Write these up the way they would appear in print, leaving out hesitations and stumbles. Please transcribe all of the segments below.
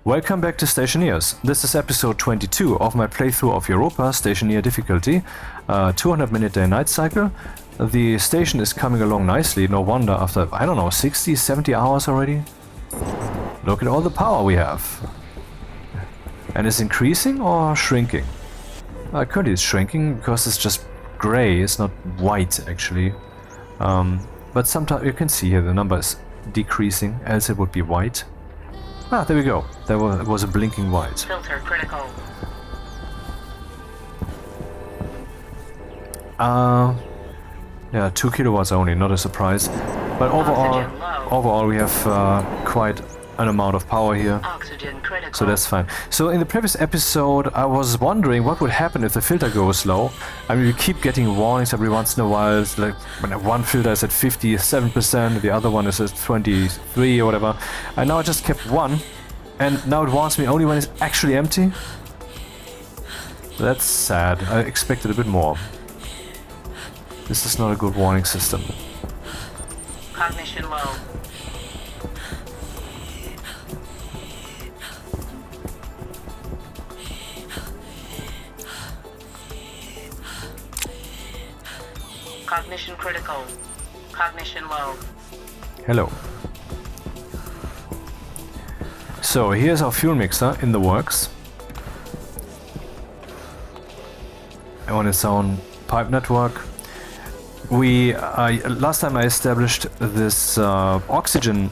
Welcome back to Stationeers. This is episode 22 of my playthrough of EUROPA Stationeer difficulty, 200-minute day-night cycle. The station is coming along nicely, no wonder after, I don't know, 60, 70 hours already? Look at all the power we have. And it's increasing or shrinking? Currently it's shrinking because it's just grey, it's not white actually. But sometimes you can see here the number is decreasing, else it would be white. Ah, there we go. There was a blinking white. Filter critical. Yeah, 2 kilowatts only, not a surprise. But overall we have quite an amount of power here. Oxygen critical. So that's fine. So in the previous episode I was wondering what would happen if the filter goes low. I mean, we keep getting warnings every once in a while. It's like when one filter is at 57%, the other one is at 23 or whatever. And now I just kept one, and now it warns me only when it's actually empty. That's sad. I expected a bit more. This is not a good warning system. Cognition low. Cognition critical. Cognition low. Hello. So here's our fuel mixer in the works. On its own pipe network. We last time I established this oxygen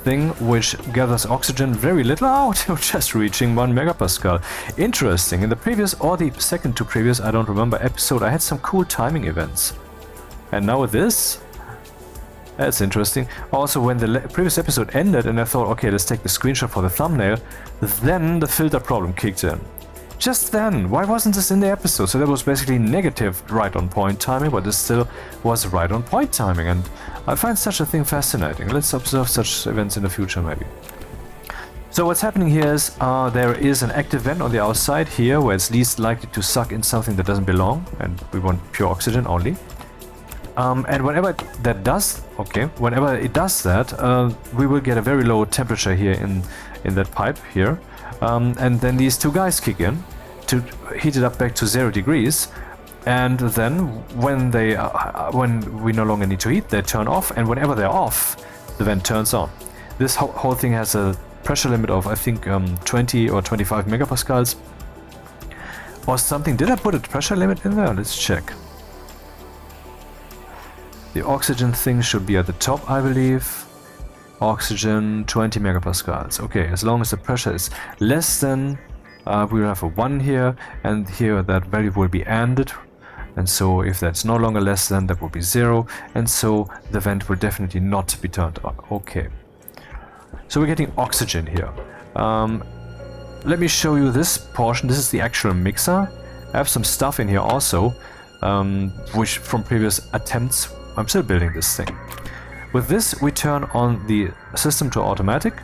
thing, which gathers oxygen very little out, just reaching 1 megapascal. Interesting. In the previous or the second to previous, I don't remember, episode, I had some cool timing events. And now with this, that's interesting. Also, when the previous episode ended and I thought, okay, let's take the screenshot for the thumbnail, then the filter problem kicked in. Just then. Why wasn't this in the episode? So that was basically negative right-on-point timing, but this still was right-on-point timing, and I find such a thing fascinating. Let's observe such events in the future, maybe. So what's happening here is there is an active vent on the outside here, where it's least likely to suck in something that doesn't belong, and we want pure oxygen only. And whenever that does, whenever it does that, we will get a very low temperature here in that pipe here. And then these two guys kick in to heat it up back to 0 degrees, and then when we no longer need to heat, they turn off, and whenever they're off, the vent turns on. This whole thing has a pressure limit of, I think, 20 or 25 megapascals or something. Did I put a pressure limit in there? Let's check. The oxygen thing should be at the top, I believe. Oxygen 20 megapascals. Okay, as long as the pressure is less than, we will have a 1 here, and here that value will be ANDed, and so if that's no longer less than, that will be 0, and so the vent will definitely not be turned on. Okay, so we're getting oxygen here. Let me show you this portion. This is the actual mixer. I have some stuff in here also, which from previous attempts. I'm still building this thing. With this, we turn on the system to automatic,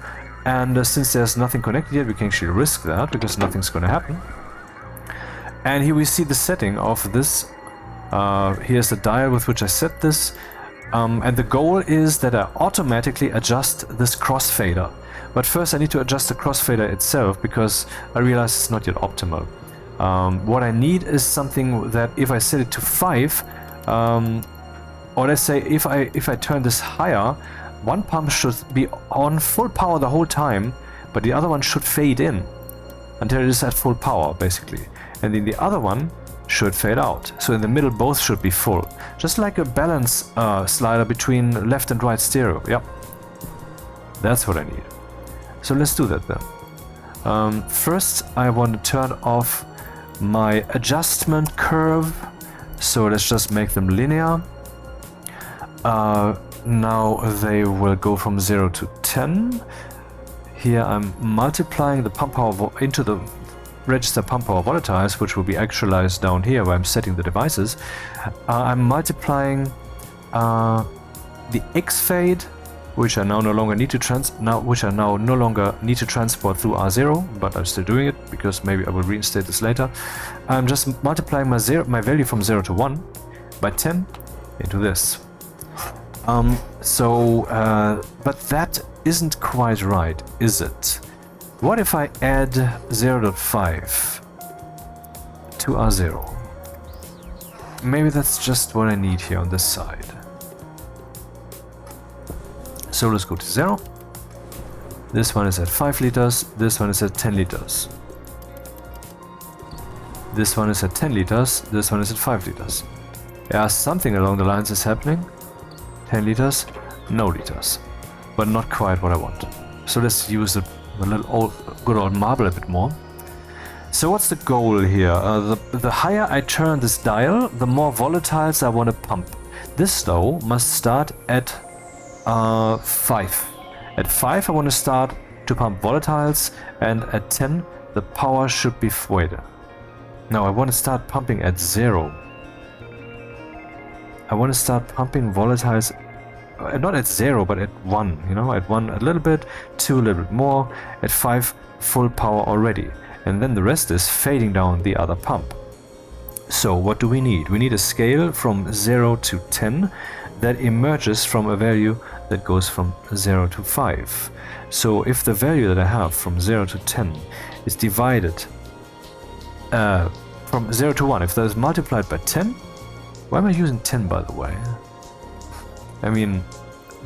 and since there's nothing connected yet, we can actually risk that, because nothing's going to happen. And here we see the setting of this. Here's the dial with which I set this, and the goal is that I automatically adjust this crossfader. But first I need to adjust the crossfader itself, because I realize it's not yet optimal. What I need is something that if I set it to 5, or let's say if I turn this higher, one pump should be on full power the whole time, but the other one should fade in until it is at full power, basically. And then the other one should fade out. So in the middle, both should be full. Just like a balance slider between left and right stereo. Yep. That's what I need. So let's do that then. First, I want to turn off my adjustment curve. So let's just make them linear. Now they will go from 0 to 10. Here I'm multiplying the pump power into the register pump power volatiles, which will be actualized down here where I'm setting the devices. I'm multiplying the X fade, which I now no longer need to transport through R0, but I'm still doing it because maybe I will reinstate this later. I'm just multiplying my value from 0 to 1 by 10 into this. But that isn't quite right, is it? What if I add 0.5 to R0? Maybe that's just what I need here on this side. So let's go to 0. This one is at 5 liters, this one is at 10 liters. This one is at 10 liters, this one is at 5 liters. Yeah, something along the lines is happening. 10 liters, no liters. But not quite what I want. So let's use a little good old marble a bit more. So what's the goal here? The higher I turn this dial, the more volatiles I want to pump. This though must start at 5. At 5 I want to start to pump volatiles, and at 10 the power should be... wait. No, I want to start pumping at 0. I want to start pumping volatiles, not at 0, but at 1, you know, at 1 a little bit, 2 a little bit more, at 5 full power already. And then the rest is fading down the other pump. So what do we need? We need a scale from 0 to 10 that emerges from a value that goes from 0 to 5. So if the value that I have from 0 to 10 is divided from 0 to 1, if that is multiplied by 10, why am I using 10 by the way? I mean,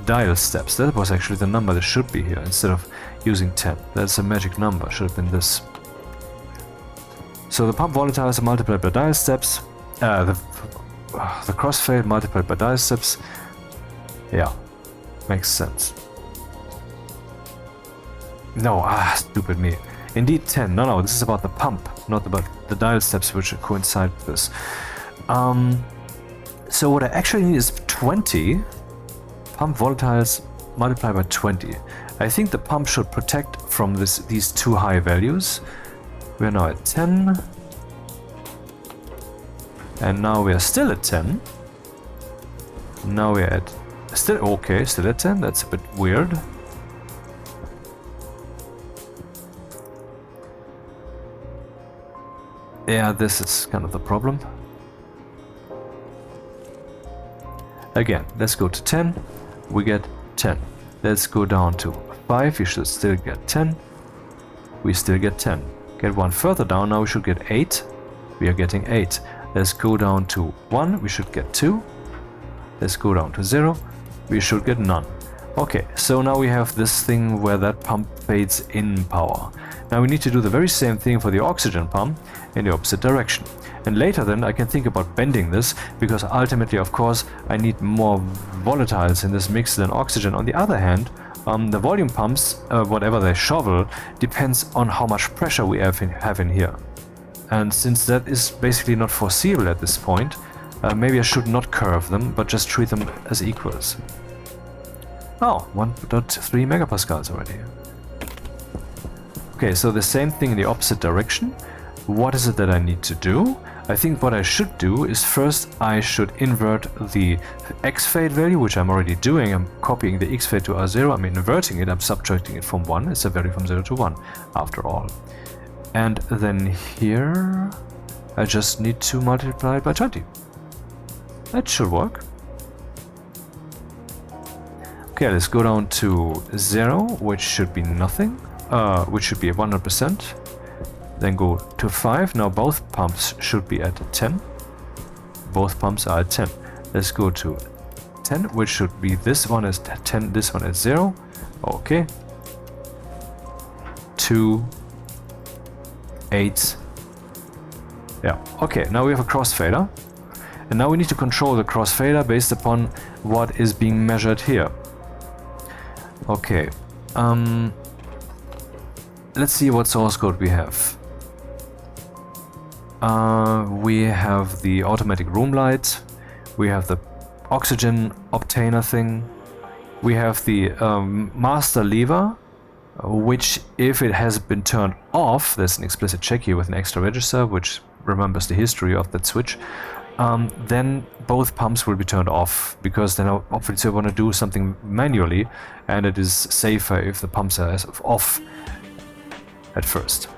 dial steps, that was actually the number that should be here instead of using 10. That's a magic number, should have been this. So the pump volatiles are multiplied by dial steps, the crossfade multiplied by dial steps. Yeah, makes sense. No, stupid me. Indeed 10, no, this is about the pump, not about the dial steps which coincide with this. So what I actually need is 20 pump volatiles multiplied by 20. I think the pump should protect from these two high values. We're now at 10. And now we are still at 10. Now we're at... still okay, still at 10. That's a bit weird. Yeah, this is kind of the problem. Again, let's go to 10. We get 10. Let's go down to 5. We should still get 10. We still get 10. Get one further down. Now we should get 8. We are getting 8. Let's go down to 1. We should get 2. Let's go down to 0. We should get none. Okay, so now we have this thing where that pump fades in power. Now we need to do the very same thing for the oxygen pump in the opposite direction. And later then I can think about bending this, because ultimately, of course, I need more volatiles in this mix than oxygen. On the other hand, the volume pumps, whatever they shovel, depends on how much pressure we have in here. And since that is basically not foreseeable at this point, maybe I should not curve them, but just treat them as equals. Oh, 1.3 megapascals already. Okay, so the same thing in the opposite direction. What is it that I need to do? I think what I should do is first I should invert the X fade value, which I'm already doing. I'm copying the X fade to R0, I'm inverting it, I'm subtracting it from 1. It's a value from 0 to 1 after all. And then here I just need to multiply it by 20. That should work. Okay, let's go down to 0, which should be nothing, which should be 100%. Then go to 5. Now both pumps should be at 10. Both pumps are at 10. Let's go to 10, which should be this one is 10, this one is 0. Okay. 2, 8. Yeah, okay, now we have a crossfader. And now we need to control the crossfader based upon what is being measured here. Okay. Let's see what source code we have. We have the automatic room light, we have the oxygen obtainer thing, we have the master lever, which if it has been turned off, there's an explicit check here with an extra register which remembers the history of that switch, then both pumps will be turned off, because then obviously I want to do something manually and it is safer if the pumps are off at first.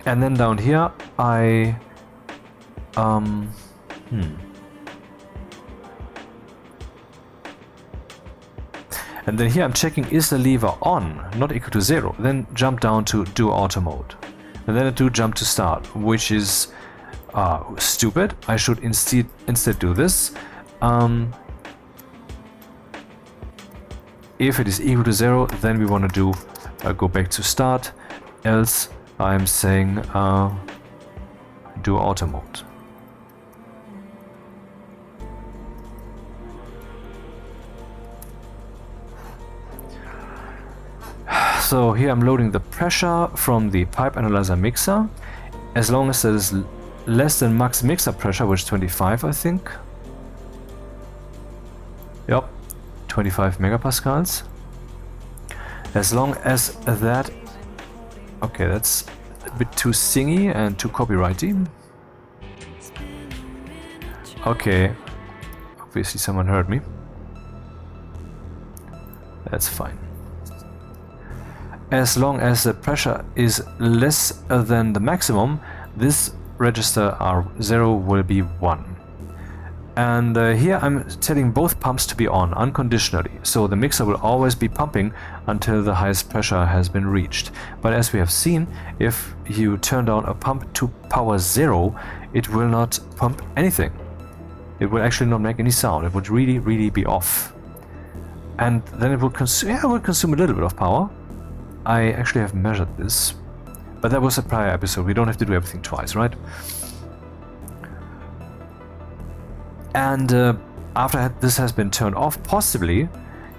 And then down here, I And then here I'm checking, is the lever on, not equal to 0. Then jump down to do auto mode. And then I do jump to start, which is stupid. I should instead do this. If it is equal to 0, then we want to do go back to start. Else I'm saying do auto mode. So here I'm loading the pressure from the pipe analyzer mixer. As long as it is less than max mixer pressure, which is 25, I think. Yep, 25 megapascals. As long as that... Okay, that's a bit too singy and too copyrighty. Okay, obviously someone heard me. That's fine. As long as the pressure is less than the maximum, this register R0 will be 1. And here I'm telling both pumps to be on unconditionally, so the mixer will always be pumping until the highest pressure has been reached. But as we have seen, if you turn down a pump to power 0, it will not pump anything. It will actually not make any sound. It would really be off. And then it will consume a little bit of power. I actually have measured this, but that was a prior episode. We don't have to do everything twice, right? And after this has been turned off, possibly,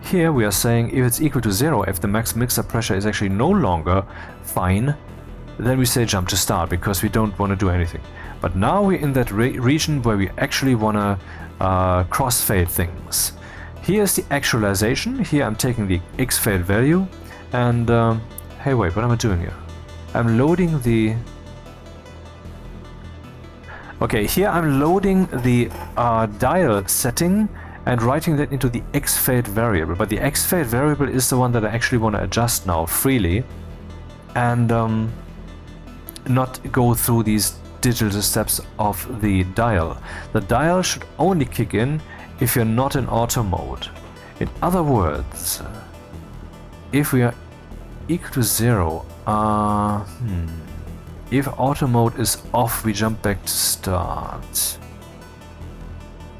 here we are saying if it's equal to 0, if the max mixer pressure is actually no longer fine, then we say jump to start, because we don't want to do anything. But now we're in that region where we actually want to crossfade things. Here's the actualization. Here I'm taking the X-fade value. And, hey wait, what am I doing here? I'm loading the... Okay, here I'm loading the dial setting and writing that into the X-fade variable. But the X-fade variable is the one that I actually want to adjust now freely. And not go through these digital steps of the dial. The dial should only kick in if you're not in auto mode. In other words... If we are equal to 0, if auto mode is off, we jump back to start.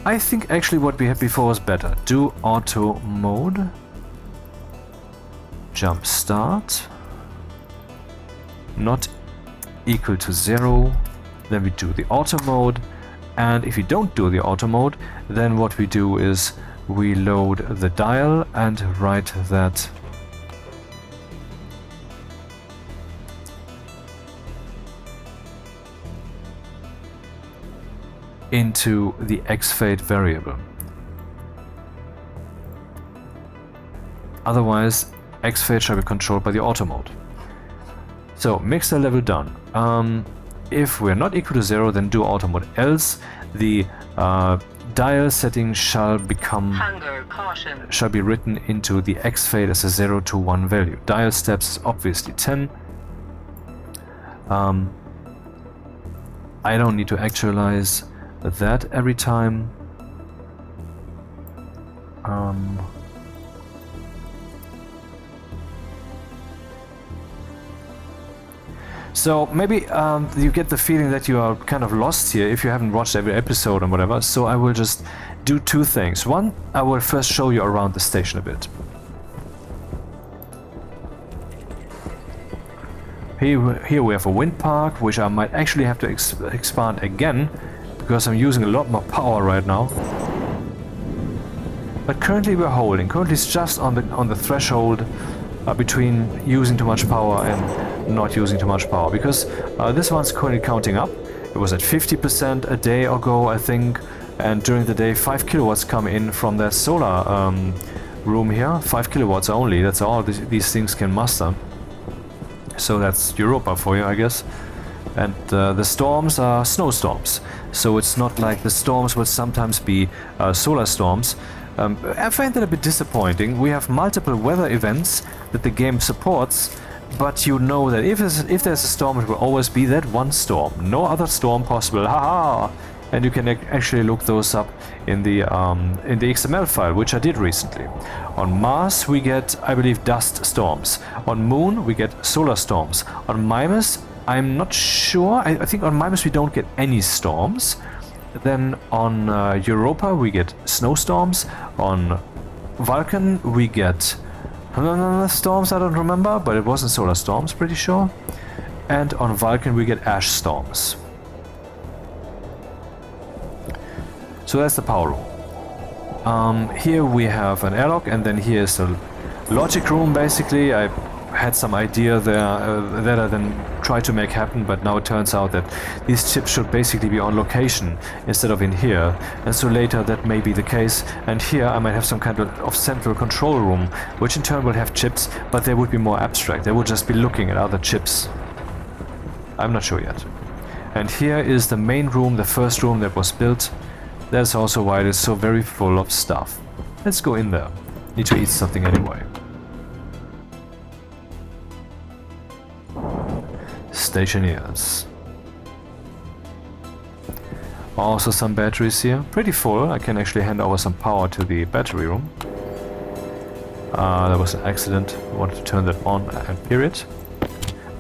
I think actually what we had before was better. Do auto mode, jump start, not equal to 0, then we do the auto mode, and if we don't do the auto mode, then what we do is we load the dial and write that into the X-fade variable. Otherwise, X-fade shall be controlled by the auto mode. So, mixer level done. If we're not equal to 0, then do auto mode. Else, the dial setting shall become... Hunger, caution. Shall be written into the X-fade as a 0 to 1 value. Dial steps is obviously 10. I don't need to actualize that every time. So maybe you get the feeling that you are kind of lost here if you haven't watched every episode and whatever. So I will just do two things. One, I will first show you around the station a bit. Here we have a wind park, which I might actually have to expand again, because I'm using a lot more power right now. But currently we're holding. Currently it's just on the threshold between using too much power and not using too much power, because this one's currently counting up. It was at 50% a day ago, I think, and during the day 5 kilowatts come in from that solar room here. 5 kilowatts only, that's all these things can muster. So that's Europa for you, I guess. And the storms are snowstorms, so it's not like the storms will sometimes be solar storms. I find that a bit disappointing. We have multiple weather events that the game supports, but you know that if there's a storm, it will always be that one storm. No other storm possible. Haha! and you can actually look those up in the XML file, which I did recently. On Mars we get, I believe, dust storms. On Moon we get solar storms. On Mimas I'm not sure. I think on Mimas we don't get any storms. Then on Europa we get snowstorms. On Vulcan we get storms, I don't remember, but it wasn't solar storms, pretty sure. And on Vulcan we get ash storms. So that's the power room. Here we have an airlock, and then here is a logic room basically. I had some idea there that I then tried to make happen, but now it turns out that these chips should basically be on location instead of in here, and so later that may be the case, and here I might have some kind of central control room, which in turn will have chips, but they would be more abstract. They would just be looking at other chips. I'm not sure yet. And here is the main room, the first room that was built. That's also why it is so very full of stuff. Let's go in there. Need to eat something anyway. Stationeers. Also some batteries here. Pretty full. I can actually hand over some power to the battery room. That was an accident. I wanted to turn that on and period.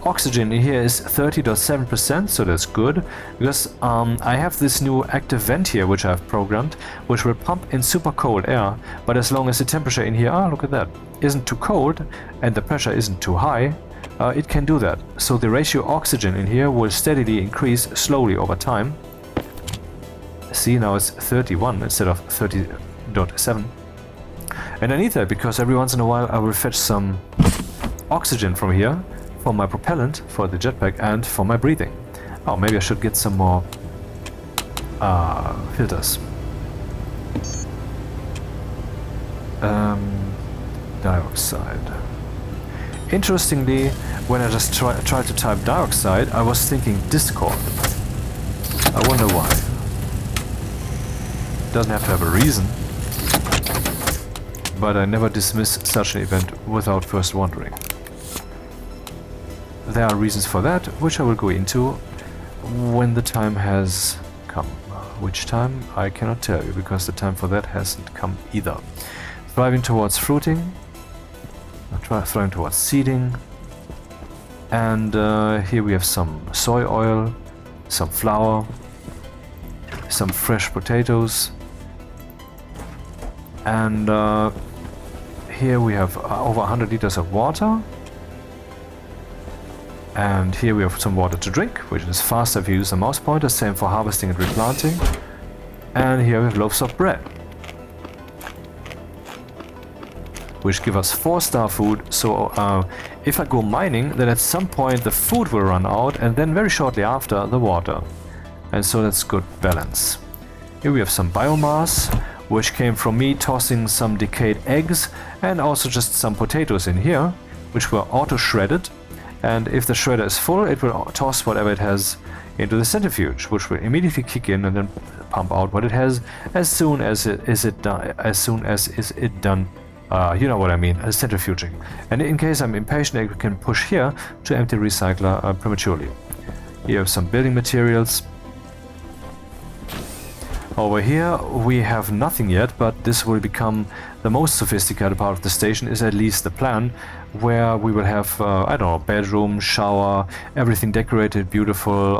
Oxygen in here is 30.7%, so that's good, because I have this new active vent here which I've programmed, which will pump in super cold air, but as long as the temperature in here, look at that, isn't too cold and the pressure isn't too high, it can do that. So the ratio oxygen in here will steadily increase slowly over time. See, now it's 31 instead of 30.7. And I need that because every once in a while I will fetch some oxygen from here for my propellant, for the jetpack, and for my breathing. Oh, maybe I should get some more filters. Dioxide. Interestingly, when I just tried to type dioxide, I was thinking Discord. I wonder why. Doesn't have to have a reason, but I never dismiss such an event without first wondering. There are reasons for that, which I will go into when the time has come. Which time? I cannot tell you, because the time for that hasn't come either. Thriving towards fruiting, thriving towards seeding, and here we have some soy oil, some flour, some fresh potatoes, and here we have over 100 liters of water. And here we have some water to drink, which is faster if you use the mouse pointer, same for harvesting and replanting. And here we have loaves of bread, which give us 4-star food. So if I go mining, then at some point the food will run out, and then very shortly after the water. And so that's good balance. Here we have some biomass, which came from me tossing some decayed eggs, and also just some potatoes in here, which were auto-shredded. And if the shredder is full, it will toss whatever it has into the centrifuge, which will immediately kick in and then pump out what it has as soon as it is done. You know what I mean, centrifuging. And in case I'm impatient, I can push here to empty recycler prematurely. Here you have some building materials. Over here we have nothing yet, but this will become the most sophisticated part of the station, is at least the plan, where we will have, I don't know, bedroom, shower, everything decorated, beautiful,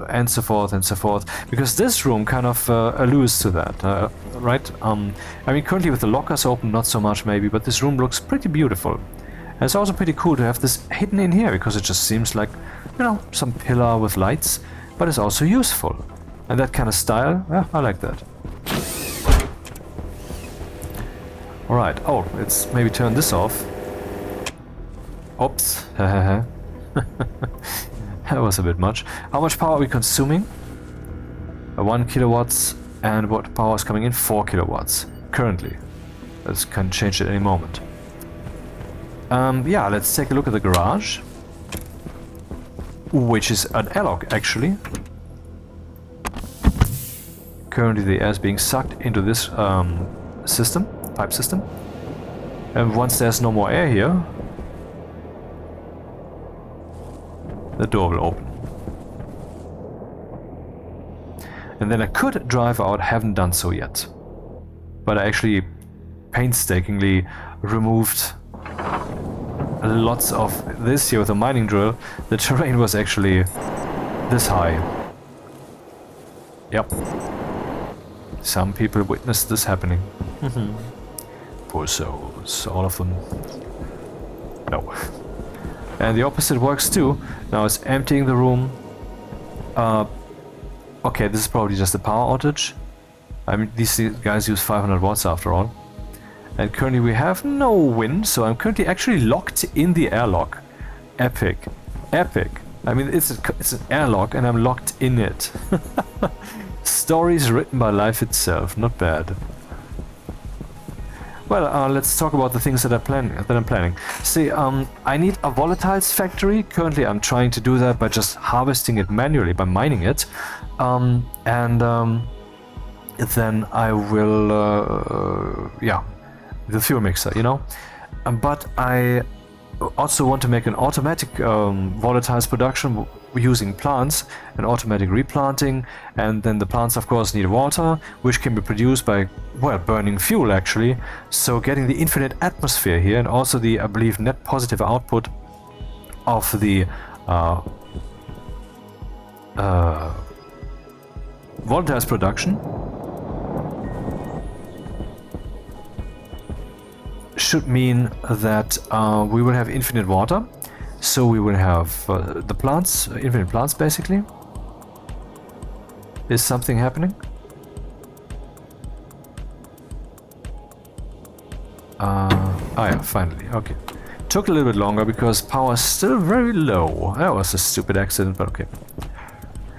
and so forth and so forth. Because this room kind of alludes to that, right? I mean, currently with the lockers open, not so much maybe, but this room looks pretty beautiful. And it's also pretty cool to have this hidden in here, because it just seems like, you know, some pillar with lights, but it's also useful. And that kind of style, yeah, I like that. Alright, oh, let's maybe turn this off. Oops, that was a bit much. How much power are we consuming? 1 kilowatts, and what power is coming in? 4 kilowatts, currently. This can change at any moment. Yeah, let's take a look at the garage, which is an airlock, actually. Currently the air is being sucked into this system, pipe system. And once there's no more air here, the door will open. And then I could drive out, haven't done so yet. But I actually painstakingly removed lots of this here with a mining drill. The terrain was actually this high. Yep. Some people witnessed this happening. Poor souls, all of them. No. And the opposite works too. Now it's emptying the room. Okay, this is probably just a power outage. I mean, these guys use 500 watts after all. And currently we have no wind, so I'm currently actually locked in the airlock. Epic. Epic. I mean, it's an airlock and I'm locked in it. Stories written by life itself. Not bad. Well, let's talk about the things that I'm planning. See, I need a volatiles factory. Currently I'm trying to do that by just harvesting it manually, by mining it. Then I will, yeah, the fuel mixer, you know. But I also want to make an automatic volatiles production using plants and automatic replanting, and then the plants of course need water, which can be produced by, well, burning fuel actually. So getting the infinite atmosphere here, and also the, I believe, net positive output of the volatiles production should mean that we will have infinite water. So we will have the plants, infinite plants basically. Is something happening? Oh yeah, finally, okay. Took a little bit longer because power is still very low. That was a stupid accident, but okay.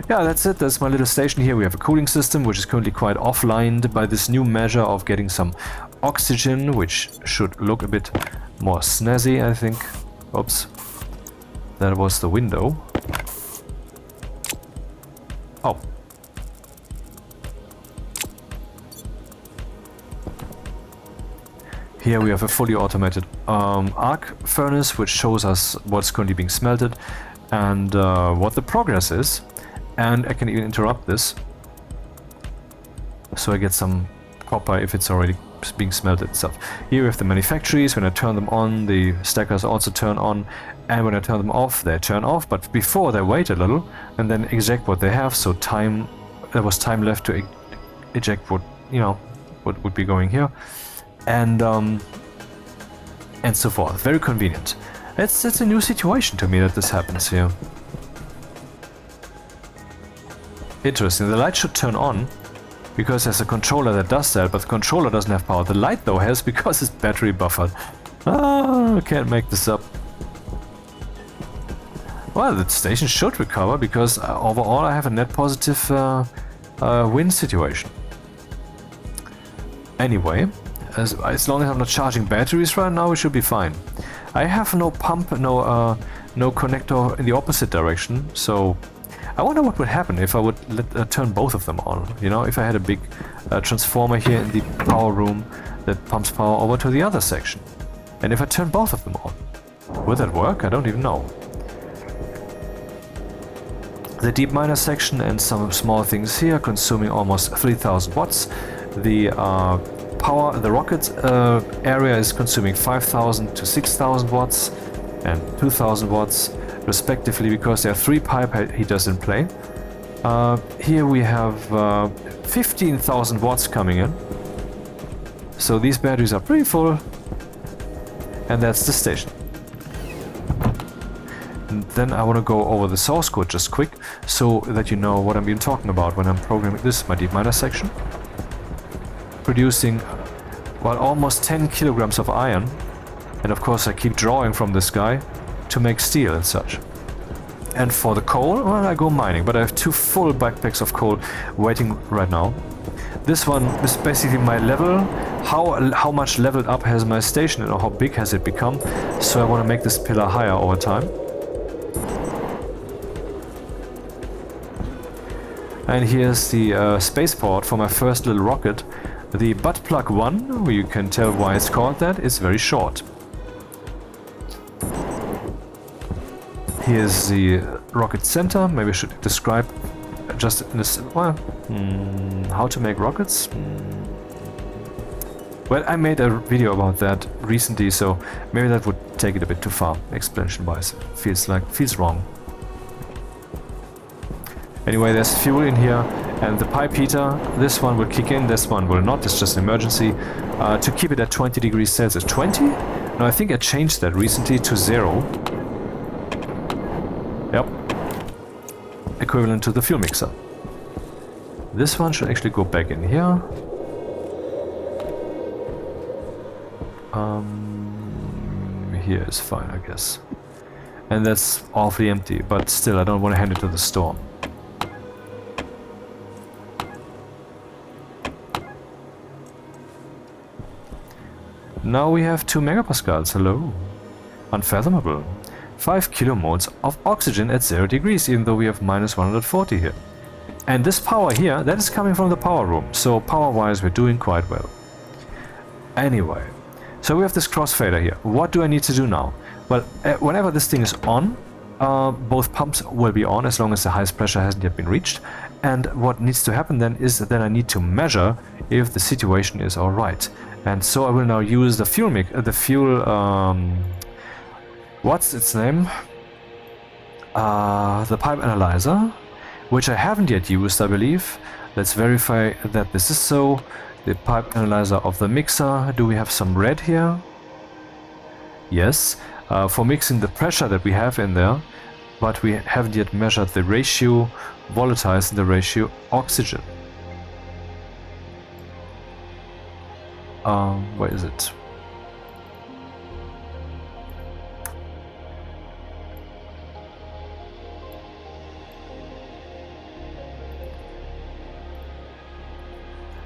Yeah, that's it. That's my little station here. We have a cooling system, which is currently quite offlined by this new measure of getting some oxygen, which should look a bit more snazzy, I think. Oops. That was the window. Oh. Here we have a fully automated arc furnace, which shows us what's currently being smelted and what the progress is. And I can even interrupt this, so I get some copper if it's already being smelted and stuff. Here we have the manufactories. When I turn them on, the stackers also turn on, and when I turn them off, they turn off. But before, they wait a little and then eject what they have. So there was time left to eject what, you know, what would be going here, and so forth. Very convenient. It's a new situation to me that this happens here. Interesting. The light should turn on because there's a controller that does that, but the controller doesn't have power. The light though has, because it's battery buffered. Ah, I can't make this up. Well, the station should recover because overall I have a net positive wind situation. Anyway, as long as I'm not charging batteries right now, we should be fine. I have no pump, no connector in the opposite direction, so I wonder what would happen if I would turn both of them on. You know, if I had a big transformer here in the power room that pumps power over to the other section. And if I turn both of them on, would that work? I don't even know. The deep miner section and some small things here consuming almost 3000 watts. The the rocket area is consuming 5000 to 6000 watts and 2000 watts. Respectively, because there are 3 pipe heaters in play. Here we have 15,000 watts coming in. So these batteries are pretty full. And that's the station. And then I want to go over the source code just quick, so that you know what I'm been talking about when I'm programming this, my deep miner section. Producing, well, almost 10 kilograms of iron. And of course I keep drawing from this guy to make steel and such. And for the coal, well, I go mining, but I have 2 full backpacks of coal waiting right now. This one is basically my level, how much leveled up has my station or how big has it become. So I want to make this pillar higher over time. And here's the spaceport for my first little rocket. The butt plug 1, you can tell why it's called that, is very short. Here's the rocket center. Maybe I should describe just in this... Well, how to make rockets? Well, I made a video about that recently, so maybe that would take it a bit too far, explanation-wise. Feels wrong. Anyway, there's fuel in here, and the pipe heater, this one will kick in, this one will not, it's just an emergency. To keep it at 20 degrees Celsius. 20? No, I think I changed that recently to 0. Yep. Equivalent to the fuel mixer. This one should actually go back in here. Here is fine, I guess. And that's awfully empty, but still, I don't want to hand it to the storm. Now we have 2 megapascals, hello. Unfathomable. 5 kilomoles of oxygen at 0 degrees, even though we have minus 140 here. And this power here, that is coming from the power room, so power-wise we're doing quite well. Anyway, so we have this crossfader here. What do I need to do now? Well, whenever this thing is on, both pumps will be on as long as the highest pressure hasn't yet been reached. And what needs to happen then is that I need to measure if the situation is alright. And so I will now use the what's its name? The pipe analyzer, which I haven't yet used, I believe. Let's verify that this is so. The pipe analyzer of the mixer. Do we have some red here? Yes. For mixing the pressure that we have in there, but we haven't yet measured the ratio volatiles and the ratio oxygen. Where is it?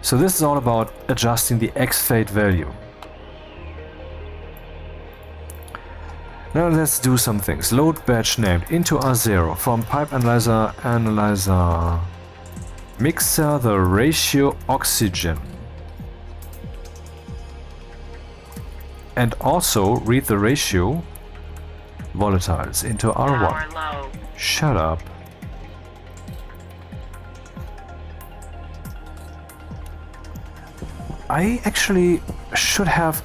So this is all about adjusting the X-fade value. Now let's do some things. Load batch named into R0 from pipe analyzer mixer the ratio oxygen. And also read the ratio volatiles into R1. Shut up. I actually should have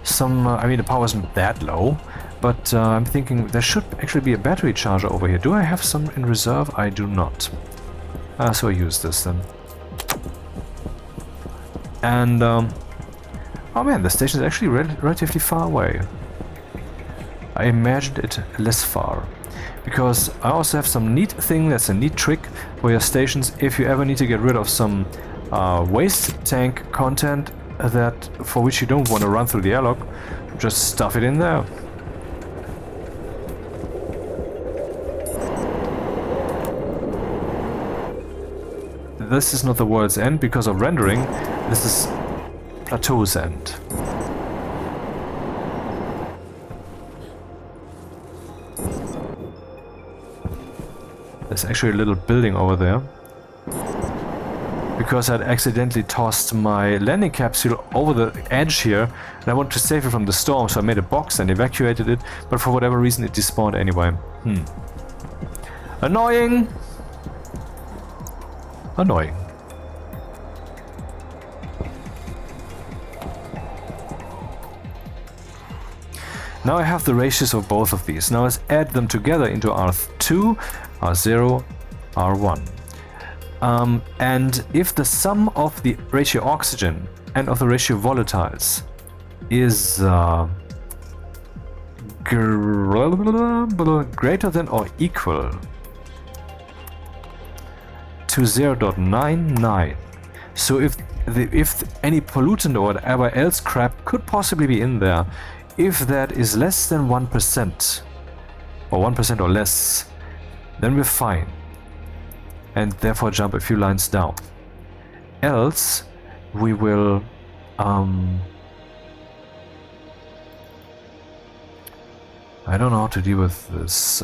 some, I mean the power isn't that low, but I'm thinking there should actually be a battery charger over here. Do I have some in reserve? I do not. So I use this then. And, oh man, the station is actually relatively far away. I imagined it less far. Because I also have some neat thing, that's a neat trick for your stations if you ever need to get rid of some waste tank content that for which you don't want to run through the airlock, just stuff it in there. This is not the world's end because of rendering, this is plateau's end. There's actually a little building over there. Because I'd accidentally tossed my landing capsule over the edge here and I wanted to save it from the storm, so I made a box and evacuated it, but for whatever reason it despawned anyway. Annoying! Annoying. Now I have the ratios of both of these. Now let's add them together into R2, R0, R1. And if the sum of the ratio oxygen and of the ratio volatiles is greater than or equal to 0.99, so if any pollutant or whatever else crap could possibly be in there, if that is less than 1% or 1% or less, then we're fine. And therefore jump a few lines down. Else, we will I don't know how to deal with this.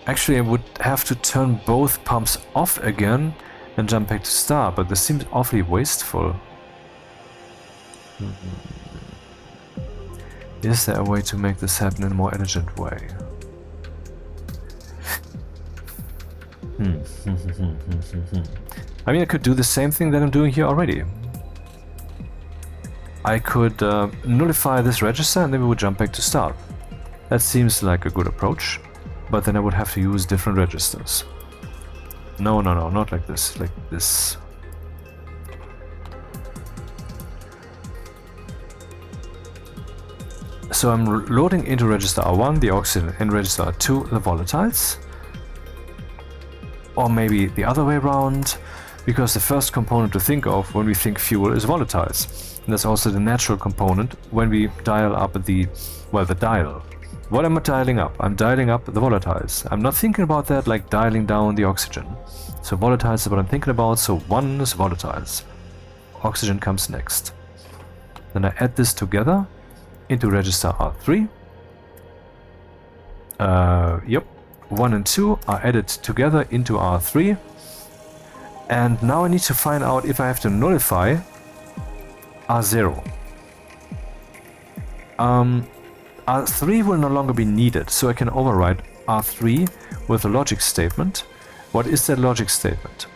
Actually, I would have to turn both pumps off again and jump back to start, but this seems awfully wasteful. Is there a way to make this happen in a more elegant way? I mean, I could do the same thing that I'm doing here already. I could nullify this register and then we would jump back to start. That seems like a good approach, but then I would have to use different registers. No, not like this, like this. So I'm loading into register R1 the oxygen and register R2 the volatiles. Or maybe the other way around, because the first component to think of when we think fuel is volatiles. And that's also the natural component when we dial up the dial. What am I dialing up? I'm dialing up the volatiles. I'm not thinking about that like dialing down the oxygen. So volatiles is what I'm thinking about, so 1 is volatiles. Oxygen comes next. Then I add this together into register R3. Yep. 1 and 2 are added together into R3. And now I need to find out if I have to nullify R0. R3 will no longer be needed, so I can override R3 with a logic statement. What is that logic statement?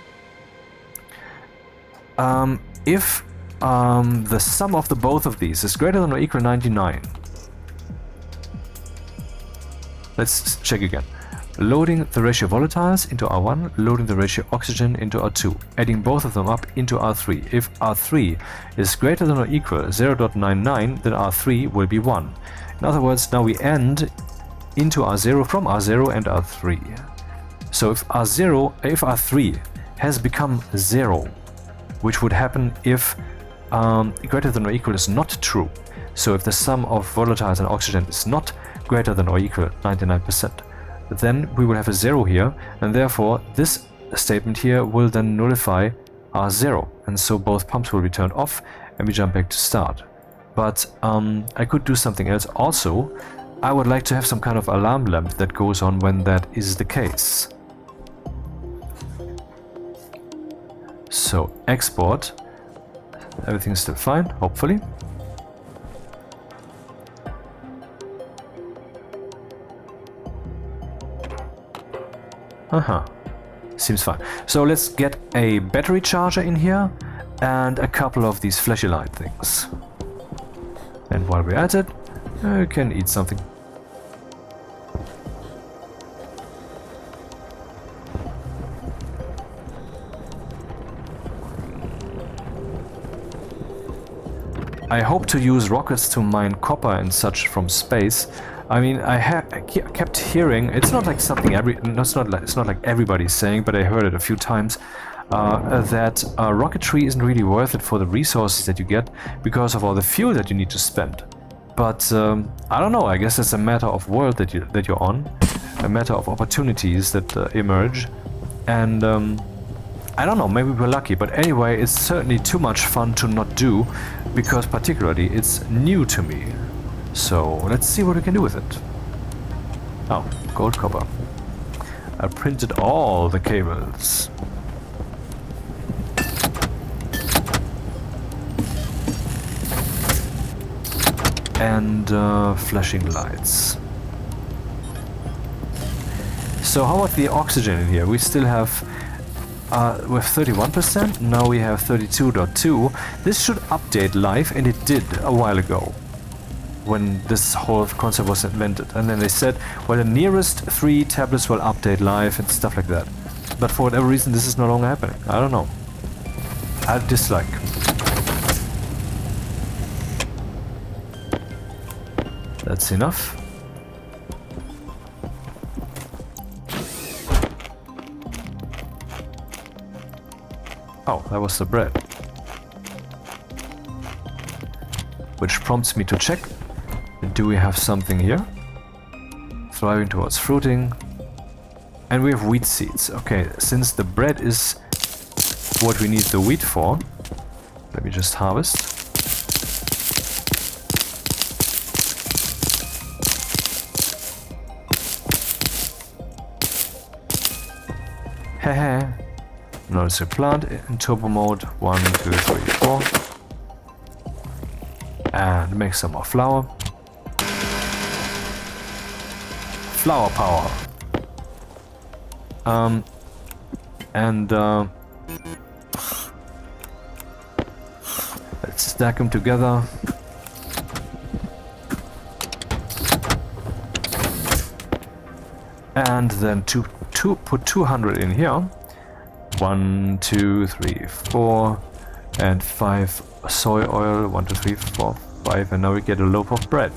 If the sum of the both of these is greater than or equal to 99. Let's check again. Loading the ratio volatiles into R1, loading the ratio oxygen into R2, adding both of them up into R3. If R3 is greater than or equal to 0.99, then R3 will be 1. In other words, now we end into R0 from R0 and R3. So if R3 has become 0, which would happen if greater than or equal is not true. So if the sum of volatiles and oxygen is not greater than or equal to 99%, then we will have a 0 here, and therefore this statement here will then nullify R0, and so both pumps will be turned off and we jump back to start. But I could do something else also. I would like to have some kind of alarm lamp that goes on when that is the case. So export. Everything's still fine, hopefully. Seems fine. So let's get a battery charger in here and a couple of these flashy light things. And while we're at it, we can eat something. I hope to use rockets to mine copper and such from space. I mean, I kept hearing, it's not like something it's not like everybody's saying, but I heard it a few times, that rocketry isn't really worth it for the resources that you get because of all the fuel that you need to spend. But I don't know. I guess it's a matter of world that you're on, a matter of opportunities that emerge, and I don't know. Maybe we're lucky, but anyway, it's certainly too much fun to not do, because particularly it's new to me. So let's see what we can do with it. Oh, gold copper. I printed all the cables. And flashing lights. So how about the oxygen in here? We still have with 31%, now we have 32.2. This should update life, and it did a while ago when this whole concept was invented. And then they said, well, the nearest 3 tablets will update life and stuff like that. But for whatever reason, this is no longer happening. I don't know. I dislike. That's enough. Oh, that was the bread. Which prompts me to check. Do we have something here? Thriving towards fruiting. And we have wheat seeds. Okay, since the bread is what we need the wheat for, let me just harvest. Hehe. Now let's plant in turbo mode. 1, 2, 3, 4. And make some more flour. Flower power. And let's stack them together. And then put 200 in here. 1, 2, 3, 4, and 5 soy oil. 1, 2, 3, 4, 5, and now we get a loaf of bread.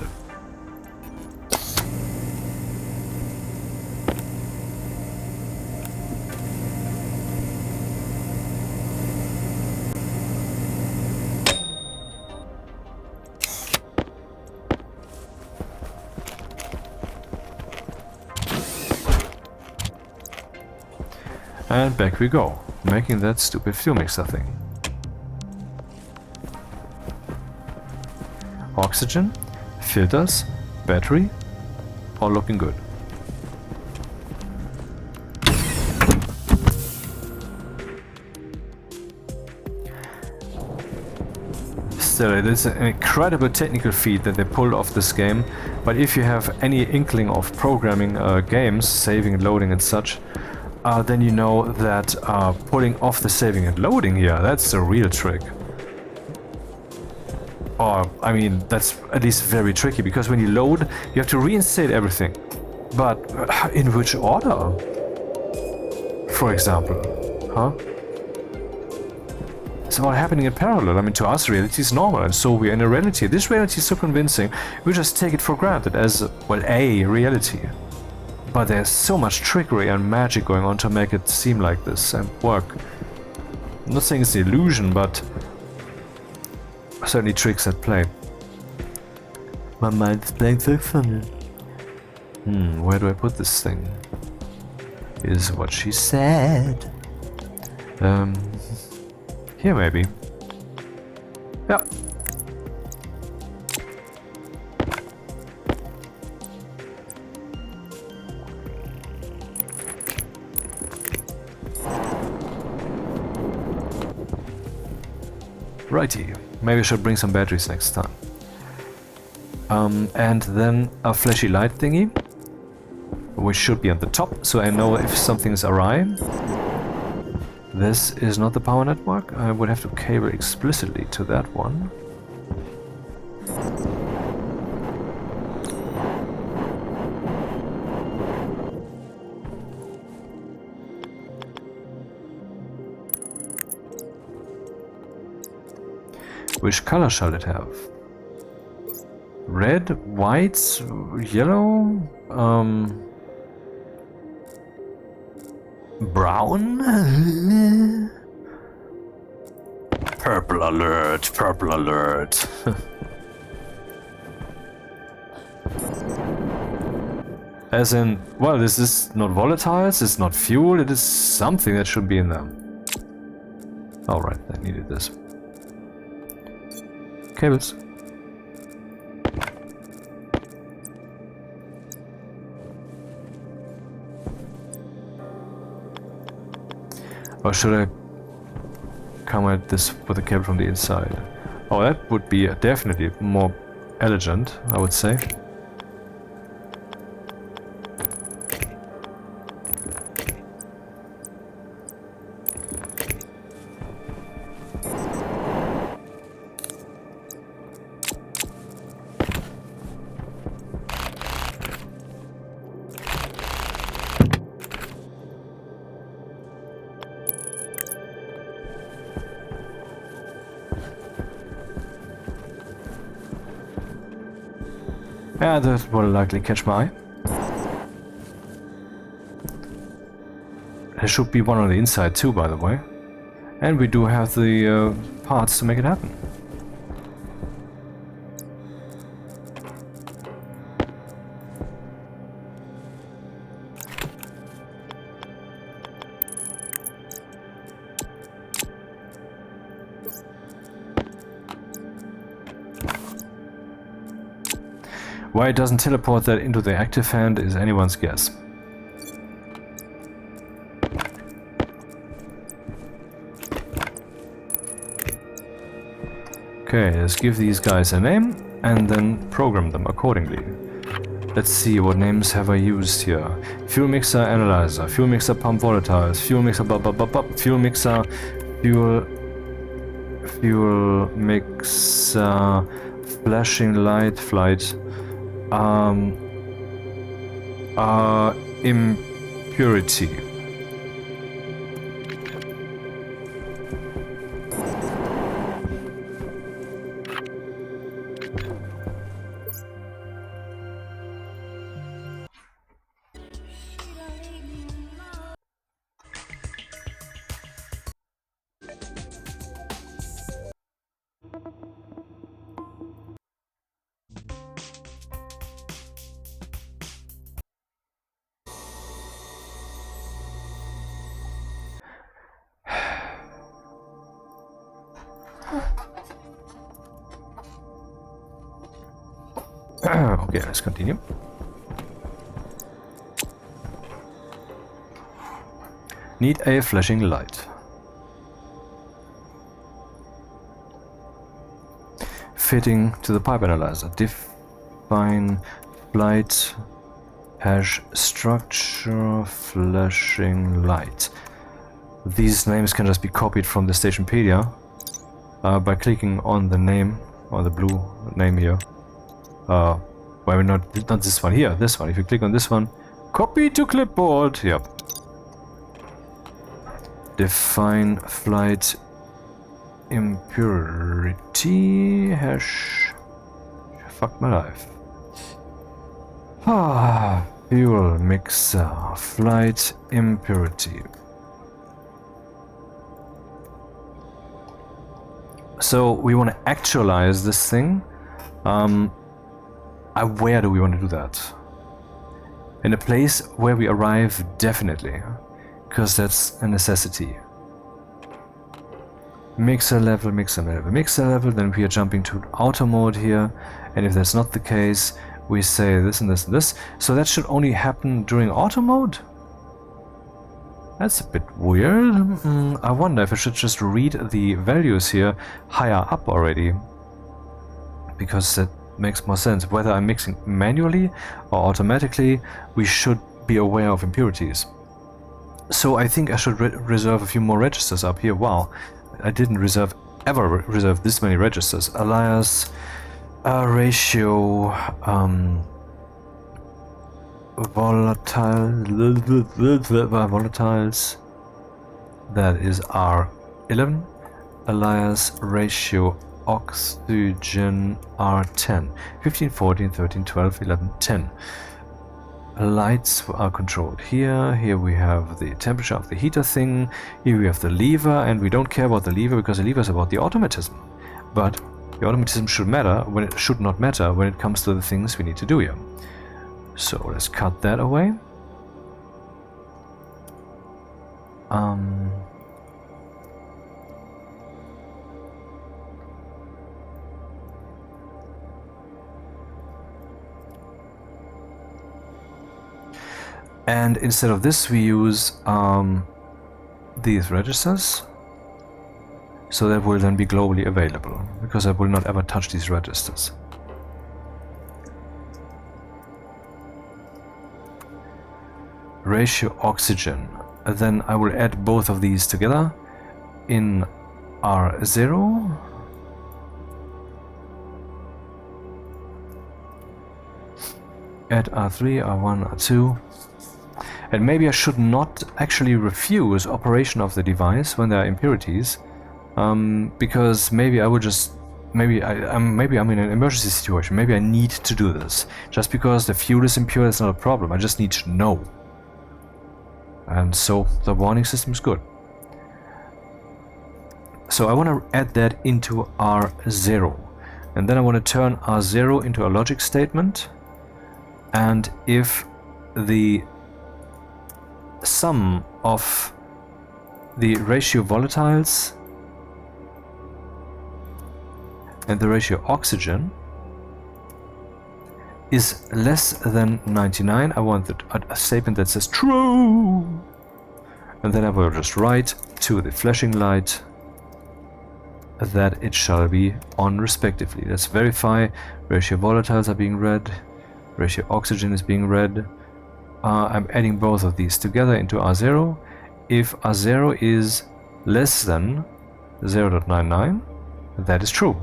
And back we go, making that stupid fuel mixer thing. Oxygen, filters, battery, all looking good. Still, it is an incredible technical feat that they pulled off this game, but if you have any inkling of programming games, saving and loading and such, then you know that pulling off the saving and loading here, that's the real trick. Or, I mean, that's at least very tricky, because when you load, you have to reinstate everything. But in which order? For example, huh? It's all happening in parallel. I mean, to us, reality is normal, and so we're in a reality. This reality is so convincing, we just take it for granted as, well, a reality. But there's so much trickery and magic going on to make it seem like this and work. I'm not saying it's an illusion, but certainly tricks at play. My mind's playing so funny. Where do I put this thing? Is what she said. Here maybe. Yeah. Righty, maybe I should bring some batteries next time. And then a flashy light thingy, which should be on the top, so I know if something's awry. This is not the power network. I would have to cable explicitly to that one. Which color shall it have? Red, white, yellow, brown? Purple alert, purple alert. As in, well, this is not volatiles, it's not fuel, it is something that should be in them. Alright, I needed this. Cables. Or should I come at this with a cable from the inside? Oh, that would be definitely more elegant, I would say. Yeah, that will likely catch my eye. There should be one on the inside too, by the way. And we do have the parts to make it happen. Why it doesn't teleport that into the active hand is anyone's guess. Okay, let's give these guys a name and then program them accordingly. let's see, what names have I used here? Fuel mixer analyzer, fuel mixer pump volatiles, fuel mixer fuel mixer, fuel mixer, flashing light, flight, impurity. Okay, let's continue. Need a flashing light. Fitting to the pipe analyzer. Define light hash structure flashing light. These names can just be copied from the Stationpedia by clicking on the name, or the blue name here. Well, not this one here, this one. If you click on this one, copy to clipboard. Yep. Define flight impurity hash. Fuck my life. Fuel mixer flight impurity. So we want to actualize this thing. Where do we want to do that? In a place where we arrive, definitely, because that's a necessity. Mixer level, mixer level, mixer level, then we are jumping to auto mode here, and if that's not the case, we say this and this and this. So that should only happen during auto mode? That's a bit weird. I wonder if I should just read the values here higher up already, because that makes more sense. Whether I'm mixing manually or automatically, we should be aware of impurities. So I think I should reserve a few more registers up here. Wow, I didn't ever reserve this many registers. Alias, ratio, volatiles, that is R11, alias ratio oxygen R10, 15, 14, 13, 12, 11, 10. Lights are controlled here. Here we have the temperature of the heater thing. Here we have the lever, and we don't care about the lever because the lever is about the automatism. But the automatism should not matter when it comes to the things we need to do here. So let's cut that away. And instead of this, we use these registers. So that will then be globally available, because I will not ever touch these registers. Ratio oxygen. Then I will add both of these together in R0. Add R3, R1, R2. And maybe I should not actually refuse operation of the device when there are impurities, because maybe I would just, maybe I'm in an emergency situation. Maybe I need to do this. Just because the fuel is impure is not a problem. I just need to know. And so the warning system is good. So I want to add that into R0, and then I want to turn R0 into a logic statement. And if the sum of the ratio volatiles and the ratio oxygen is less than 99, I want a statement that says true, and then I will just write to the flashing light that it shall be on respectively. Let's verify ratio volatiles are being read. Ratio oxygen is being read. I'm adding both of these together into R0. If R0 is less than 0.99, that is true.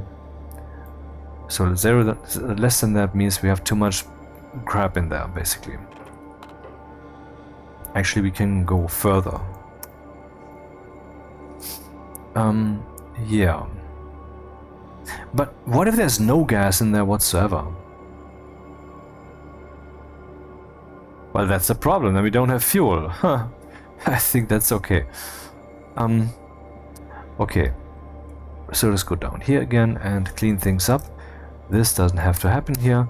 So 0 less than that means we have too much crap in there, basically. Actually, we can go further. Yeah. But what if there's no gas in there whatsoever? Well, that's the problem, and we don't have fuel. Huh. I think that's okay. Okay. So let's go down here again and clean things up. This doesn't have to happen here.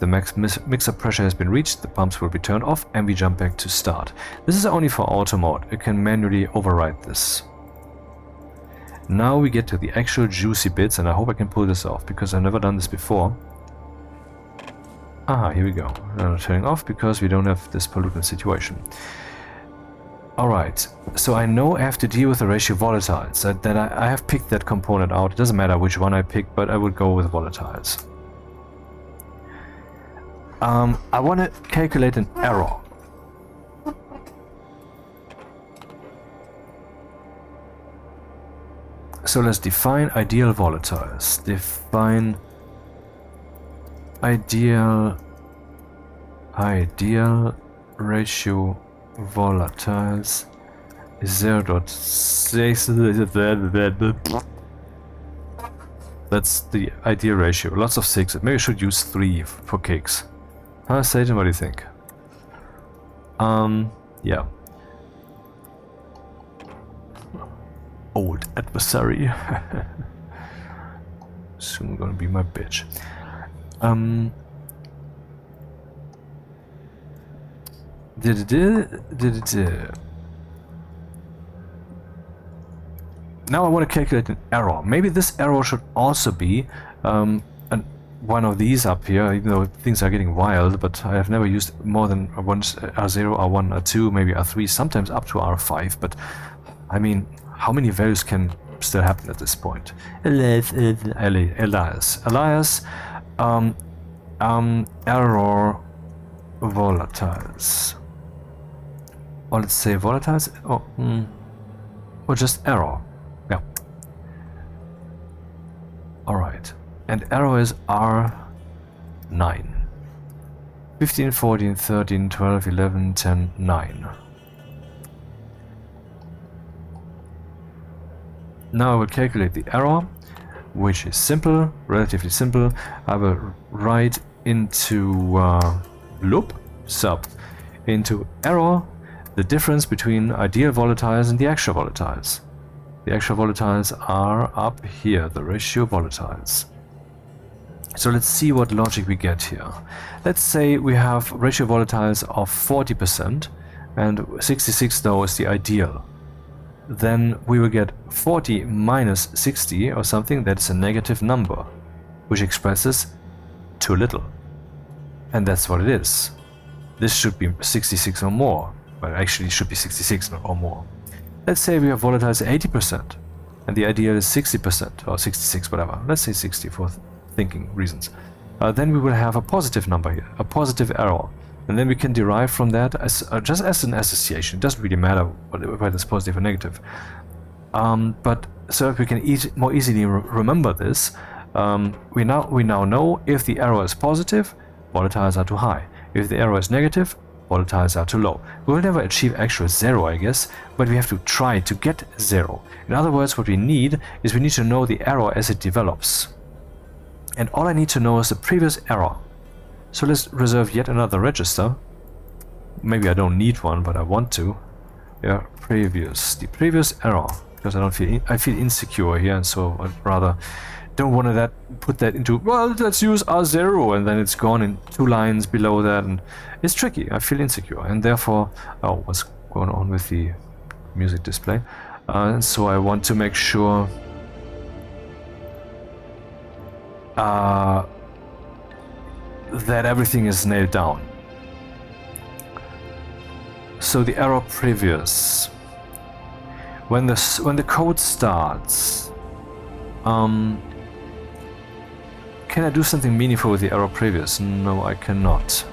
The max mixer pressure has been reached, the pumps will be turned off, and we jump back to start. This is only for auto mode. You can manually override this. Now we get to the actual juicy bits, and I hope I can pull this off, because I've never done this before. Aha, here we go. Now turning off because we don't have this pollutant situation. Alright, so I know I have to deal with the ratio volatiles. That I have picked that component out. It doesn't matter which one I pick, but I would go with volatiles. I want to calculate an error. So let's define ideal volatiles. Define ideal ratio volatiles 0.6. That's the ideal ratio. Lots of 6. Maybe I should use 3 for cakes. Huh, Satan, what do you think? Yeah. Old adversary. Soon gonna be my bitch. Now I want to calculate an error. Maybe this error should also be one of these up here, even though things are getting wild, but I have never used more than R0, R1, R2, maybe R3, sometimes up to R5, but I mean, how many values can still happen at this point? Elias, error volatiles. Or let's say volatiles, or just error. Yeah. Alright. And error is R9. 15, 14, 13, 12, 11, 10, 9. Now I will calculate the error, which is simple, relatively simple. I will write into loop sub into error the difference between ideal volatiles and the actual volatiles. The actual volatiles are up here, the ratio volatiles. So let's see what logic we get here. Let's say we have ratio volatiles of 40% and 66 though is the ideal. Then we will get 40 minus 60 or something that is a negative number, which expresses too little. And that's what it is. This should be 66 or more. Well, actually it should be 66 or more. Let's say we have volatiles 80% and the ideal is 60% or 66, whatever. Let's say 60 for thinking reasons. Then we will have a positive number here, a positive error. And then we can derive from that as just as an association. It doesn't really matter whether it's positive or negative. But so if we can more easily remember this, we now know if the error is positive, volatiles are too high. If the error is negative, volatiles are too low. We will never achieve actual 0, I guess, but we have to try to get 0. In other words, what we need is we need to know the error as it develops. And all I need to know is the previous error. So let's reserve yet another register. Maybe I don't need one, but I want to. Yeah, the previous error, because I feel insecure here, and so I'd rather don't want to put that into, well, let's use R0, and then it's gone in 2 lines below that, and it's tricky. I feel insecure, and therefore, oh, what's going on with the music display? And so I want to make sure that everything is nailed down. So the error previous, when the code starts, can I do something meaningful with the error previous? No, I cannot.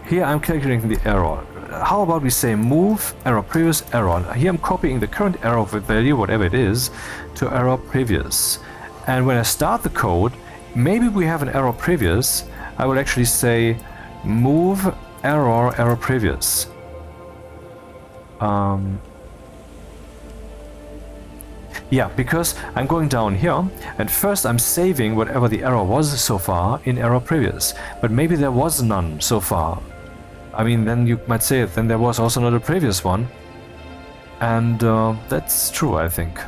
Here I'm calculating the error. How about we say move error previous error? Here I'm copying the current error value, whatever it is, to error previous. And when I start the code, maybe we have an error previous. I will actually say move error previous. Yeah, because I'm going down here, and first I'm saving whatever the error was so far in error previous. But maybe there was none so far. I mean, then you might say it, then there was also not a previous one. And that's true, I think.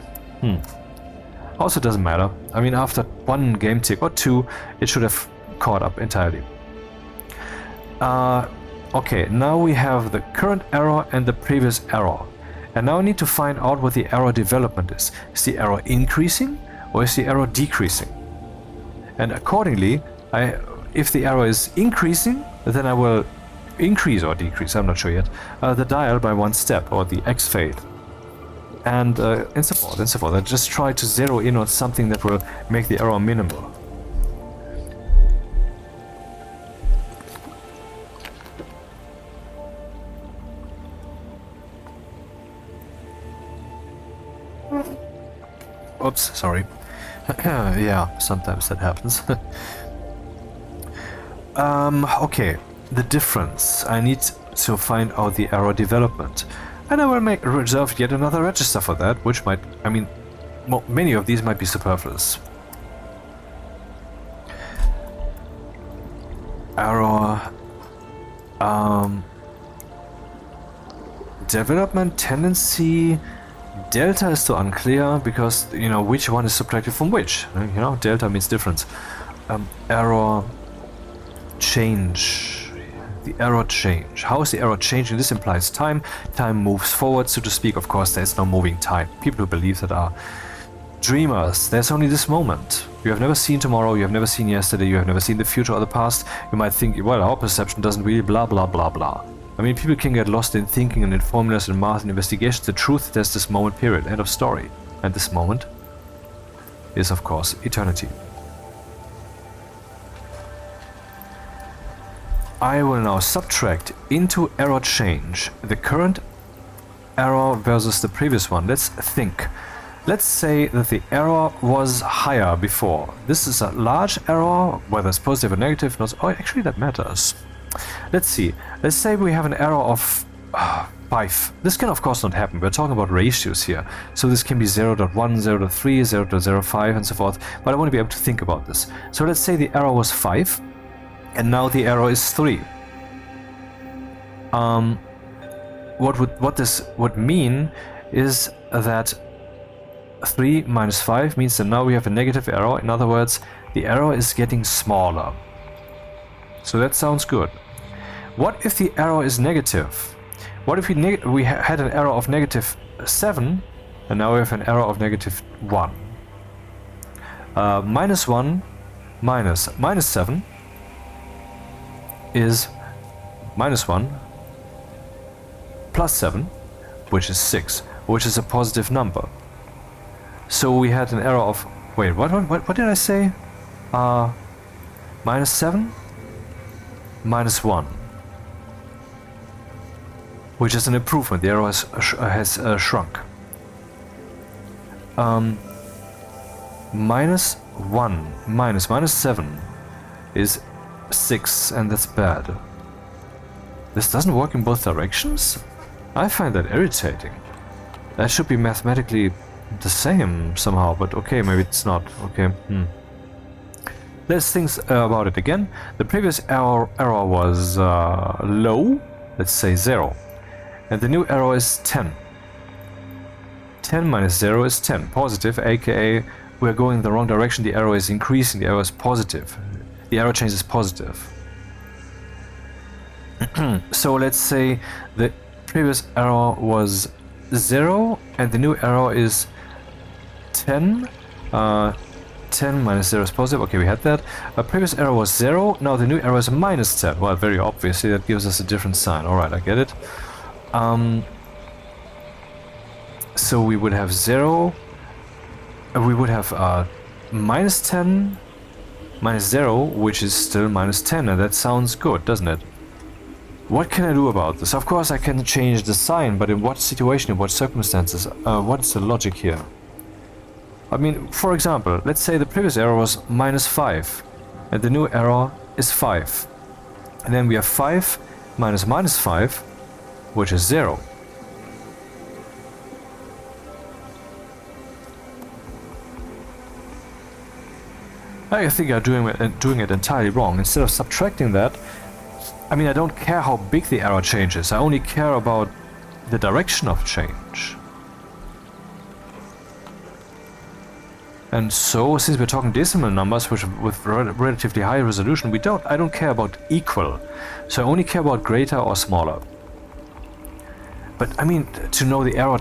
Also doesn't matter. I mean, after one game tick or two, it should have caught up entirely. Okay, now we have the current error and the previous error. And now I need to find out what the error development is. Is the error increasing or is the error decreasing? And accordingly, if the error is increasing, then I will increase or decrease, I'm not sure yet, the dial by one step, or the X fade. And so forth. I just try to zero in on something that will make the error minimal. Oops, sorry. Yeah, sometimes that happens. Okay, the difference. I need to find out the error development. And I will reserve yet another register for that, which might, I mean, many of these might be superfluous. Error development tendency. Delta is still unclear because, you know, which one is subtracted from which. You know, delta means difference. Error change. The error change. How is the error changing? This implies time. Time moves forward, so to speak. Of course, there's no moving time. People who believe that are dreamers. There's only this moment. You have never seen tomorrow, you have never seen yesterday, you have never seen the future or the past. You might think, well, our perception doesn't really blah blah blah blah. I mean, people can get lost in thinking and in formulas and math and investigations. The truth, there's this moment period. End of story. And this moment is, of course, eternity. I will now subtract into error change the current error versus the previous one. Let's think. Let's say that the error was higher before. This is a large error, whether it's positive or negative. Oh, actually that matters. Let's see. Let's say we have an error of 5. This can of course not happen. We're talking about ratios here. So this can be 0.1, 0.3, 0.05 and so forth. But I want to be able to think about this. So let's say the error was 5. And now the error is 3. What this would mean is that 3 minus 5 means that now we have a negative error. In other words, the error is getting smaller. So that sounds good. What if the error is negative? What if we had an error of negative 7 and now we have an error of negative 1? Minus 1 minus 7 is minus 1 plus 7, which is 6, which is a positive number. So we had an error of, wait, what did I say? Minus 7 minus 1, which is an improvement. The error has shrunk. Minus 1 minus 7 is 6, and that's bad. This doesn't work in both directions? I find that irritating. That should be mathematically the same somehow, but okay, maybe it's not. Okay. Let's think about it again. The previous error was low, let's say 0. And the new error is 10. 10 minus 0 is 10. Positive, aka we're going in the wrong direction. The error is increasing, the error is positive. The error change is positive. So let's say the previous error was 0 and the new error is 10. 10 minus 0 is positive. Okay, we had that. Previous error was 0. Now the new error is minus 10. Well, very obviously that gives us a different sign. Alright, I get it. So we would have 0 we would have minus 10, minus 0, which is still minus 10, and that sounds good, doesn't it? What can I do about this? Of course I can change the sign, but in what situation, in what circumstances? What is the logic here? I mean, for example, let's say the previous error was minus 5, and the new error is 5. And then we have 5 minus minus 5, which is 0. I think I'm doing it entirely wrong. Instead of subtracting that, I mean, I don't care how big the error change is. I only care about the direction of change. And so, since we're talking decimal numbers, which with relatively high resolution, I don't care about equal. So I only care about greater or smaller. But I mean, to know the error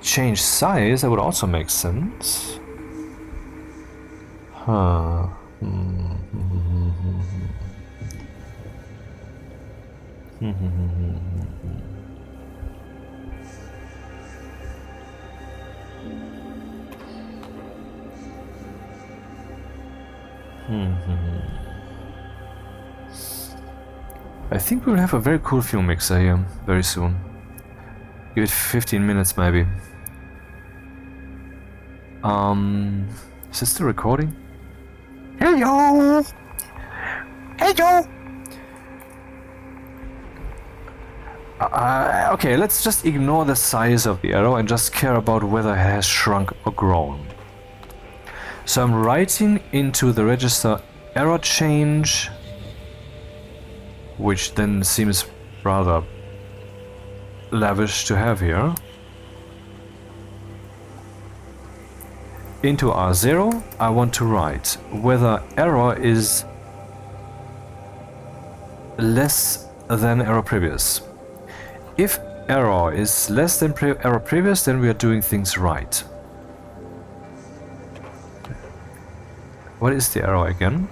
change size, that would also make sense. Huh. I think we'll have a very cool fuel mixer here very soon. Give it 15 minutes maybe. Is it still recording? Hello! Hello! Okay, let's just ignore the size of the arrow and just care about whether it has shrunk or grown. So I'm writing into the register error change, which then seems rather lavish to have here. Into R0, I want to write whether error is less than error previous. If error is less than error previous, then we are doing things right. What is the error again?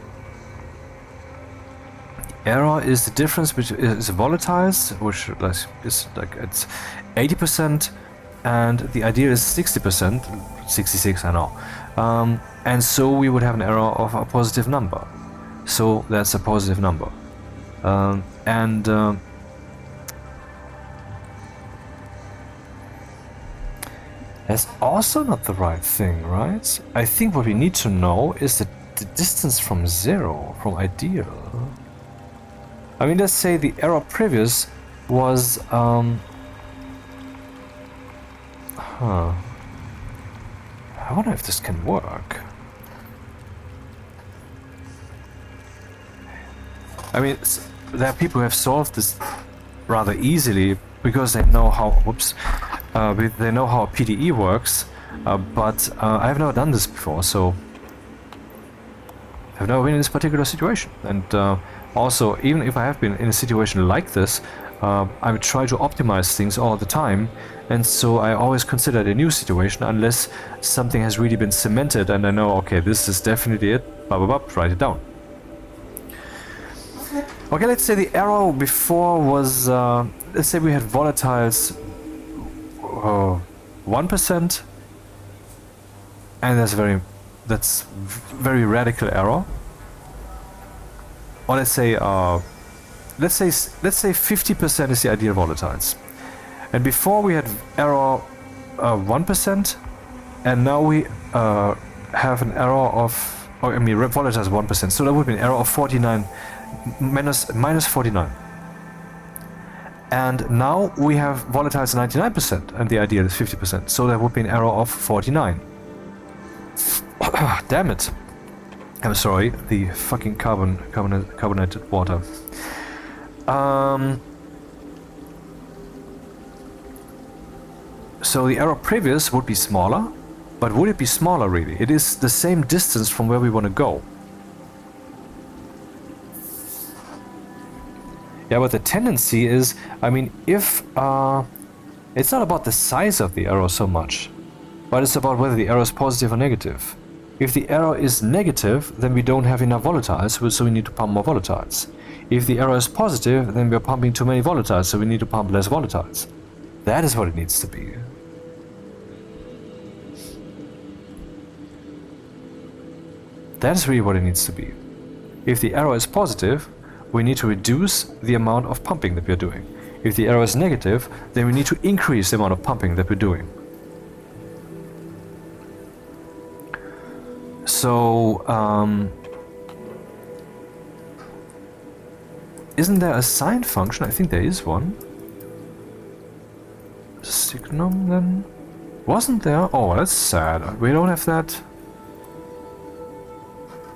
Error is the difference between volatiles, which is like it's 80%, and the ideal is 60%, 66 I know. And so we would have an error of a positive number. So that's a positive number. That's also not the right thing, right? I think what we need to know is the distance from 0, from ideal. I mean, let's say the error previous was I wonder if this can work. I mean, there are people who have solved this rather easily because they know how. Whoops. They know how PDE works, but I've never done this before, so I've never been in this particular situation. And also, even if I have been in a situation like this, I would try to optimize things all the time, and so I always consider it a new situation unless something has really been cemented and I know, okay, this is definitely it, blah blah blah, write it down. Okay, let's say the error before was, let's say we had volatiles 1%, and that's very radical error. Or let's say 50% is the ideal volatiles, and before we had error 1%, and now we have an error of, I mean, volatiles 1%, so that would be an error of 49 minus 49. And now we have volatiles 99%, and the ideal is 50%, so there would be an error of 49. Damn it. I'm sorry, the fucking carbonated water. So the error previous would be smaller, but would it be smaller really? It is the same distance from where we want to go. Yeah, but the tendency is, I mean, if it's not about the size of the error so much, but it's about whether the error is positive or negative. If the error is negative, then we don't have enough volatiles, so we need to pump more volatiles. If the error is positive, then we're pumping too many volatiles, so we need to pump less volatiles. That is what it needs to be. That's really what it needs to be. If the error is positive, we need to reduce the amount of pumping that we're doing. If the error is negative, then we need to increase the amount of pumping that we're doing. So, isn't there a sign function? I think there is one. Signum then? Wasn't there? Oh, that's sad. We don't have that.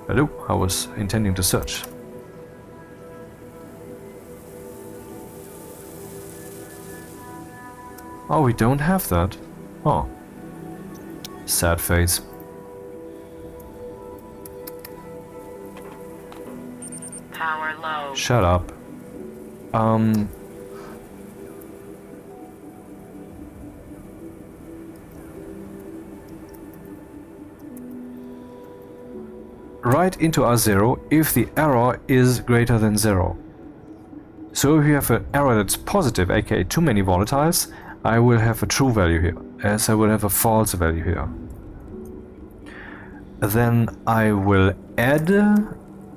Hello, I was intending to search. Oh, we don't have that. Oh. Sad face. Power low. Shut up. Write into R0 if the error is greater than 0. So if you have an error that's positive, aka too many volatiles, I will have a true value here, as I will have a false value here. Then I will add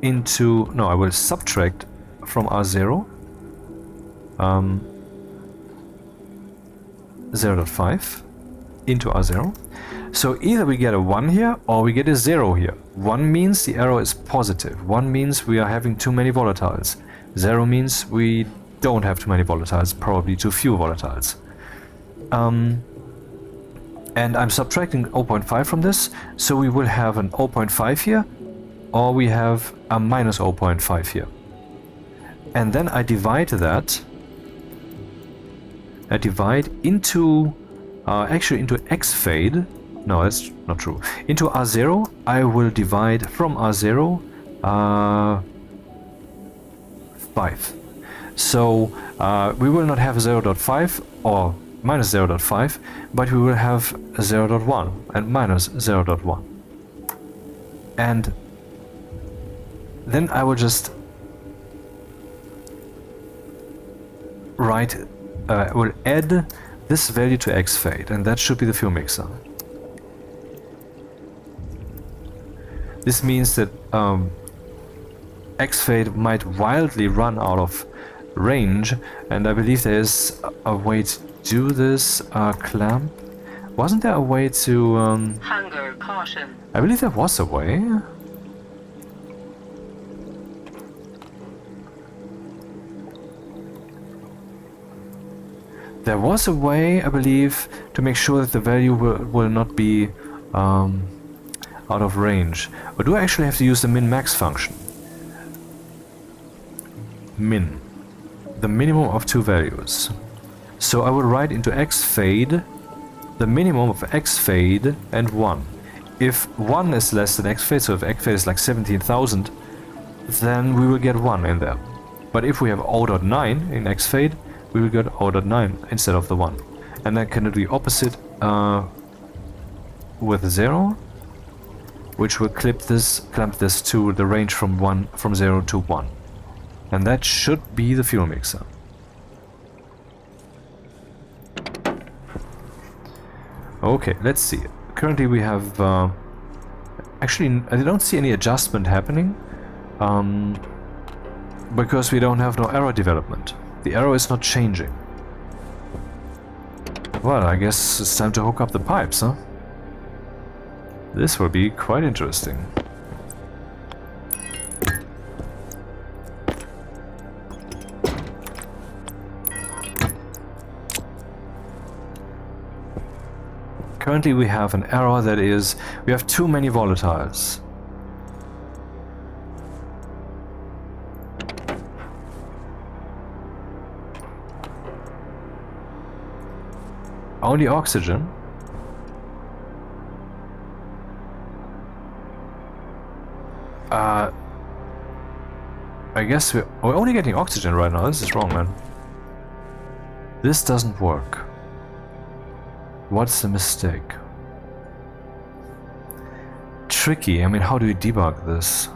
into... no, I will subtract from R0 0.5 into R0. So either we get a 1 here or we get a 0 here. 1 means the error is positive. 1 means we are having too many volatiles. 0 means we don't have too many volatiles, probably too few volatiles. And I'm subtracting 0.5 from this, so we will have an 0.5 here, or we have a minus 0.5 here. And then I divide that. I divide into, actually into X fade. No, that's not true. Into R0, I will divide from R0 5. So we will not have 0.5 or minus 0.5, but we will have 0.1 and minus 0.1. And then I will just write, will add this value to X fade, and that should be the fuel mixer. This means that X fade might wildly run out of range, and I believe there is a way to do this. Clamp. Wasn't there a way to? Hunger caution. I believe there was a way. There was a way, I believe, to make sure that the value will not be out of range. Or do I actually have to use the min-max function? Min. The minimum of two values. So I will write into X fade the minimum of X fade and 1. If 1 is less than X fade, so if X fade is like 17,000, then we will get 1 in there. But if we have O.9 in X fade, we will get O.9 instead of the 1. And then can do the opposite with 0, which will clamp this to the range from 0 to 1. And that should be the fuel mixer. Okay, let's see. Currently we have... actually, I don't see any adjustment happening. Because we don't have no error development. The error is not changing. Well, I guess it's time to hook up the pipes, huh? This will be quite interesting. Currently we have an error that is, we have too many volatiles. Only oxygen. I guess we're only getting oxygen right now. This is wrong, man. This doesn't work. What's the mistake? Tricky. I mean, how do you debug this?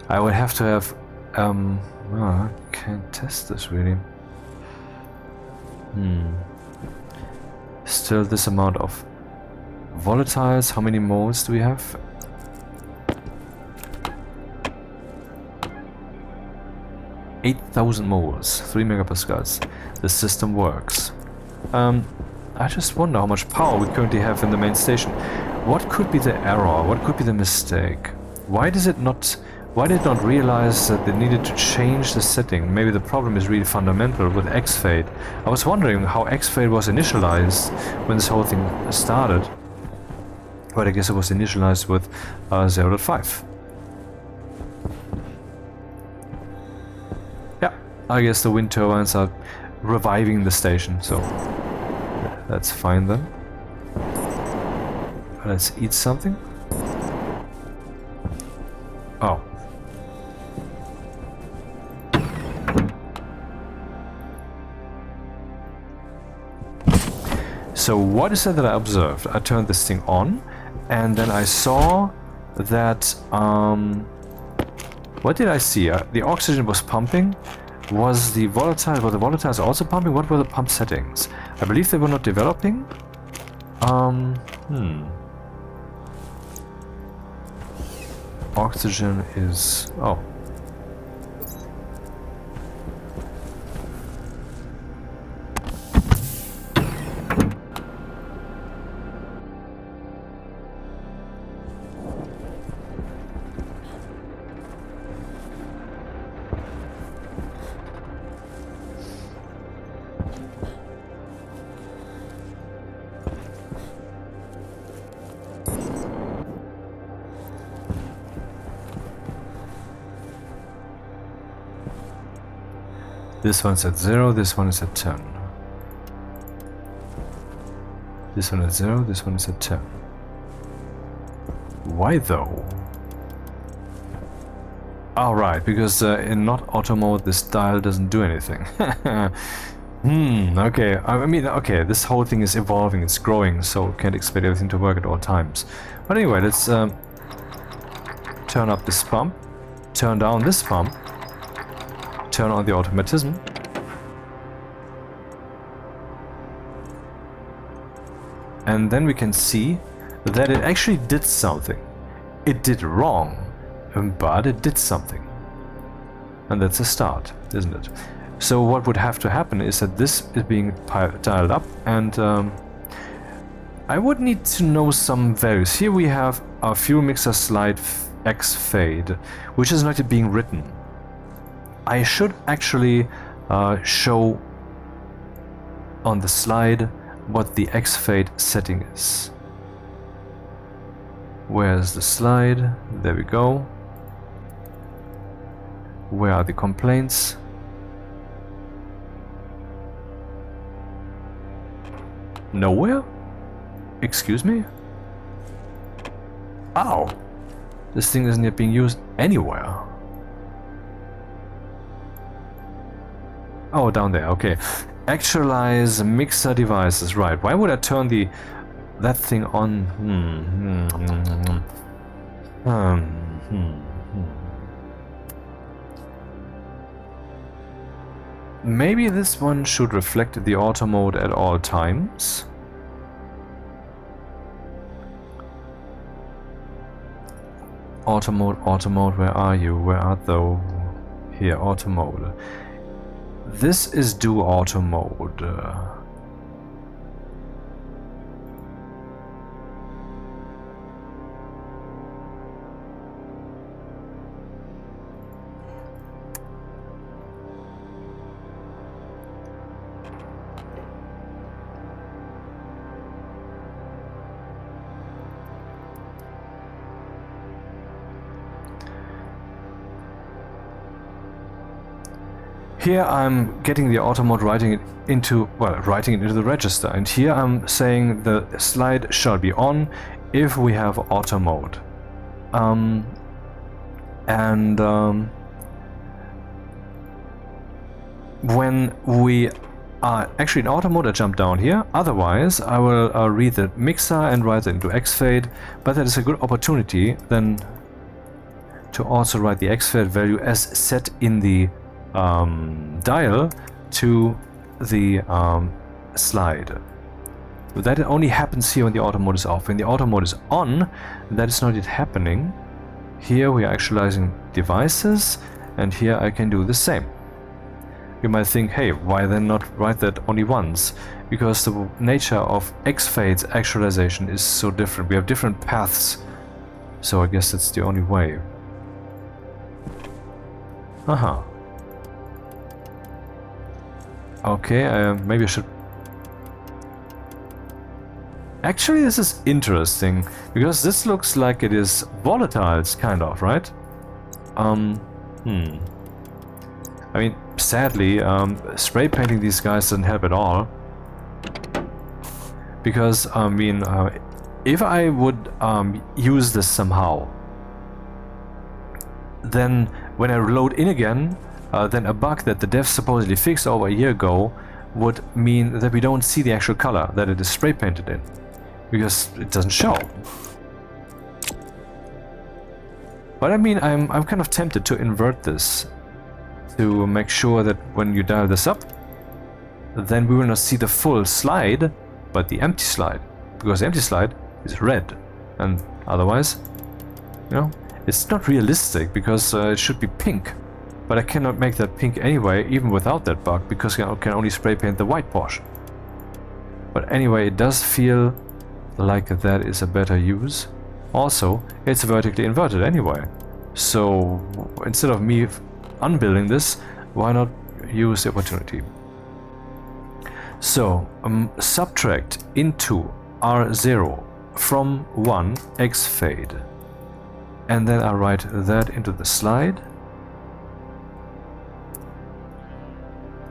I would have to have... oh, I can't test this really. Still this amount of Volatiles, how many modes do we have? $8,000 moles, 3 megapascals. The system works. I just wonder how much power we currently have in the main station. What could be the error? What could be the mistake? Why did it not realize that they needed to change the setting? Maybe the problem is really fundamental with X-Fade. I was wondering how X-Fade was initialized when this whole thing started. But I guess it was initialized with 0.5. Yeah, I guess the wind turbines are reviving the station, so that's fine then. Let's eat something. Oh. So what is it that I observed? I turned this thing on, and then I saw that, what did I see? The oxygen was pumping. Were the volatiles also pumping? What were the pump settings? I believe they were not developing. Oxygen is... oh. This one's at 0, this one is at 10. This one at 0, this one is at 10. Why though? Alright, because in not auto mode this dial doesn't do anything. Okay. I mean, okay, this whole thing is evolving, it's growing, so can't expect everything to work at all times. But anyway, let's turn up this pump, turn down this pump, turn on the automatism. And then we can see that it actually did something. It did wrong, but it did something. And that's a start, isn't it? So what would have to happen is that this is being dialed up, and I would need to know some values. Here we have a fuel mixer slide X fade, which is not yet being written. I should actually show on the slide what the X fade setting is. Where's the slide? There we go. Where are the complaints? Nowhere? Excuse me? Ow! This thing isn't yet being used anywhere. Oh, down there, okay. Actualize mixer devices, right. Why would I turn that thing on? Maybe this one should reflect the auto mode at all times. Auto mode, where are you? Where art thou? Here, auto mode. This is do auto mode. Here I'm getting the auto mode, writing it into the register, and here I'm saying the slide shall be on if we have auto mode. When we are actually in auto mode, I jump down here. Otherwise, I will read the mixer and write it into X-Fade, but that is a good opportunity then to also write the X-Fade value as set in the dial to the slide, that only happens here when the auto mode is off. When the auto mode is on, that is not yet happening. Here we are actualizing devices, and here I can do the same. You might think, hey, why then not write that only once? Because the nature of X-Fade's actualization is so different. We have different paths, so I guess that's the only way. Aha. Okay, maybe I should... Actually, this is interesting, because this looks like it is volatiles, kind of, right? I mean, sadly, spray painting these guys doesn't help at all. Because, I mean, if I would use this somehow, then when I load in again, then a bug that the devs supposedly fixed over a year ago would mean that we don't see the actual color that it is spray painted in. Because it doesn't show. But I mean, I'm kind of tempted to invert this to make sure that when you dial this up, then we will not see the full slide, but the empty slide. Because the empty slide is red, and otherwise, you know, it's not realistic because it should be pink. But I cannot make that pink anyway, even without that bug, because I can only spray paint the white portion. But anyway, it does feel like that is a better use. Also, it's vertically inverted anyway. So instead of me unbuilding this, why not use the opportunity? So subtract into R0 from 1 X fade. And then I write that into the slide.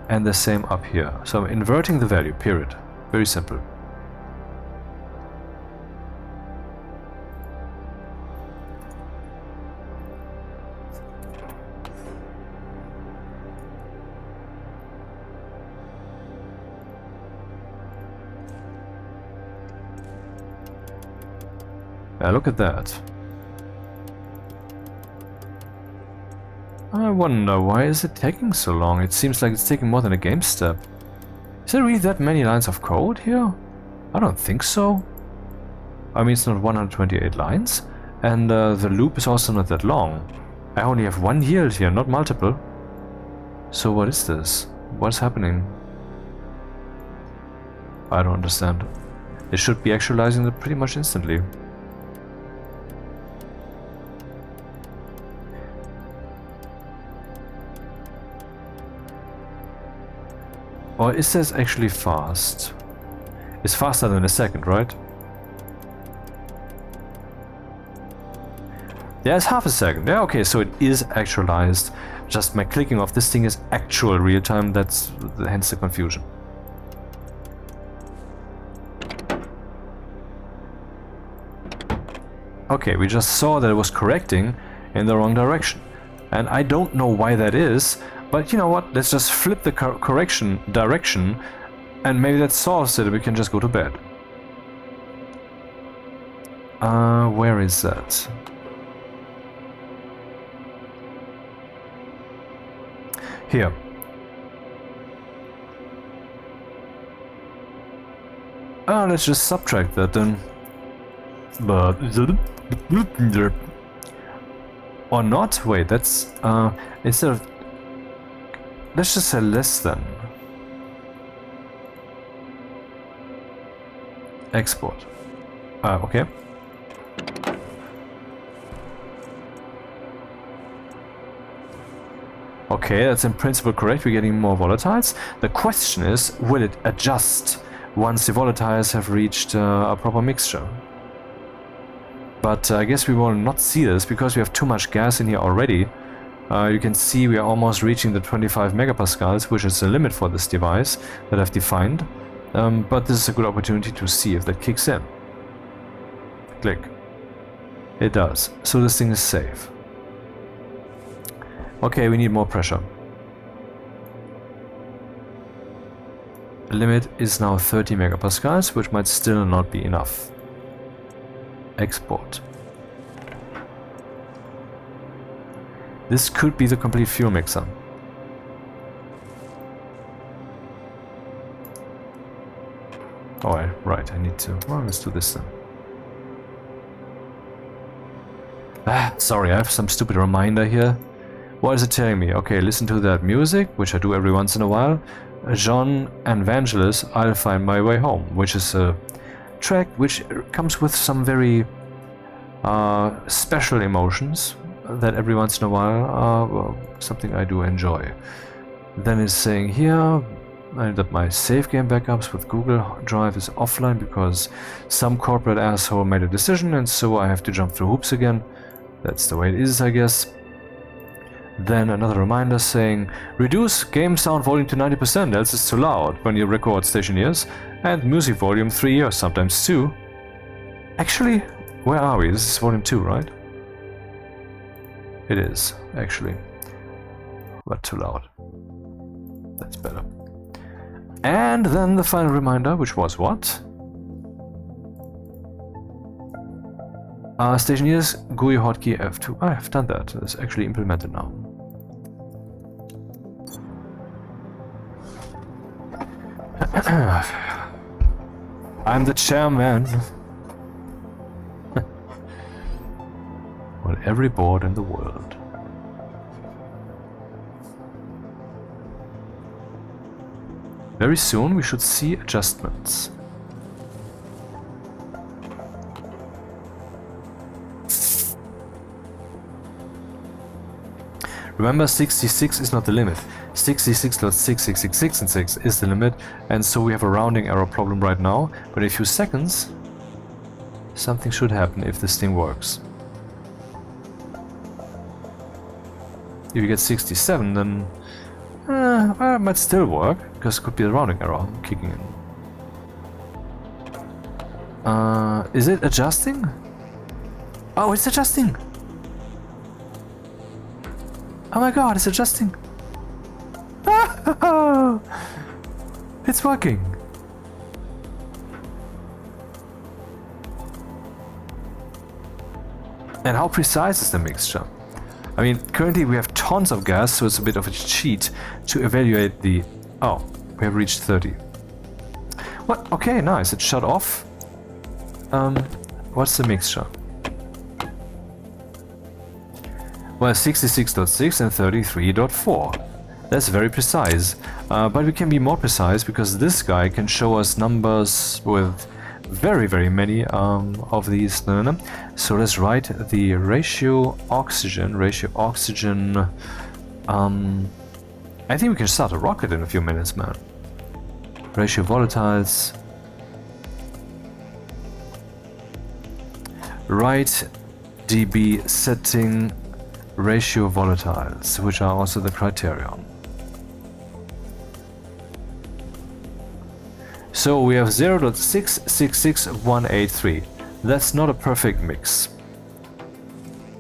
And the same up here. So I'm inverting the value, period. Very simple. Look at that. I wonder, why is it taking so long? It seems like it's taking more than a game step. Is there really that many lines of code here? I don't think so. I mean, it's not 128 lines, and the loop is also not that long. I only have one yield here, not multiple. So what is this? What's happening? I don't understand. It should be actualizing it pretty much instantly. Or is this actually fast? It's faster than a second, right? Yeah, it's half a second. Yeah, okay, so it is actualized. Just my clicking of this thing is actual real time, that's hence the confusion. Okay, we just saw that it was correcting in the wrong direction. And I don't know why that is. But you know what, let's just flip the correction direction and maybe that solves it and we can just go to bed. Where is that? Here. Let's just subtract that then. Or not? Wait, that's instead of... Let's just say less than. Export. Okay. Okay, that's in principle correct. We're getting more volatiles. The question is, will it adjust once the volatiles have reached a proper mixture? But I guess we will not see this because we have too much gas in here already. You can see we are almost reaching the 25 megapascals, which is the limit for this device that I've defined. But this is a good opportunity to see if that kicks in. Click. It does. So this thing is safe. Okay, we need more pressure. The limit is now 30 megapascals, which might still not be enough. Export. This could be the complete fuel mixer. Oh, right, I need to... Well, let's do this then. Sorry, I have some stupid reminder here. What is it telling me? Okay, listen to that music, which I do every once in a while. John and Vangelis, I'll Find My Way Home, which is a track which comes with some very special emotions that every once in a while are well, something I do enjoy. Then it's saying here that my save game backups with Google Drive is offline because some corporate asshole made a decision and so I have to jump through hoops again. That's the way it is, I guess. Then another reminder saying, reduce game sound volume to 90%, else it's too loud when you record Stationeers, and music volume 3 or sometimes 2. Actually, where are we? This is volume 2, right? It is, actually. But too loud. That's better. And then the final reminder, which was what? Stationeers GUI hotkey F2. I have done that. It's actually implemented now. I'm the chairman. On every board in the world. Very soon we should see adjustments. Remember, 66 is not the limit. 66.6666 and 6 is the limit, and so we have a rounding error problem right now, but in a few seconds something should happen if this thing works. If you get 67, then well, it might still work, because it could be a rounding error kicking in. Is it adjusting? Oh, it's adjusting! Oh my god, it's adjusting! It's working! And how precise is the mixture? I mean, currently we have tons of gas, so it's a bit of a cheat to evaluate the... Oh, we have reached 30. What? Okay, nice, it shut off. What's the mixture? Well, 66.6 and 33.4. That's very precise. But we can be more precise because this guy can show us numbers with very, very many of these. So let's write the ratio oxygen. I think we can start a rocket in a few minutes, man. Ratio volatiles. Write dB setting ratio volatiles, which are also the criterion. So we have 0.666183. That's not a perfect mix.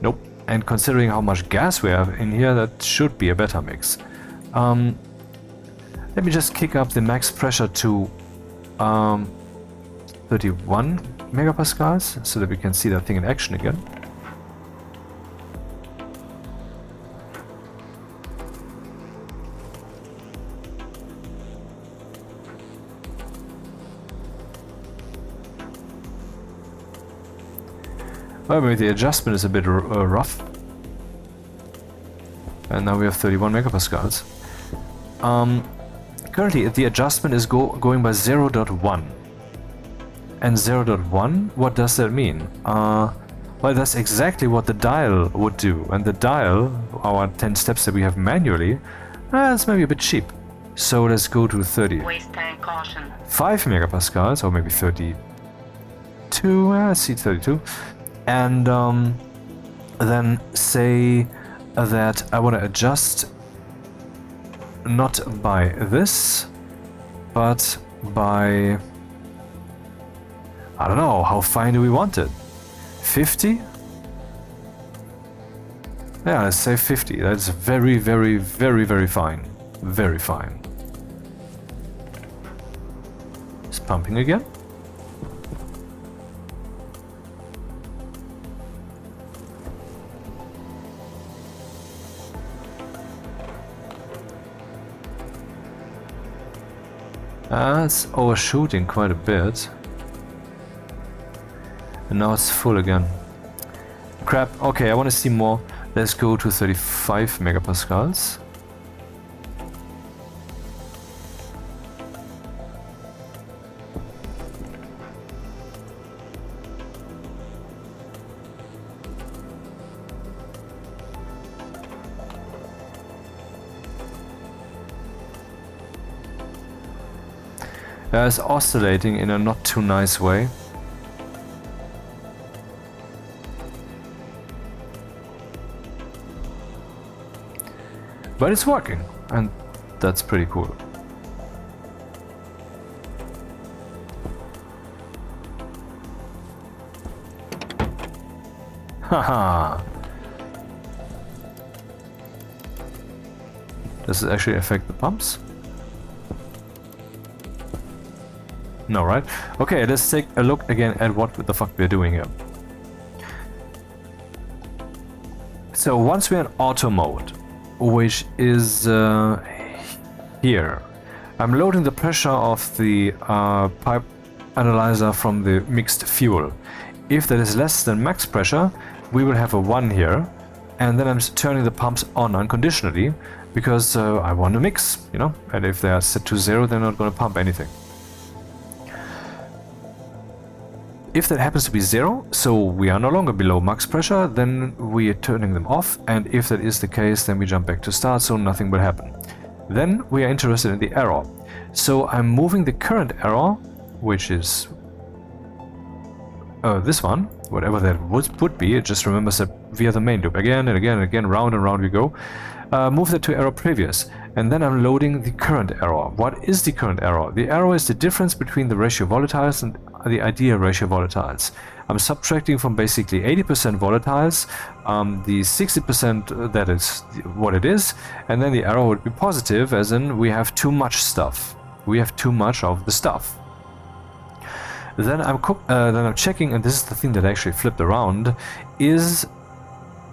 Nope. And considering how much gas we have in here, that should be a better mix. Let me just kick up the max pressure to 31 megapascals so that we can see that thing in action again. Well, maybe the adjustment is a bit rough. And now we have 31 megapascals. Currently, the adjustment is going by 0.1. And 0.1, what does that mean? Well, that's exactly what the dial would do. And the dial, our 10 steps that we have manually, it's maybe a bit cheap. So let's go to 30. Waste tank caution. 5 megapascals, or maybe 32. Let's see, 32. And then say that I want to adjust not by this, but by, I don't know, how fine do we want it? 50? Yeah, let's say 50. That's very, very, very, very fine. Very fine. It's pumping again. It's overshooting quite a bit. And now it's full again. Crap. Okay, I want to see more. Let's go to 35 megapascals. It's oscillating in a not too nice way. But it's working, and that's pretty cool. Haha! Does it actually affect the pumps? No, right? Okay, let's take a look again at what the fuck we're doing here. So once we're in auto mode, which is here, I'm loading the pressure of the pipe analyzer from the mixed fuel. If that is less than max pressure, we will have a 1 here, and then I'm turning the pumps on unconditionally because I want to mix, you know, and if they are set to 0, they're not going to pump anything. If that happens to be 0, so we are no longer below max pressure, then we are turning them off, and if that is the case, then we jump back to start, so nothing will happen. Then we are interested in the error. So I'm moving the current error, which is this one, whatever that would be. It just remembers that via the main loop again and again and again, round and round we go. Move that to error previous, and then I'm loading the current error. What is the current error? The error is the difference between the ratio volatiles and the ideal ratio volatiles. I'm subtracting from basically 80% volatiles, the 60% that is what it is, and then the error would be positive, as in we have too much stuff. We have too much of the stuff. Then I'm checking, and this is the thing that actually flipped around, is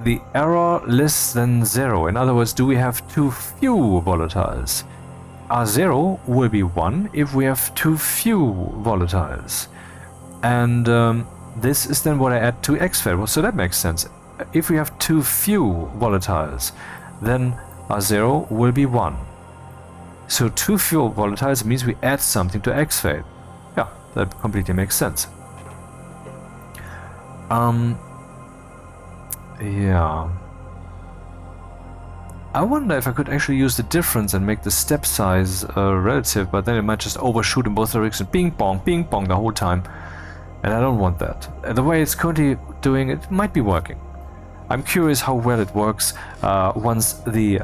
the error less than 0. In other words, do we have too few volatiles? R0 will be 1 if we have too few volatiles. And this is then what I add to exFed. So that makes sense. If we have too few volatiles, then R0 will be 1. So too few volatiles means we add something to exFed. Yeah, that completely makes sense. Yeah. I wonder if I could actually use the difference and make the step size relative, but then it might just overshoot in both directions. Ping pong the whole time. And I don't want that. The way it's currently doing it might be working. I'm curious how well it works once the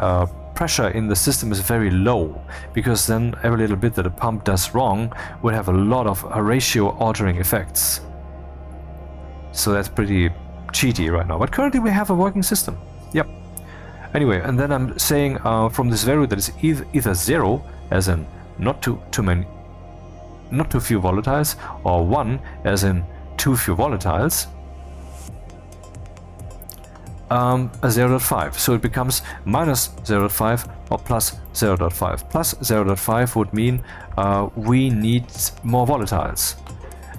pressure in the system is very low, because then every little bit that a pump does wrong will have a lot of ratio altering effects. So that's pretty cheaty right now, but currently we have a working system. Yep. Anyway, and then I'm saying from this value that is either 0, as in not too few volatiles, or 1, as in too few volatiles, a 0.5. So it becomes minus 0.5 or plus 0.5. Plus 0.5 would mean we need more volatiles.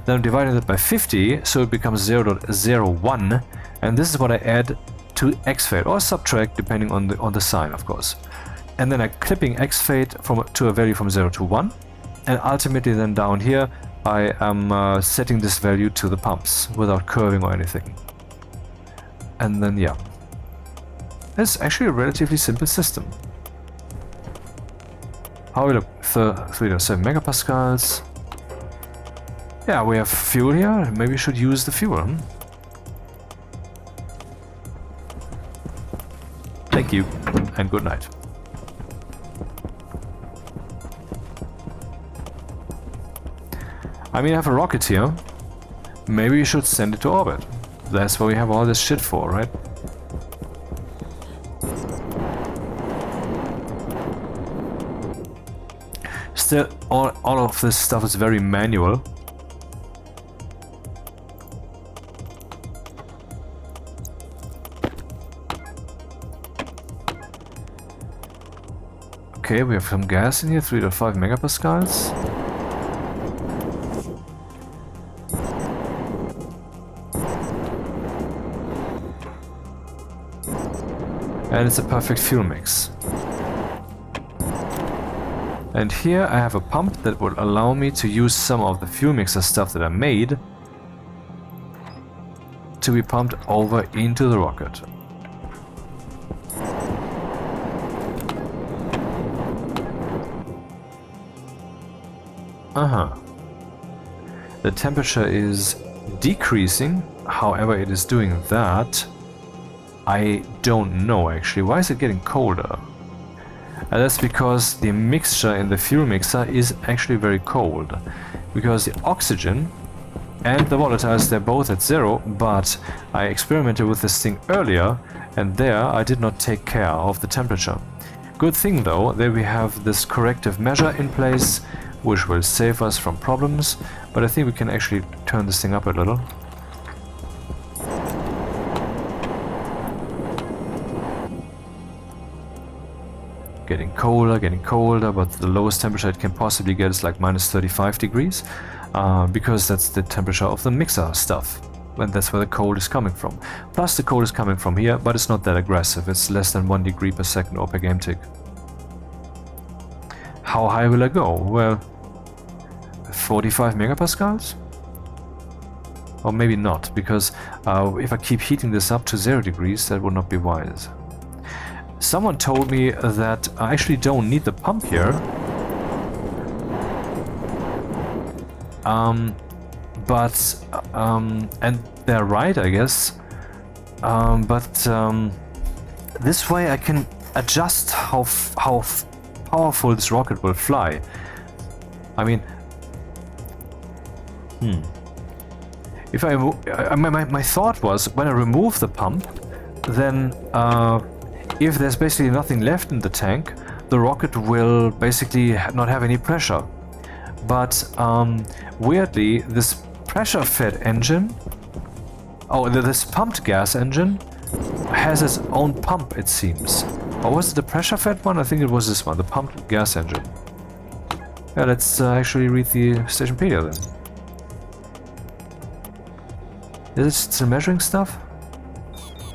Then I'm dividing it by 50, so it becomes 0.01, and this is what I add to exFade, or subtract depending on the sign, of course. And then I'm clipping exFade to a value from 0 to 1, and ultimately then down here I am setting this value to the pumps without curving or anything. And then yeah, it's actually a relatively simple system. How we look? 3.7 megapascals. Yeah, we have fuel here. Maybe we should use the fuel. Thank you, and good night. I mean, I have a rocket here. Maybe we should send it to orbit. That's what we have all this shit for, right? Still, all of this stuff is very manual. Okay, we have some gas in here, 3.5 megapascals. And it's a perfect fuel mix. And here I have a pump that will allow me to use some of the fuel mixer stuff that I made to be pumped over into the rocket. The temperature is decreasing, however it is doing that, I don't know actually. Why is it getting colder? That's because the mixture in the fuel mixer is actually very cold. Because the oxygen and the volatiles, they're both at 0, but I experimented with this thing earlier, and there I did not take care of the temperature. Good thing though that we have this corrective measure in place, which will save us from problems, but I think we can actually turn this thing up a little. Getting colder, but the lowest temperature it can possibly get is like -35 degrees, because that's the temperature of the mixer stuff, and that's where the cold is coming from. Plus the cold is coming from here, but it's not that aggressive, it's less than 1 degree per second or per game tick. How high will I go? Well, 45 megapascals? Or maybe not, because if I keep heating this up to 0 degrees, that would not be wise. Someone told me that I actually don't need the pump here. And they're right, I guess. This way I can adjust how powerful this rocket will fly. I mean, if my thought was when I remove the pump, then if there's basically nothing left in the tank, the rocket will basically not have any pressure. But weirdly, this pressure-fed engine, this pumped gas engine, has its own pump, it seems. Or was it the pressure-fed one? I think it was this one, the pumped gas engine. Yeah, let's actually read the Stationepedia then. Is it still measuring stuff?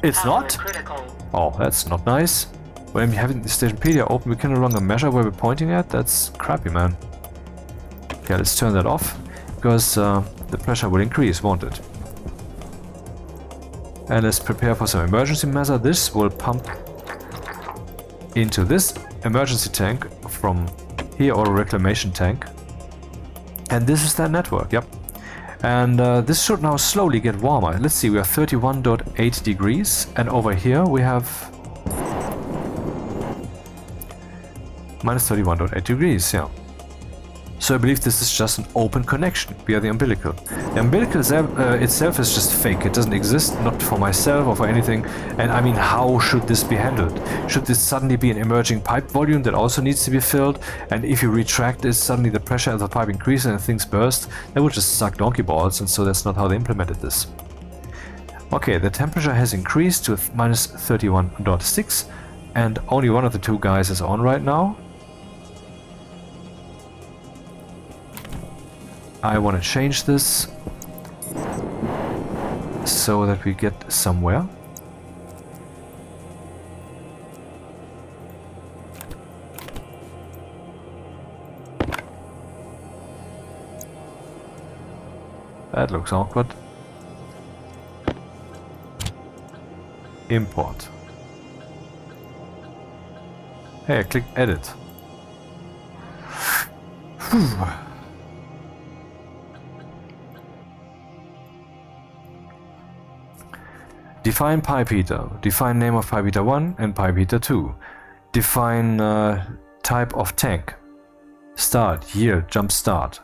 It's not? Critical. Oh, that's not nice. When we have the Stationepedia open, we can no longer measure where we're pointing at. That's crappy, man. Okay, let's turn that off, because the pressure will increase, won't it? And let's prepare for some emergency measure. This will pump into this emergency tank from here, or a reclamation tank. And this is that network, yep. And this should now slowly get warmer. Let's see, we are 31.8 degrees, and over here we have -31.8 degrees, yeah. So I believe this is just an open connection via the umbilical. The umbilical itself is just fake, it doesn't exist, not for myself or for anything. And I mean, how should this be handled? Should this suddenly be an emerging pipe volume that also needs to be filled? And if you retract this, suddenly the pressure of the pipe increases and things burst? That would just suck donkey balls, and so that's not how they implemented this. Okay, the temperature has increased to -31.6, and only one of the two guys is on right now. I want to change this so that we get somewhere. That looks awkward. Import. Hey, I clicked edit. Whew. Define pipe heater. Define name of pipe heater 1 and pipe heater 2. Define type of tank. Start, year, jump start.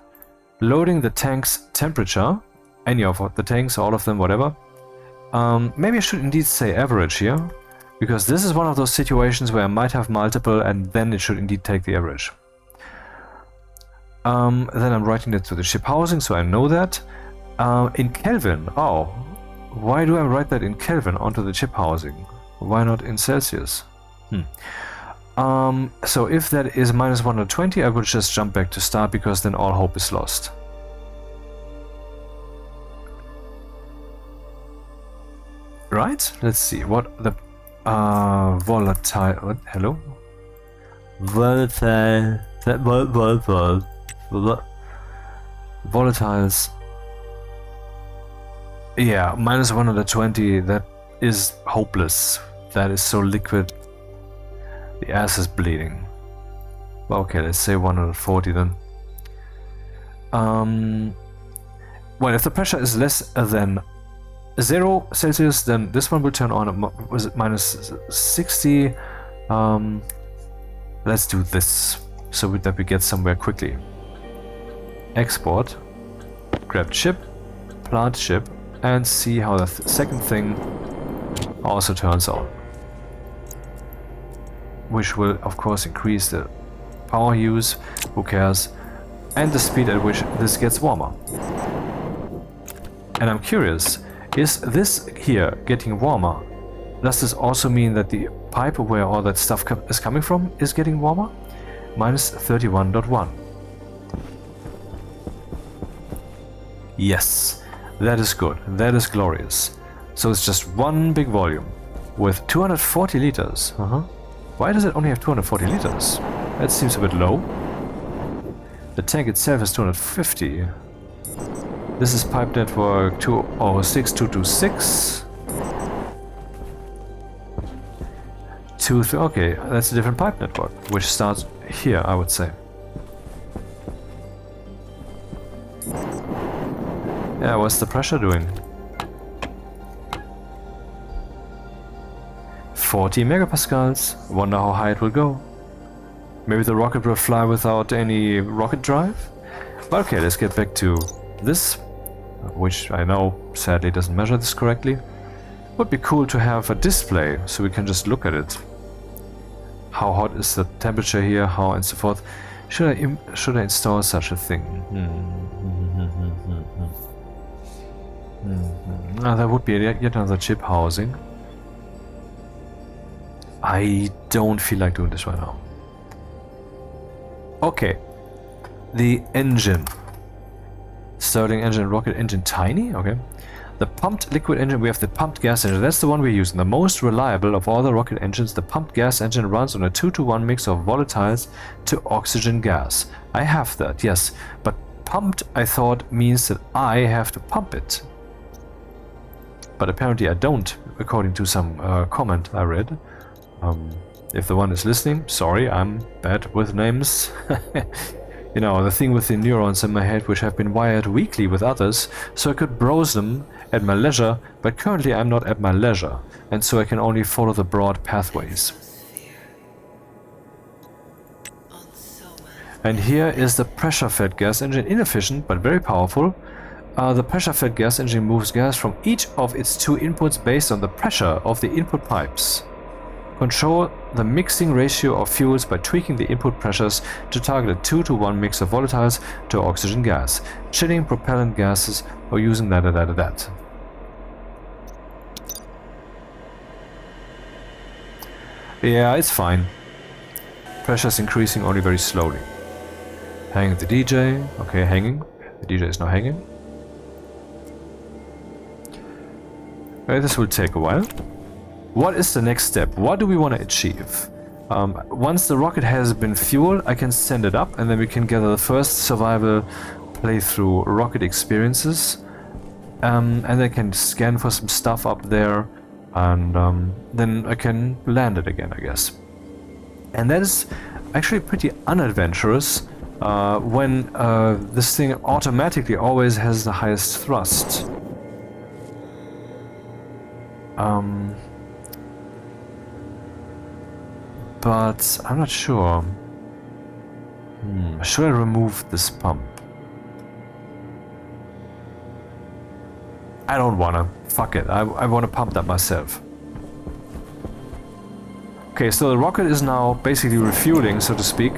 Loading the tank's temperature. Any of the tanks, all of them, whatever. Maybe I should indeed say average here, because this is one of those situations where I might have multiple, and then it should indeed take the average. Then I'm writing that to the ship housing, so I know that. In Kelvin, oh. Why do I write that in Kelvin onto the chip housing? Why not in Celsius? So if that is -120, I would just jump back to start, because then all hope is lost. Right? Let's see what the Volatile. What? Hello? Volatile. Volatiles. Yeah, minus 120. That is hopeless. That is so liquid. The ass is bleeding. Okay, let's say 140 then. Well, if the pressure is less than 0 Celsius, then this one will turn on at was it minus 60. Let's do this so that we get somewhere quickly. Export, grab chip, plant chip, and see how the second thing also turns on. Which will, of course, increase the power use, who cares, and the speed at which this gets warmer. And I'm curious, is this here getting warmer? Does this also mean that the pipe where all that stuff is coming from is getting warmer? Minus 31.1. Yes, that is good. That is glorious. So it's just one big volume with 240 liters. Why does it only have 240 liters? That seems a bit low. The tank itself is 250. This is pipe network 206226. Okay, that's a different pipe network, which starts here, I would say. Yeah, what's the pressure doing? 40 megapascals. Wonder how high it will go. Maybe the rocket will fly without any rocket drive? But okay, let's get back to this, which I know sadly doesn't measure this correctly. Would be cool to have a display so we can just look at it. How hot is the temperature here, how and so forth. Should I install such a thing? There would be yet another chip housing. I don't feel like doing this right now. Okay. The engine. Stirling engine, rocket engine, tiny? Okay. The pumped liquid engine, we have the pumped gas engine. That's the one we're using. The most reliable of all the rocket engines. The pumped gas engine runs on a 2-to-1 mix of volatiles to oxygen gas. I have that, yes. But pumped, I thought, means that I have to pump it. But apparently I don't, according to some comment I read. If the one is listening, sorry, I'm bad with names. You know, the thing with the neurons in my head which have been wired weekly with others, so I could browse them at my leisure, but currently I'm not at my leisure, and so I can only follow the broad pathways. And here is the pressure-fed gas engine, inefficient but very powerful. The pressure-fed gas engine moves gas from each of its 2 inputs based on the pressure of the input pipes. Control the mixing ratio of fuels by tweaking the input pressures to target a 2-to-1 mix of volatiles to oxygen gas, chilling propellant gases, or using that. Yeah, it's fine. Pressure is increasing only very slowly. Hanging the DJ. Okay, hanging. The DJ is now hanging. Okay, this will take a while. What is the next step? What do we want to achieve? Once the rocket has been fueled, I can send it up and then we can gather the first survival playthrough rocket experiences. And I can scan for some stuff up there and then I can land it again, I guess. And that is actually pretty unadventurous when this thing automatically always has the highest thrust. But I'm not sure. Should I remove this pump? I don't wanna. Fuck it. I wanna pump that myself. Okay, so the rocket is now basically refueling, so to speak.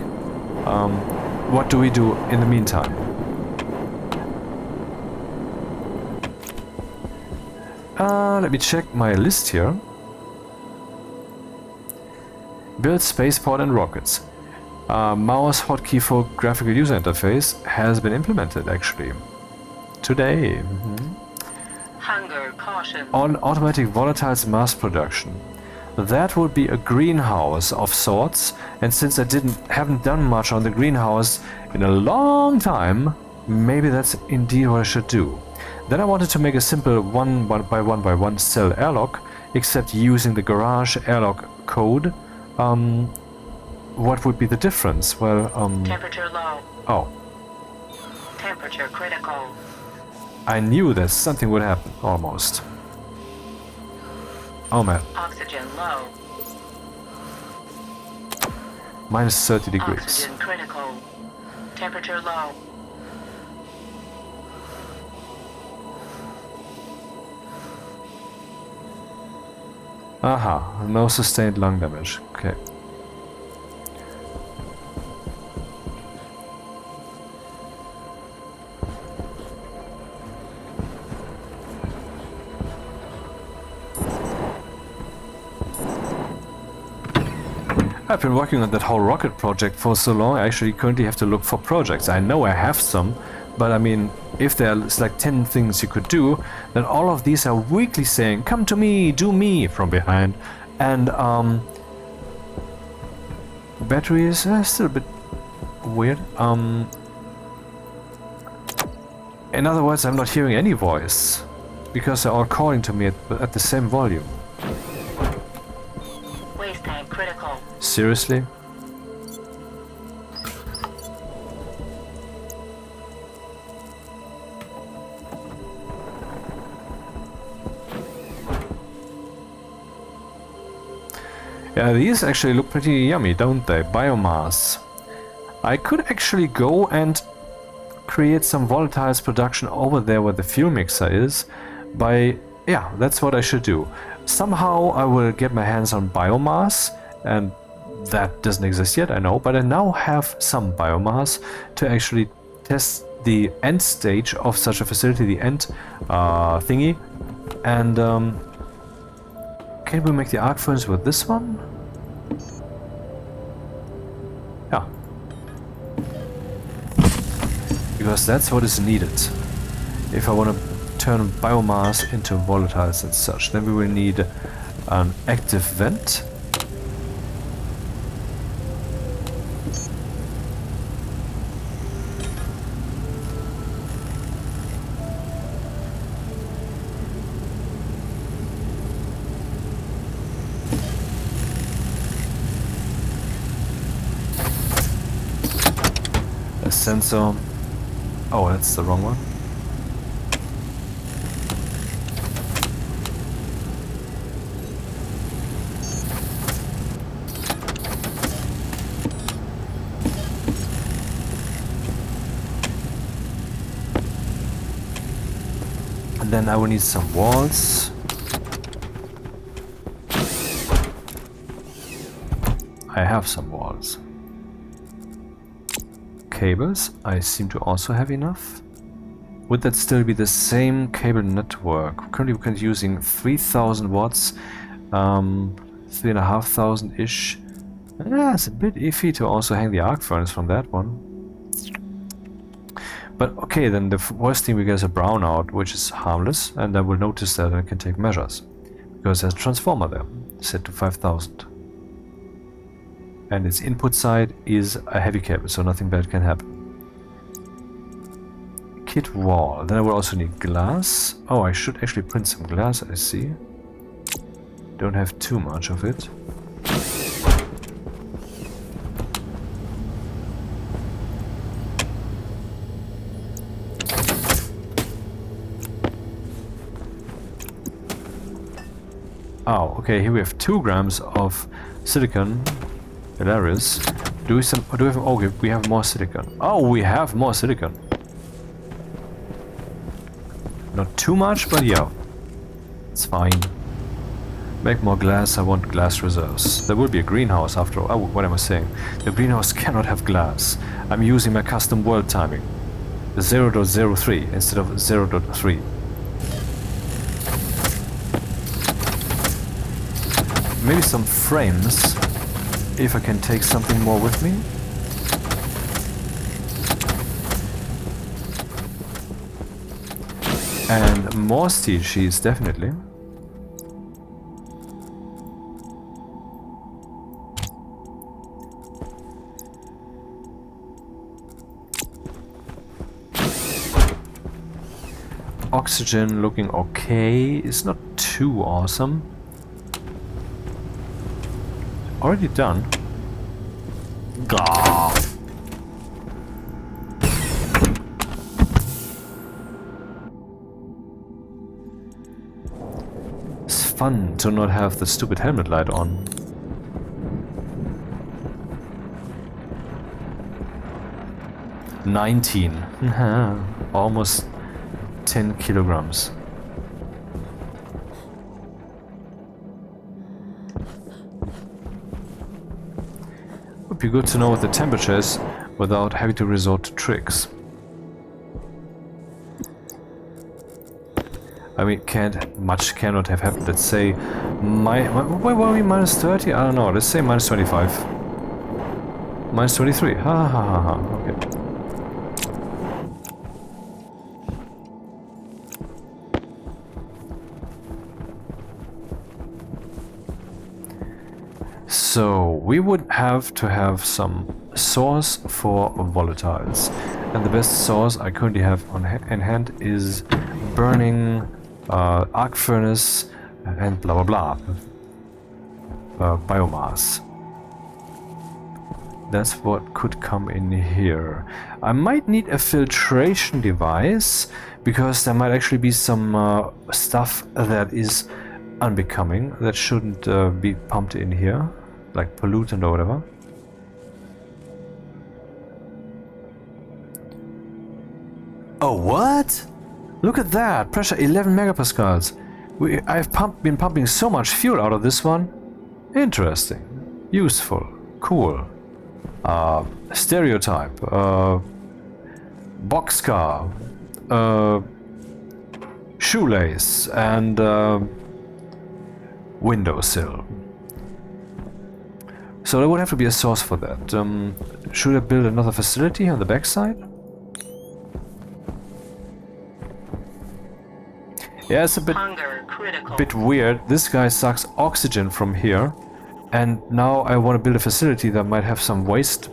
What do we do in the meantime? Let me check my list here. Build spaceport and rockets. Mouse hotkey for graphical user interface has been implemented actually. Today. Hunger caution. On automatic volatiles mass production. that would be a greenhouse of sorts. And since I haven't done much on the greenhouse in a long time, maybe that's indeed what I should do. Then I wanted to make a simple 1 by 1 by 1 cell airlock, except using the garage airlock code. What would be the difference? Well, Temperature low. oh, Temperature critical. I knew that something would happen, almost. Oh man, Oxygen low. minus 30 degrees. Oxygen critical. Temperature low. Aha, no sustained lung damage. Okay. I've been working on that whole rocket project for so long, I actually currently have to look for projects. I know I have some, but I mean, if there's like 10 things you could do, then all of these are weakly saying, come to me, do me, from behind. And, batteries are still a bit weird. In other words, I'm not hearing any voice, because they're all calling to me at the same volume. Waste tank critical. Seriously? Yeah, these actually look pretty yummy, don't they? Biomass. I could actually go and create some volatiles production over there where the fuel mixer is by... yeah, that's what I should do. Somehow I will get my hands on biomass, and that doesn't exist yet, I know, but I now have some biomass to actually test the end stage of such a facility, the end thingy. And can we make the arc furnace with this one? Yeah. Because that's what is needed. If I want to turn biomass into volatiles and such, then we will need an active vent. Sensor. Oh, that's the wrong one. And then I will need some walls. I have some walls. Cables, I seem to also have enough. Would that still be the same cable network? Currently we're using 3000 watts, 3500-ish. Yeah, it's a bit iffy to also hang the arc furnace from that one. But okay, then the worst thing we get is a brownout, which is harmless, and I will notice that I can take measures. Because there's a transformer there, set to 5000. And its input side is a heavy cable, so nothing bad can happen. Kit wall. Then I will also need glass. Oh, I should actually print some glass, I see. Don't have too much of it. Oh, okay, here we have 2 grams of silicon. Hilarious. Do we have... okay, we have more silicon. Oh, we have more silicon. Not too much, but yeah. It's fine. Make more glass, I want glass reserves. There will be a greenhouse after all. Oh, what am I saying? The greenhouse cannot have glass. I'm using my custom world timing. 0.03 instead of 0.3. Maybe some frames. If I can take something more with me. And more steel sheets, definitely. oxygen looking okay. It's not too awesome. Already done. Gah. It's fun to not have the stupid helmet light on. Almost 10 kilograms. Would be good to know what the temperature is without having to resort to tricks. I mean, cannot have happened. Let's say, where were we? Minus 30? I don't know. Let's say minus 25. Minus 23. Ha ha ha ha. Okay. So we would have to have some source for volatiles, and the best source I currently have in hand is burning arc furnace and blah blah blah biomass. That's what could come in here. I might need a filtration device because there might actually be some stuff that is unbecoming that shouldn't be pumped in here, like pollutant or whatever. Oh, what? Look at that! Pressure 11 megapascals. I've been pumping so much fuel out of this one. Interesting. Useful. Cool. Stereotype. Boxcar. Shoelace. And windowsill. So there would have to be a source for that. Should I build another facility on the backside? Yeah, it's a bit weird. This guy sucks oxygen from here, and now I want to build a facility that might have some waste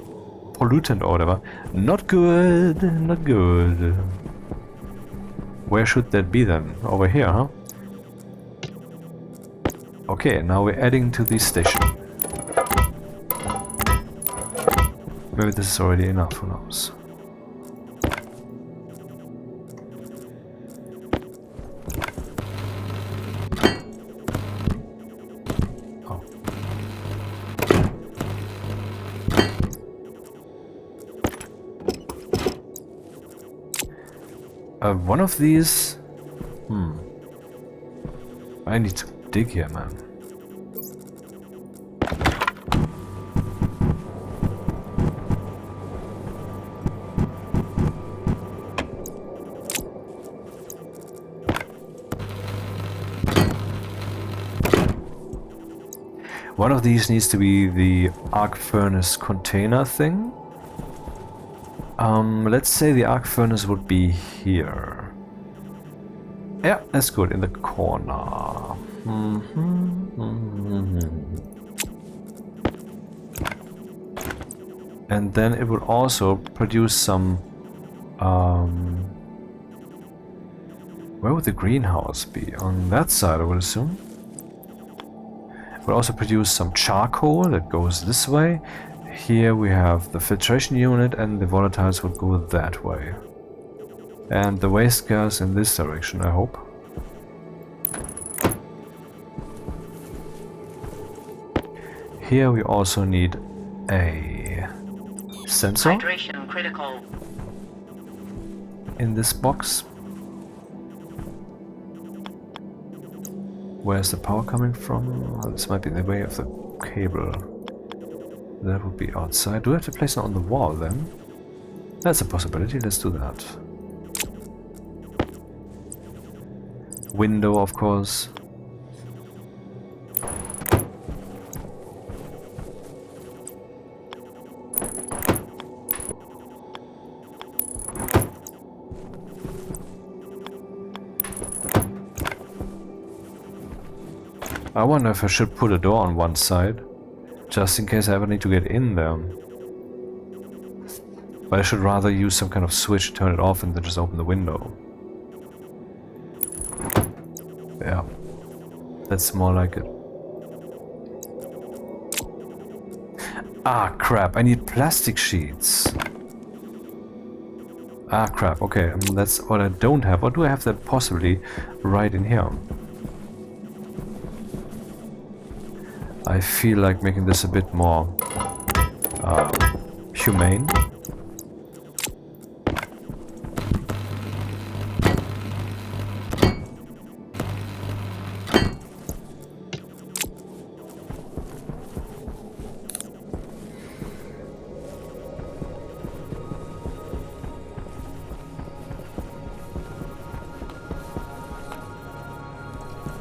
pollutant or whatever. Not good, not good. Where should that be then? Over here, huh? Okay, now we're adding to the station. Maybe this is already enough, who knows? One of these... I need to dig here, man. One of these needs to be the arc furnace container thing. Let's say the arc furnace would be here. Yeah, that's good, in the corner. And then it would also produce some... where would the greenhouse be? On that side, I would assume. It would also produce some charcoal that goes this way. Here we have the filtration unit, and the volatiles would go that way. And the waste gas in this direction, I hope. Here we also need a sensor. Hydration critical. In this box. Where's the power coming from? This might be in the way of the cable. That would be outside. Do I have to place it on the wall then? That's a possibility, let's do that. Window, of course. I wonder if I should put a door on one side. Just in case I ever need to get in there. But I should rather use some kind of switch, turn it off, and then just open the window. That's more like it. Ah, crap. I need plastic sheets. Ah, crap. Okay, that's what I don't have. Or do I have that possibly right in here? I feel like making this a bit more humane.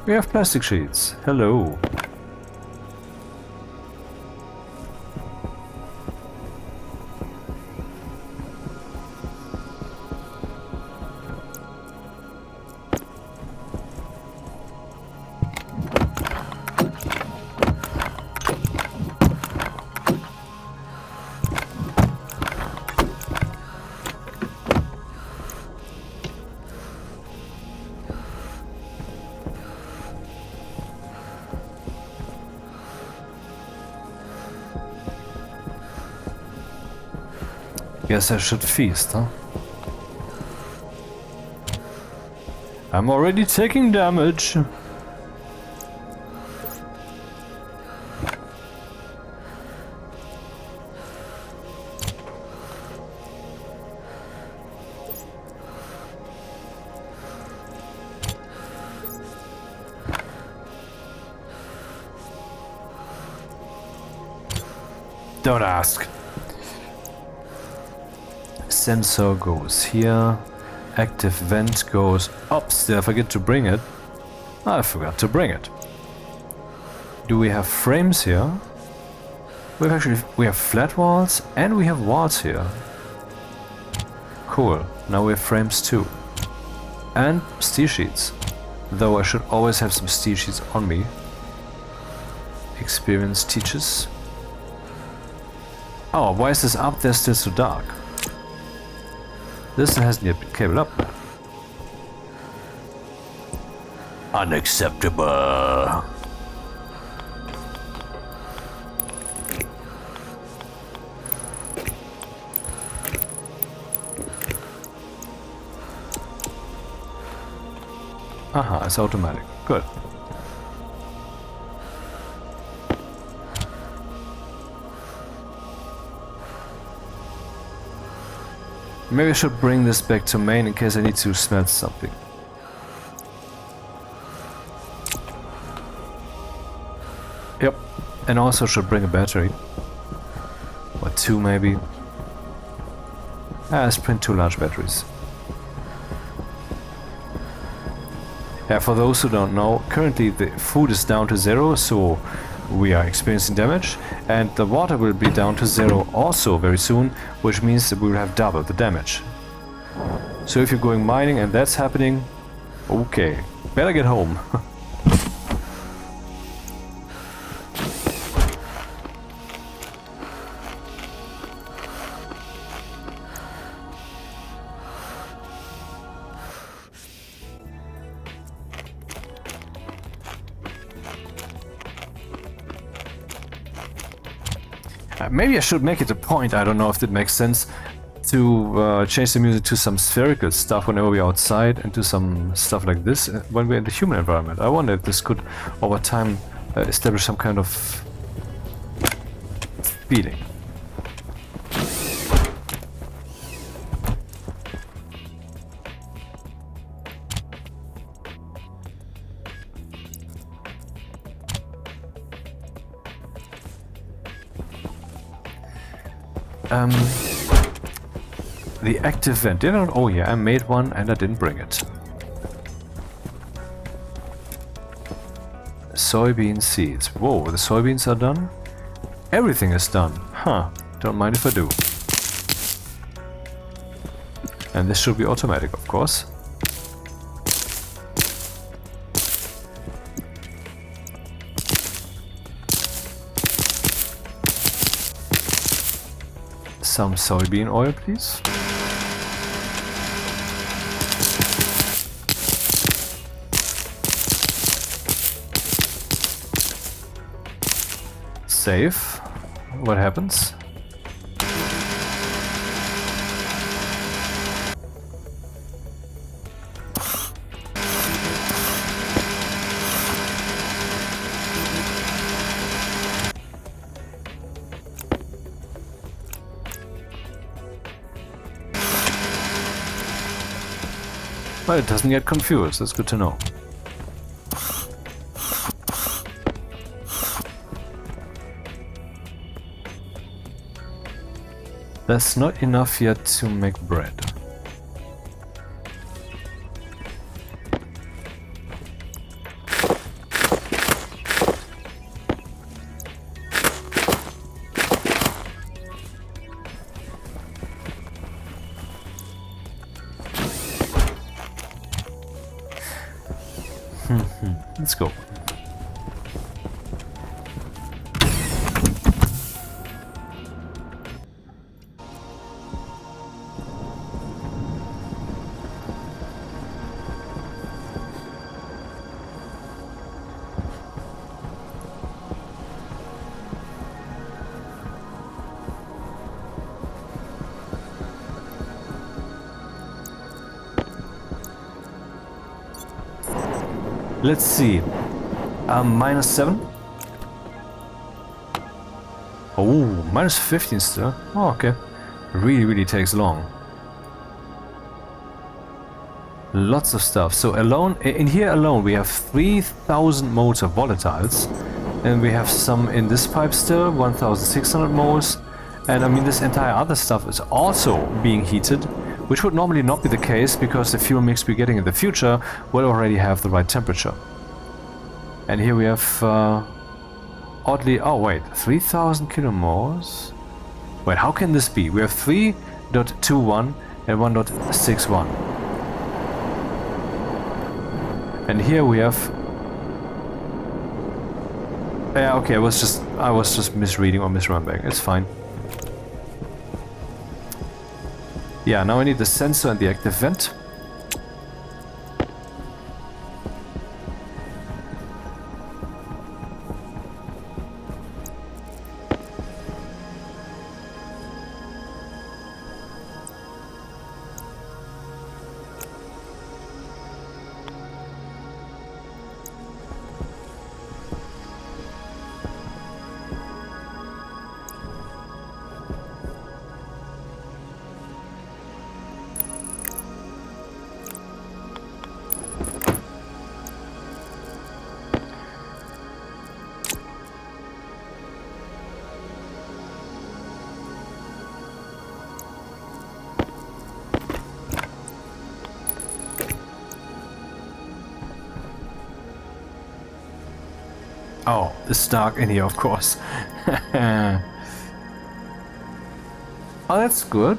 We have plastic sheets. Hello. Guess I should feast, huh? I'm already taking damage. Don't ask. Sensor goes here. Active vent goes ups. Did I forget to bring it? I forgot to bring it. Do we have frames here? We have flat walls and we have walls here. Cool. Now we have frames too. And steel sheets. Though I should always have some steel sheets on me. Experience teaches. Oh, why is this up there still so dark? This hasn't yet been cabled up. Unacceptable. Aha, it's automatic. Good. Maybe I should bring this back to main in case I need to smelt something. Yep, and also should bring a battery. Or two maybe. Let's print 2 large batteries. Yeah, for those who don't know, currently the food is down to 0, so we are experiencing damage, and the water will be down to 0 also very soon, which means that we will have double the damage. So if you're going mining and that's happening, okay, better get home. Maybe I should make it a point, I don't know if that makes sense, to change the music to some spherical stuff whenever we're outside and to some stuff like this when we're in the human environment. I wonder if this could, over time, establish some kind of feeling. The active vent. Oh yeah, I made one and I didn't bring it. Soybean seeds. Whoa, the soybeans are done? Everything is done. Huh, don't mind if I do. And this should be automatic, of course. Some soybean oil, please. save. What happens? Well, it doesn't get confused. That's good to know. That's not enough yet to make bread. Let's go. Let's see. -7. Oh, -15 still. Oh, okay. Really takes long. Lots of stuff. So alone, in here alone, we have 3,000 moles of volatiles, and we have some in this pipe still, 1,600 moles. And I mean, this entire other stuff is also being heated, which would normally not be the case because the fuel mix we're getting in the future will already have the right temperature. And here we have, oddly, oh wait, 3,000 kilomoles? Wait, how can this be? We have 3.21 and 1.61. And here we have... Yeah, okay, I was just misreading or misremembering. It's fine. Yeah, now I need the sensor and the active vent. Oh, it's dark in here, of course. Oh, that's good.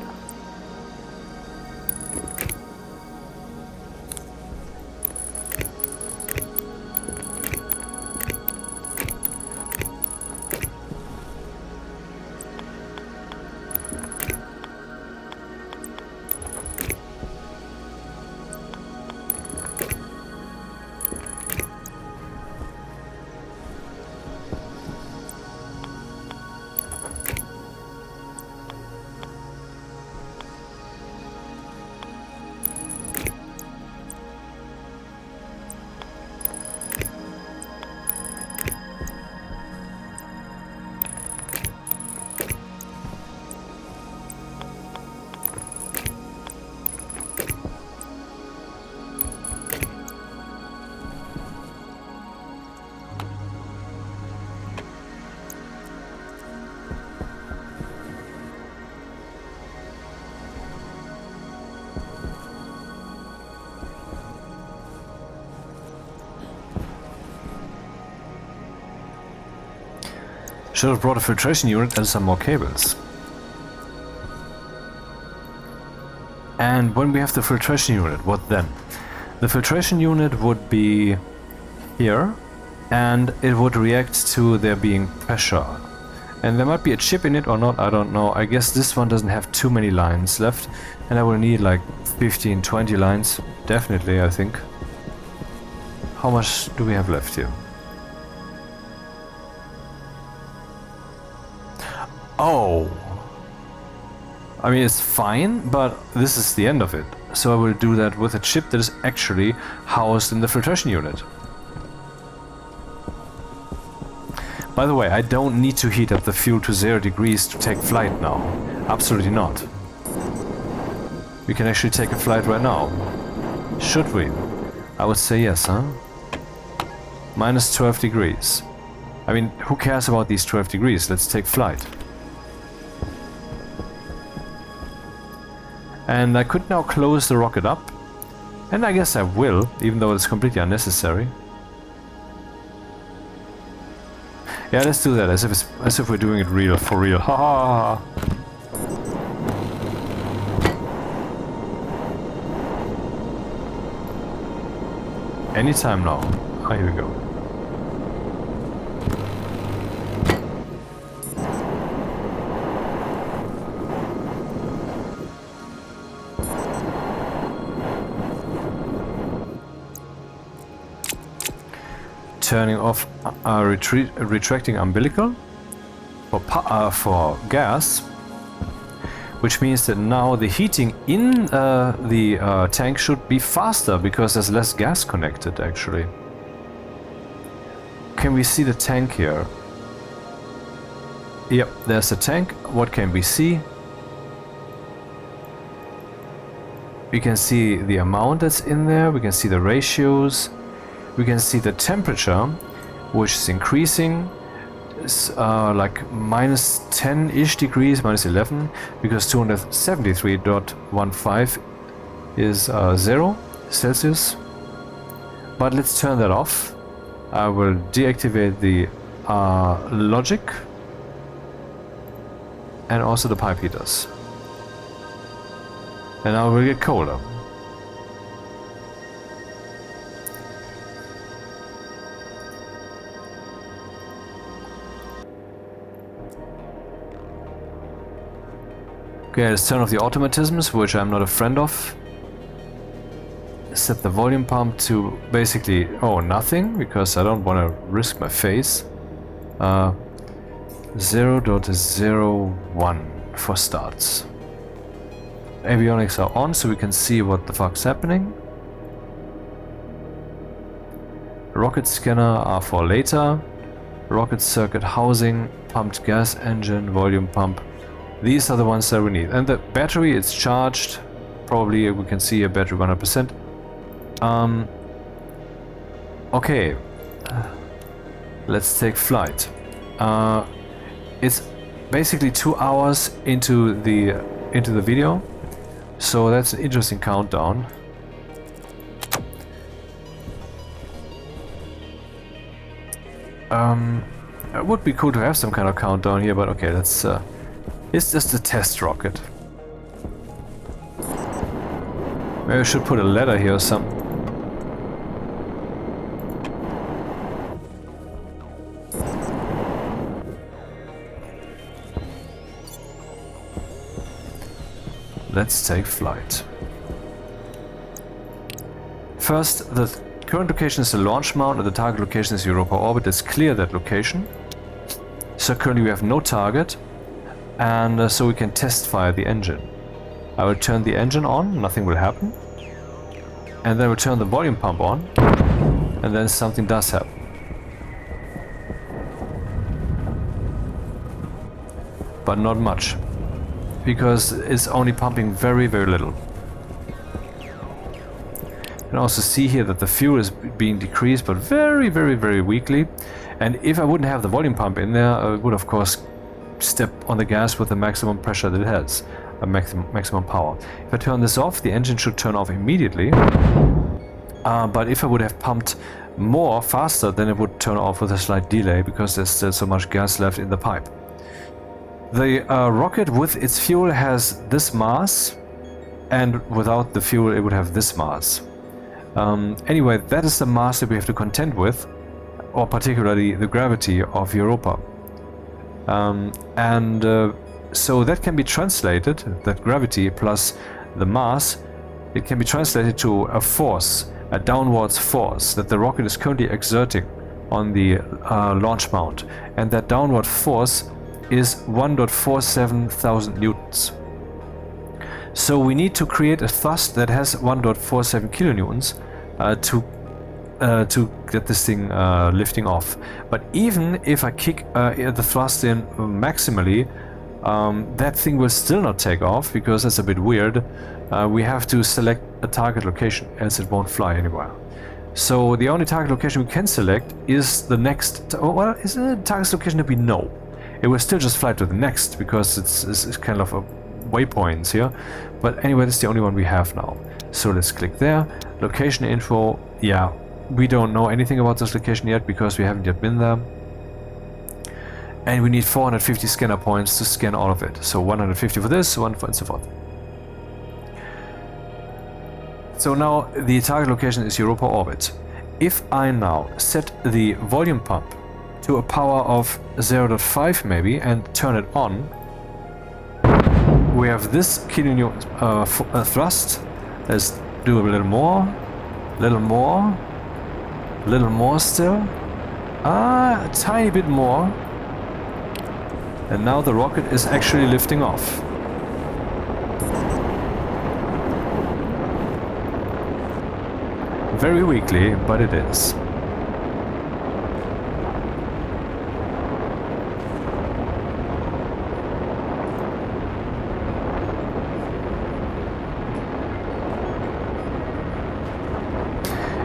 Should have brought a filtration unit and some more cables. And when we have the filtration unit, what then? The filtration unit would be here, and it would react to there being pressure. And there might be a chip in it or not, I don't know. I guess this one doesn't have too many lines left, and I will need like 15, 20 lines. Definitely, I think. How much do we have left here? Oh. I mean, it's fine, but this is the end of it. So I will do that with a chip that is actually housed in the filtration unit. By the way, I don't need to heat up the fuel to 0 degrees to take flight now. Absolutely not. We can actually take a flight right now. Should we? I would say yes, huh? Minus 12 degrees. I mean, who cares about these 12 degrees? Let's take flight. And I could now close the rocket up. And I guess I will, even though it's completely unnecessary. Yeah, let's do that as if we're doing it real for real. Ha ha ha. Anytime now. Ah, here we go. Turning off retracting umbilical for gas, which means that now the heating in the tank should be faster because there's less gas connected actually. Can we see the tank here? Yep, there's a tank. What can we see? We can see the amount that's in there, we can see the ratios. We can see the temperature, which is increasing. It's like minus 10-ish degrees, minus 11, because 273.15 is 0 Celsius. But let's turn that off. I will deactivate the logic and also the pipe heaters. And now it will get colder. Okay, let's turn off the automatisms, which I'm not a friend of. Set the volume pump to basically, nothing, because I don't want to risk my face. 0.01 for starts. Avionics are on, so we can see what the fuck's happening. Rocket scanner are for later. Rocket circuit housing, pumped gas engine, volume pump. These are the ones that we need. And the battery is charged. Probably we can see a battery 100%. Okay. Let's take flight. It's basically 2 hours into the video. So that's an interesting countdown. It would be cool to have some kind of countdown here, but okay, let's it's just a test rocket. Maybe I should put a ladder here or something. Let's take flight. First, the current location is the launch mount and the target location is Europa orbit. Let's clear that location. So currently we have no target. And so we can test fire the engine. I will turn the engine on, nothing will happen. And then we'll turn the volume pump on, and then something does happen. But not much, because it's only pumping very, very little. You can also see here that the fuel is being decreased, but very, very, very weakly. And if I wouldn't have the volume pump in there, I would of course step on the gas with the maximum pressure that it has, a maximum power. If I turn this off, the engine should turn off immediately. But if I would have pumped more faster, then it would turn off with a slight delay because there's still so much gas left in the pipe. The rocket with its fuel has this mass, and without the fuel it would have this mass. Anyway, that is the mass that we have to contend with, or particularly the gravity of Europa. So that can be translated, that gravity plus the mass, it can be translated to a force, a downwards force that the rocket is currently exerting on the launch mount. And that downward force is 1.47 thousand newtons. So we need to create a thrust that has 1.47 kilonewtons to get this thing lifting off. But even if I kick the thrust in maximally, that thing will still not take off, because that's a bit weird. We have to select a target location, else it won't fly anywhere. So the only target location we can select is the next... well, is it a target location that we know? It will still just fly to the next, because it's kind of a waypoints here. But anyway, that's the only one we have now. So let's click there. Location info, yeah, we don't know anything about this location yet, because we haven't yet been there. And we need 450 scanner points to scan all of it. So 150 for this, one for and so forth. So now the target location is Europa orbit. If I now set the volume pump to a power of 0.5 maybe and turn it on, we have this kilonewton thrust. Let's do a little more, little more, little more still. A tiny bit more. And now the rocket is actually lifting off. Very weakly, but it is.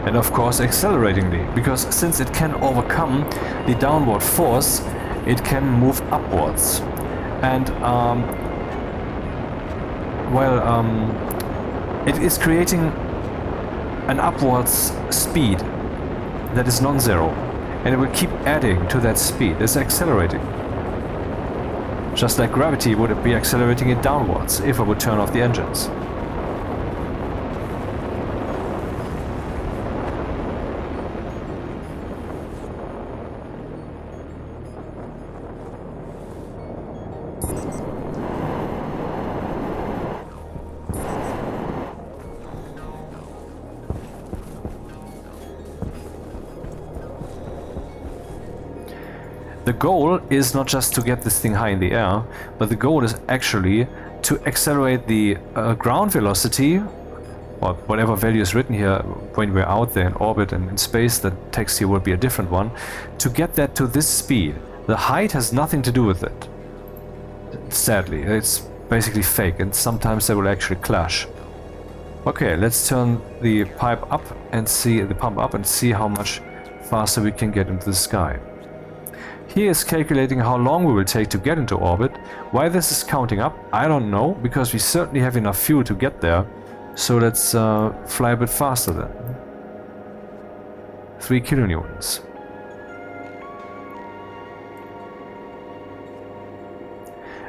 And of course acceleratingly, because since it can overcome the downward force, it can move upwards. And it is creating an upwards speed that is non-zero, and it will keep adding to that speed. It's accelerating. Just like gravity would be accelerating it downwards if I would turn off the engines. The goal is not just to get this thing high in the air, but the goal is actually to accelerate the ground velocity, or whatever value is written here when we're out there in orbit and in space. The text here will be a different one. To get that to this speed. The height has nothing to do with it. Sadly, it's basically fake, and sometimes they will actually clash. Okay, let's turn the pipe up and see the pump up and see how much faster we can get into the sky. He is calculating how long we will take to get into orbit. Why this is counting up, I don't know, because we certainly have enough fuel to get there. So let's fly a bit faster then. 3 kilonewtons.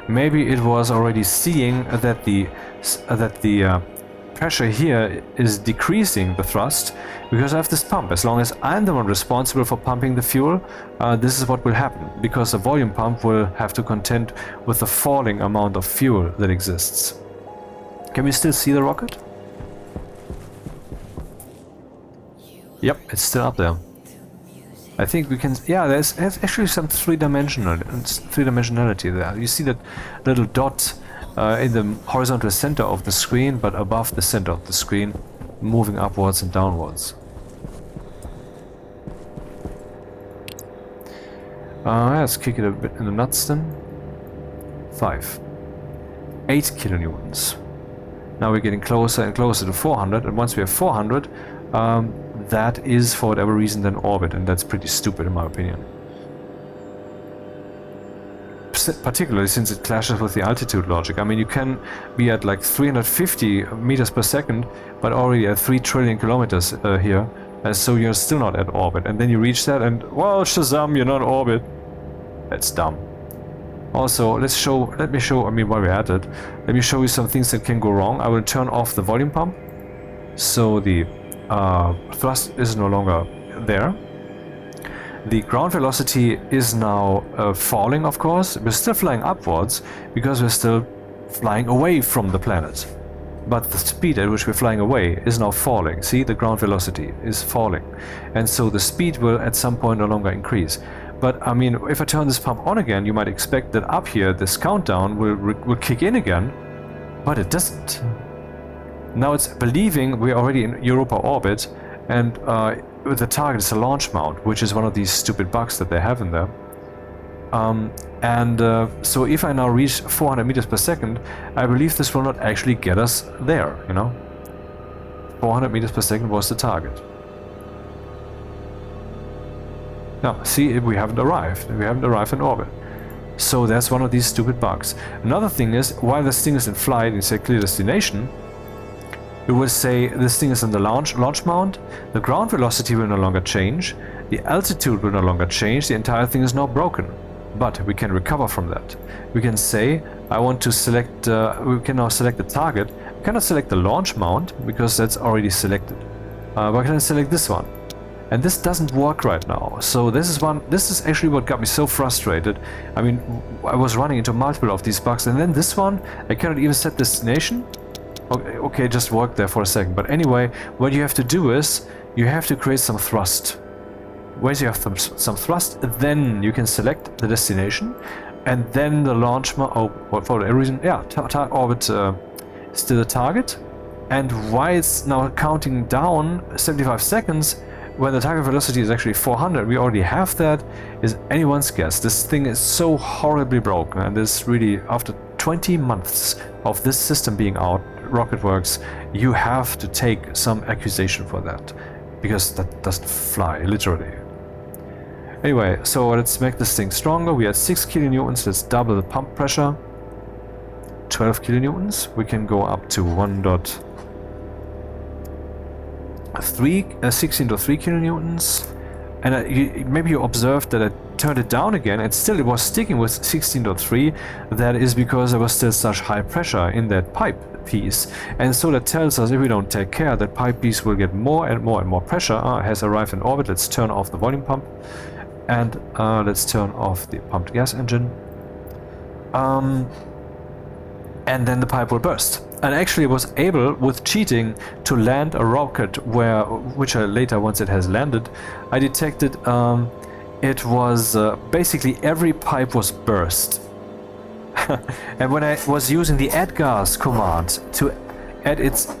Maybe it was already seeing that the pressure here is decreasing the thrust, because I have this pump. As long as I'm the one responsible for pumping the fuel, this is what will happen, because the volume pump will have to contend with the falling amount of fuel that exists. Can we still see the rocket? Yep, it's still up there. I think we can... yeah, there's actually some three-dimensionality there. You see that little dot in the horizontal center of the screen, but above the center of the screen, moving upwards and downwards. Let's kick it a bit in the nuts then. 8 kilonewtons. Now we're getting closer and closer to 400, and once we have 400, that is for whatever reason then orbit, and that's pretty stupid in my opinion. Particularly since it clashes with the altitude logic. I mean, you can be at like 350 meters per second, but already at 3 trillion kilometers here, so you're still not at orbit. And then you reach that and, well, Shazam, you're not in orbit. That's dumb. Also, let me show, I mean, while we're at it, let me show you some things that can go wrong. I will turn off the volume pump, so the thrust is no longer there. The ground velocity is now falling, of course. We're still flying upwards because we're still flying away from the planet. But the speed at which we're flying away is now falling. See, the ground velocity is falling. And so the speed will at some point no longer increase. But I mean, if I turn this pump on again, you might expect that up here this countdown will kick in again, but it doesn't. Now it's believing we're already in Europa orbit, and the target is a launch mount, which is one of these stupid bugs that they have in there. So if I now reach 400 meters per second, I believe this will not actually get us there, you know. 400 meters per second was the target. Now, see, we haven't arrived. We haven't arrived in orbit. So that's one of these stupid bugs. Another thing is, while this thing is in flight and you say clear destination, it will say this thing is in the launch mount, the ground velocity will no longer change, the altitude will no longer change, the entire thing is now broken. But we can recover from that. We can say, I want to select, we can now select the target. I cannot select the launch mount, because that's already selected. But I can select this one. And this doesn't work right now. So this is actually what got me so frustrated. I mean, I was running into multiple of these bugs, and then this one, I cannot even set destination. Okay, just work there for a second. But anyway, what you have to do is, you have to create some thrust. Once you have some thrust, then you can select the destination, and then the launch mount, for a reason, yeah, orbit still the target. And why it's now counting down 75 seconds, when the target velocity is actually 400, we already have that, is anyone's guess. This thing is so horribly broken, and it's really, after 20 months of this system being out, Rocketworks, you have to take some accusation for that, because that doesn't fly, literally. Anyway, so let's make this thing stronger. We had 6 kilonewtons, let's double the pump pressure. 12 kilonewtons, we can go up to 16.3 kilonewtons. And maybe you observed that I turned it down again, and still it was sticking with 16.3. That is because there was still such high pressure in that pipe piece. And so that tells us, if we don't take care, that pipe piece will get more and more and more pressure. It has arrived in orbit. Let's turn off the volume pump. And let's turn off the pumped gas engine. And then the pipe will burst. And actually was able, with cheating, to land a rocket which later, once it has landed, I detected it was basically every pipe was burst. And when I was using the add gas command to add its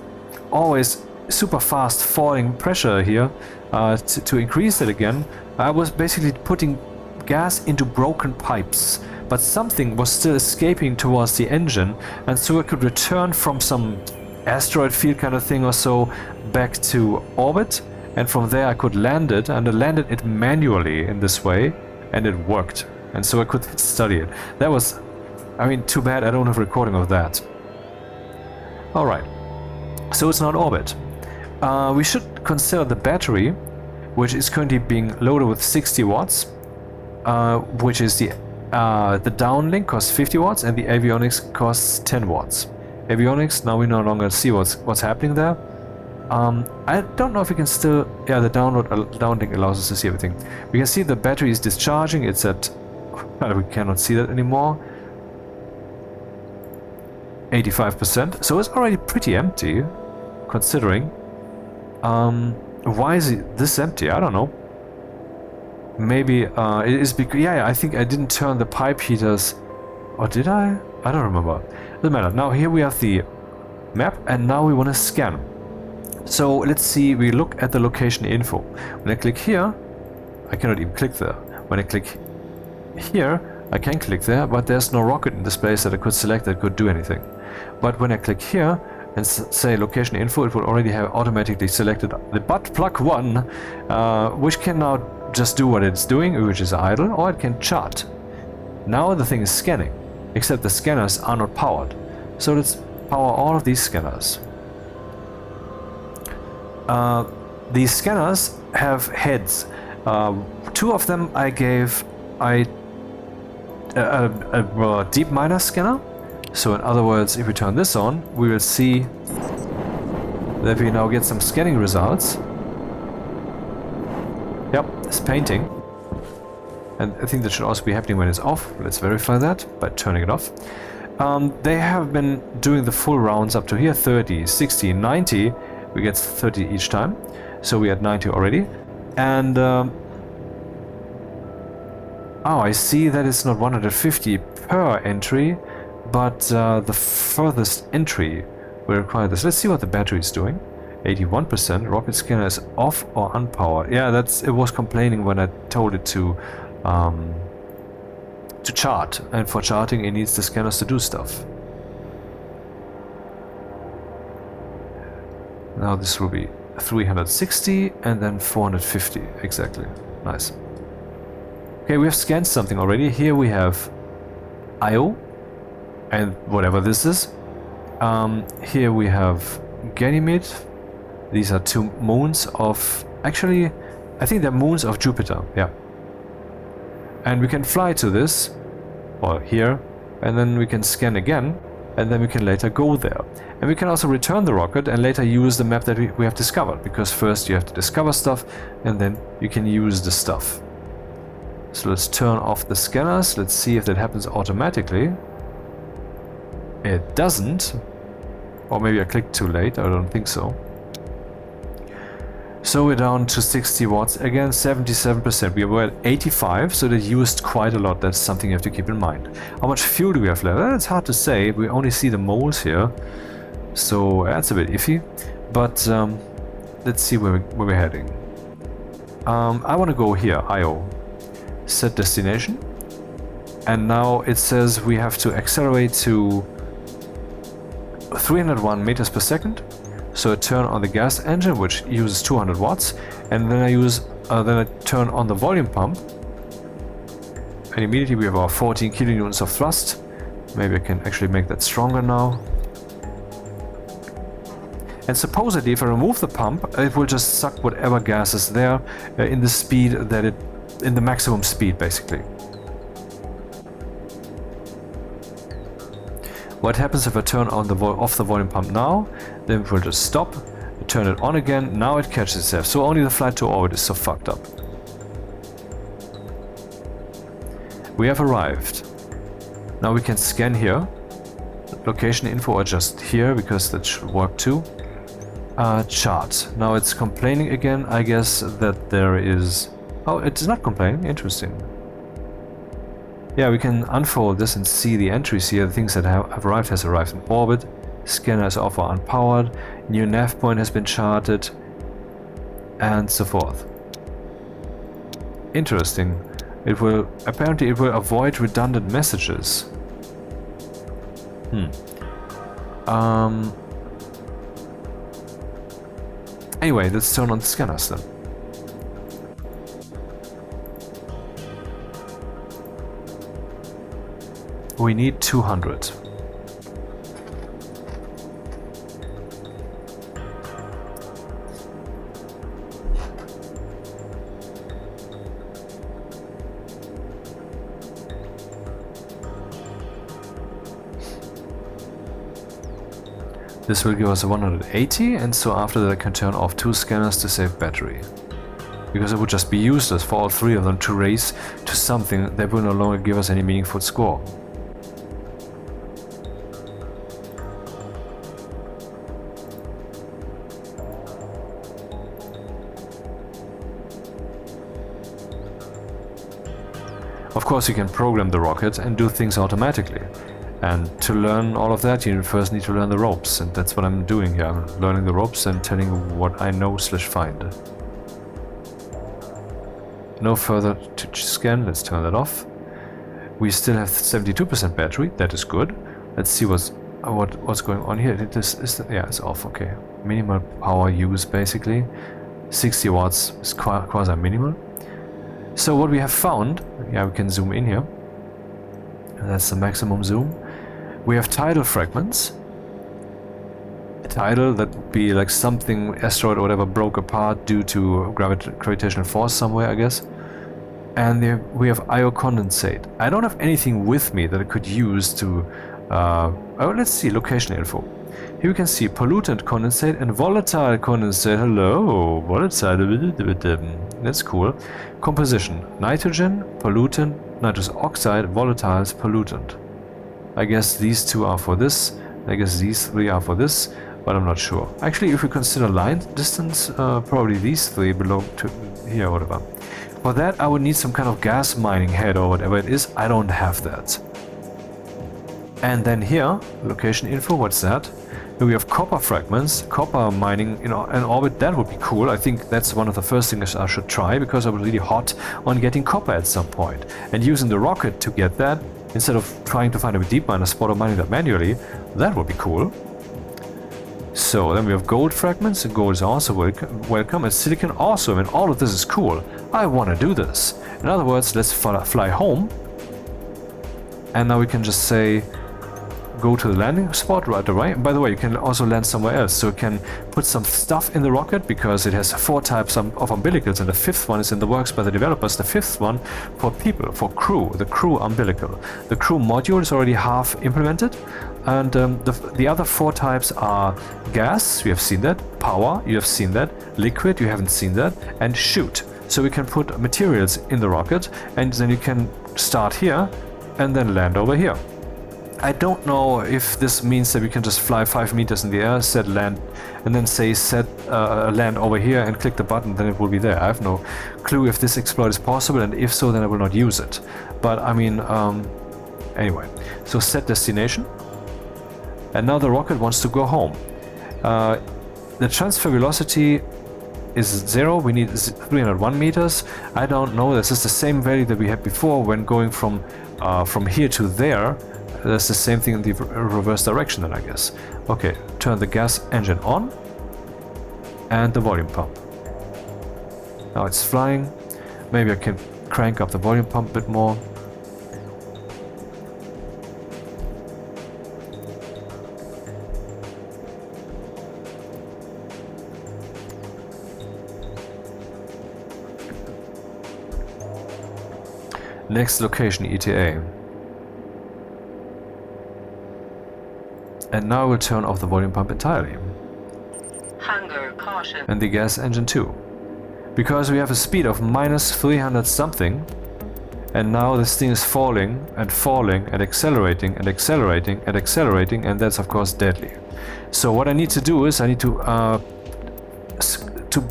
always super fast falling pressure here to increase it again, I was basically putting gas into broken pipes. But something was still escaping towards the engine, and so I could return from some asteroid field kind of thing or so back to orbit, and from there I could land it, and I landed it manually in this way, and it worked. And so I could study it. That was, I mean, too bad I don't have a recording of that. Alright, so it's not orbit. We should consider the battery, which is currently being loaded with 60 watts, which is the downlink costs 50 watts and the avionics costs 10 watts. Avionics, now we no longer see what's happening there. I don't know if we can still... Yeah, the downlink allows us to see everything. We can see the battery is discharging. It's at... we cannot see that anymore. 85%. So it's already pretty empty, considering. Why is it this empty? I don't know. Maybe it is because... Yeah, I think I didn't turn the pipe heaters... Or did I? I don't remember. Doesn't matter. Now here we have the map, and now we want to scan. So let's see, we look at the location info. When I click here, I cannot even click there. When I click here, I can click there, but there's no rocket in this place that I could select that could do anything. But when I click here and say location info, it will already have automatically selected the butt plug 1, which can now just do what it's doing, which is idle, or it can chart. Now the thing is scanning, except the scanners are not powered. So let's power all of these scanners. These scanners have heads. 2 of them I gave a deep miner scanner. So in other words, if we turn this on, we will see that we now get some scanning results. Yep, it's painting. And I think that should also be happening when it's off. Let's verify that by turning it off. They have been doing the full rounds up to here, 30, 60, 90. We get 30 each time. So we had 90 already. And Oh, I see that it's not 150 per entry, but the furthest entry will require this. Let's see what the battery is doing. 81%. Rocket scanner is off or unpowered. Yeah, it was complaining when I told it to chart, and for charting it needs the scanners to do stuff. Now this will be 360 and then 450 exactly. Nice. Okay, we have scanned something already. Here we have IO and whatever this is. Here we have Ganymede. These are two moons of... Actually, I think they're moons of Jupiter. Yeah. And we can fly to this, or here, and then we can scan again, and then we can later go there. And we can also return the rocket and later use the map that we have discovered, because first you have to discover stuff, and then you can use the stuff. So let's turn off the scanners. Let's see if that happens automatically. It doesn't. Or maybe I clicked too late. I don't think so. So we're down to 60 watts. Again, 77%. We were at 85, so that used quite a lot. That's something you have to keep in mind. How much fuel do we have left? It's hard to say. We only see the moles here. So that's a bit iffy. But let's see where we're heading. I want to go here, IO. Set destination, and now it says we have to accelerate to 301 meters per second. So I turn on the gas engine, which uses 200 watts, and then I turn on the volume pump, and immediately we have our 14 kilonewtons of thrust. Maybe I can actually make that stronger now. And supposedly, if I remove the pump, it will just suck whatever gas is there in the speed that it. In the maximum speed, basically. What happens if I turn on off the volume pump now? Then it will just stop, turn it on again, now it catches itself. So only the flight to orbit is so fucked up. We have arrived. Now we can scan here. Location info are just here, because that should work too. Chart. Now it's complaining again, I guess, that there is... Oh, it's not complaining. Interesting. Yeah, we can unfold this and see the entries here. The things that have arrived has arrived in orbit. Scanner is off or unpowered. New nav point has been charted. And so forth. Interesting. Apparently it will avoid redundant messages. Anyway, let's turn on the scanners then. We need 200. This will give us a 180, and so after that I can turn off 2 scanners to save battery. Because it would just be useless for all 3 of them to race to something that will no longer give us any meaningful score. Of course, you can program the rocket and do things automatically. And to learn all of that, you first need to learn the ropes. And that's what I'm doing here. I'm learning the ropes and telling you what I know / find. No further to scan. Let's turn that off. We still have 72% battery. That is good. Let's see what's going on here. Yeah, it's off. Okay. Minimal power use, basically. 60 watts is quasi-minimal. So what we have found, yeah, we can zoom in here. That's the maximum zoom. We have tidal fragments. Tidal, that would be like something, asteroid or whatever, broke apart due to gravitational force somewhere, I guess. And we have IO condensate. I don't have anything with me that I could use to... oh, let's see, location info. Here we can see pollutant condensate and volatile condensate. Hello, volatile. That's cool. Composition: nitrogen, pollutant, nitrous oxide, volatiles, pollutant. I guess these 2 are for this. I guess these 3 are for this, but I'm not sure. Actually, if we consider line distance, probably these 3 belong to here, whatever. For that I would need some kind of gas mining head or whatever it is. I don't have that. And then here, location info, what's that? Here we have copper fragments, copper mining in orbit. That would be cool. I think that's one of the first things I should try, because I was really hot on getting copper at some point. And using the rocket to get that, instead of trying to find a deep miner spot or mining that manually, that would be cool. So then we have gold fragments, and gold is also welcome, and silicon also, and all of this is cool. I want to do this. In other words, let's fly home. And now we can just say, go to the landing spot right away. And by the way, you can also land somewhere else, so you can put some stuff in the rocket, because it has 4 types of umbilicals, and the 5th one is in the works by the developers. The 5th one for people, for crew, the crew umbilical. The crew module is already half implemented, and the other 4 types are gas, you have seen that, power, you have seen that, liquid, you haven't seen that, and chute. So we can put materials in the rocket, and then you can start here and then land over here. I don't know if this means that we can just fly 5 meters in the air, set land, and then say set land over here and click the button, then it will be there. I have no clue if this exploit is possible, and if so, then I will not use it. But I mean, anyway. So set destination. And now the rocket wants to go home. The transfer velocity is 0. We need 301 meters. I don't know. This is the same value that we had before when going from here to there. That's the same thing in the reverse direction then, I guess. Okay, turn the gas engine on and the volume pump. Now it's flying. Maybe I can crank up the volume pump a bit more. Next location, ETA. And now we'll turn off the volume pump entirely. Hunger, caution. And the gas engine too. Because we have a speed of minus 300 something. And now this thing is falling and falling and accelerating and accelerating and accelerating. And that's of course deadly. So what I need to do is I need to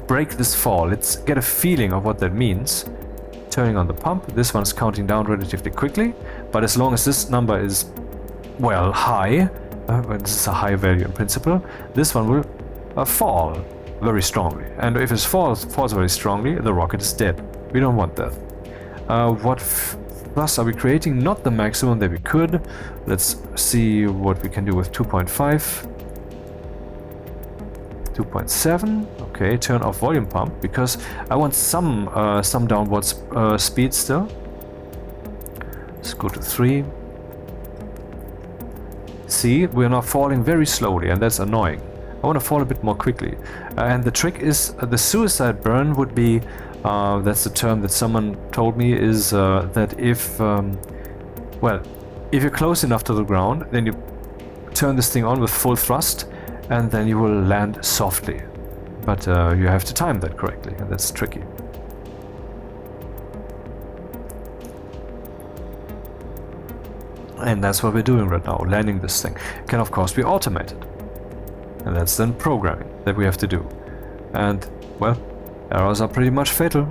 break this fall. Let's get a feeling of what that means. Turning on the pump. This one's counting down relatively quickly. But as long as this number is, well, high. This is a high value in principle. This one will fall very strongly, and if it falls very strongly, the rocket is dead. We don't want that. What thrust are we creating? Not the maximum that we could. Let's see what we can do with 2.5, 2.7. Okay, turn off volume pump because I want some downwards speed still. Let's go to 3. See, we're now falling very slowly, and that's annoying. I want to fall a bit more quickly. And the trick is, the suicide burn would be, that's the term that someone told me, is that if, well, if you're close enough to the ground, then you turn this thing on with full thrust, and then you will land softly. But you have to time that correctly, and that's tricky. And that's what we're doing right now, landing this thing. It can of course be automated. And that's then programming that we have to do. And, well, errors are pretty much fatal.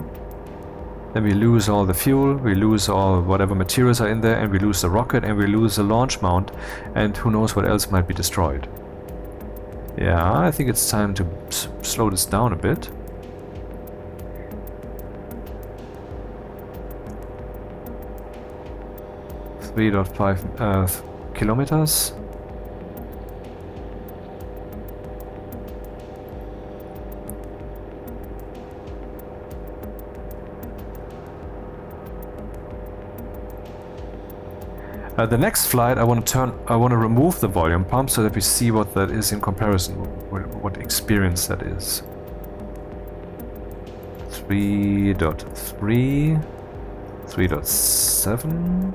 Then we lose all the fuel, we lose all whatever materials are in there, and we lose the rocket, and we lose the launch mount, and who knows what else might be destroyed. Yeah, I think it's time to slow this down a bit. .5 kilometers. The next flight, I want to remove the volume pump so that we see what that is in comparison, what experience that is. 3.3, 3.7.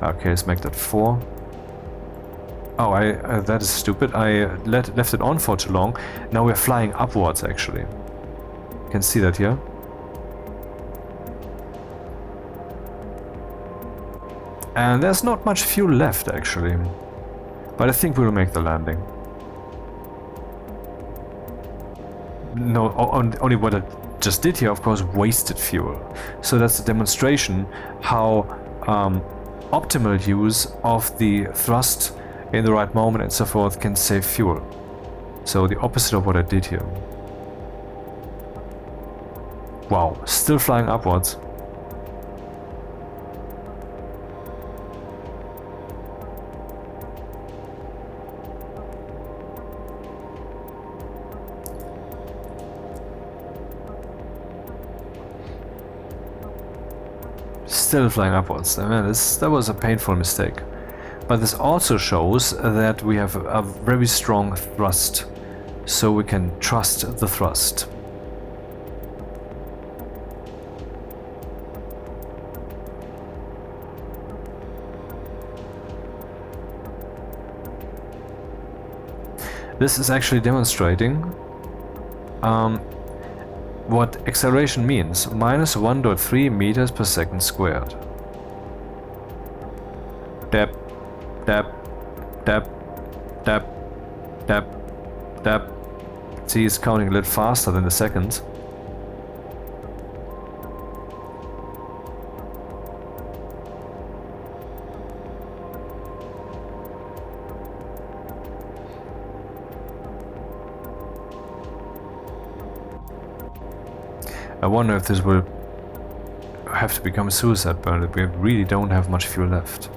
Okay, let's make that 4. Oh, that is stupid. I left it on for too long. Now we're flying upwards, actually. You can see that here. And there's not much fuel left, actually. But I think we'll make the landing. No, only what just did here, of course, wasted fuel. So that's a demonstration how optimal use of the thrust in the right moment and so forth can save fuel. So the opposite of what I did here. Wow, still flying upwards. Still flying upwards. I mean, that was a painful mistake. But this also shows that we have a very strong thrust, so we can trust the thrust. This is actually demonstrating what acceleration means. Minus 1.3 meters per second squared. Dap, dap, dap, dap, dap, dap. See, it's counting a little faster than the seconds. I wonder if this will have to become a suicide burn, that we really don't have much fuel left.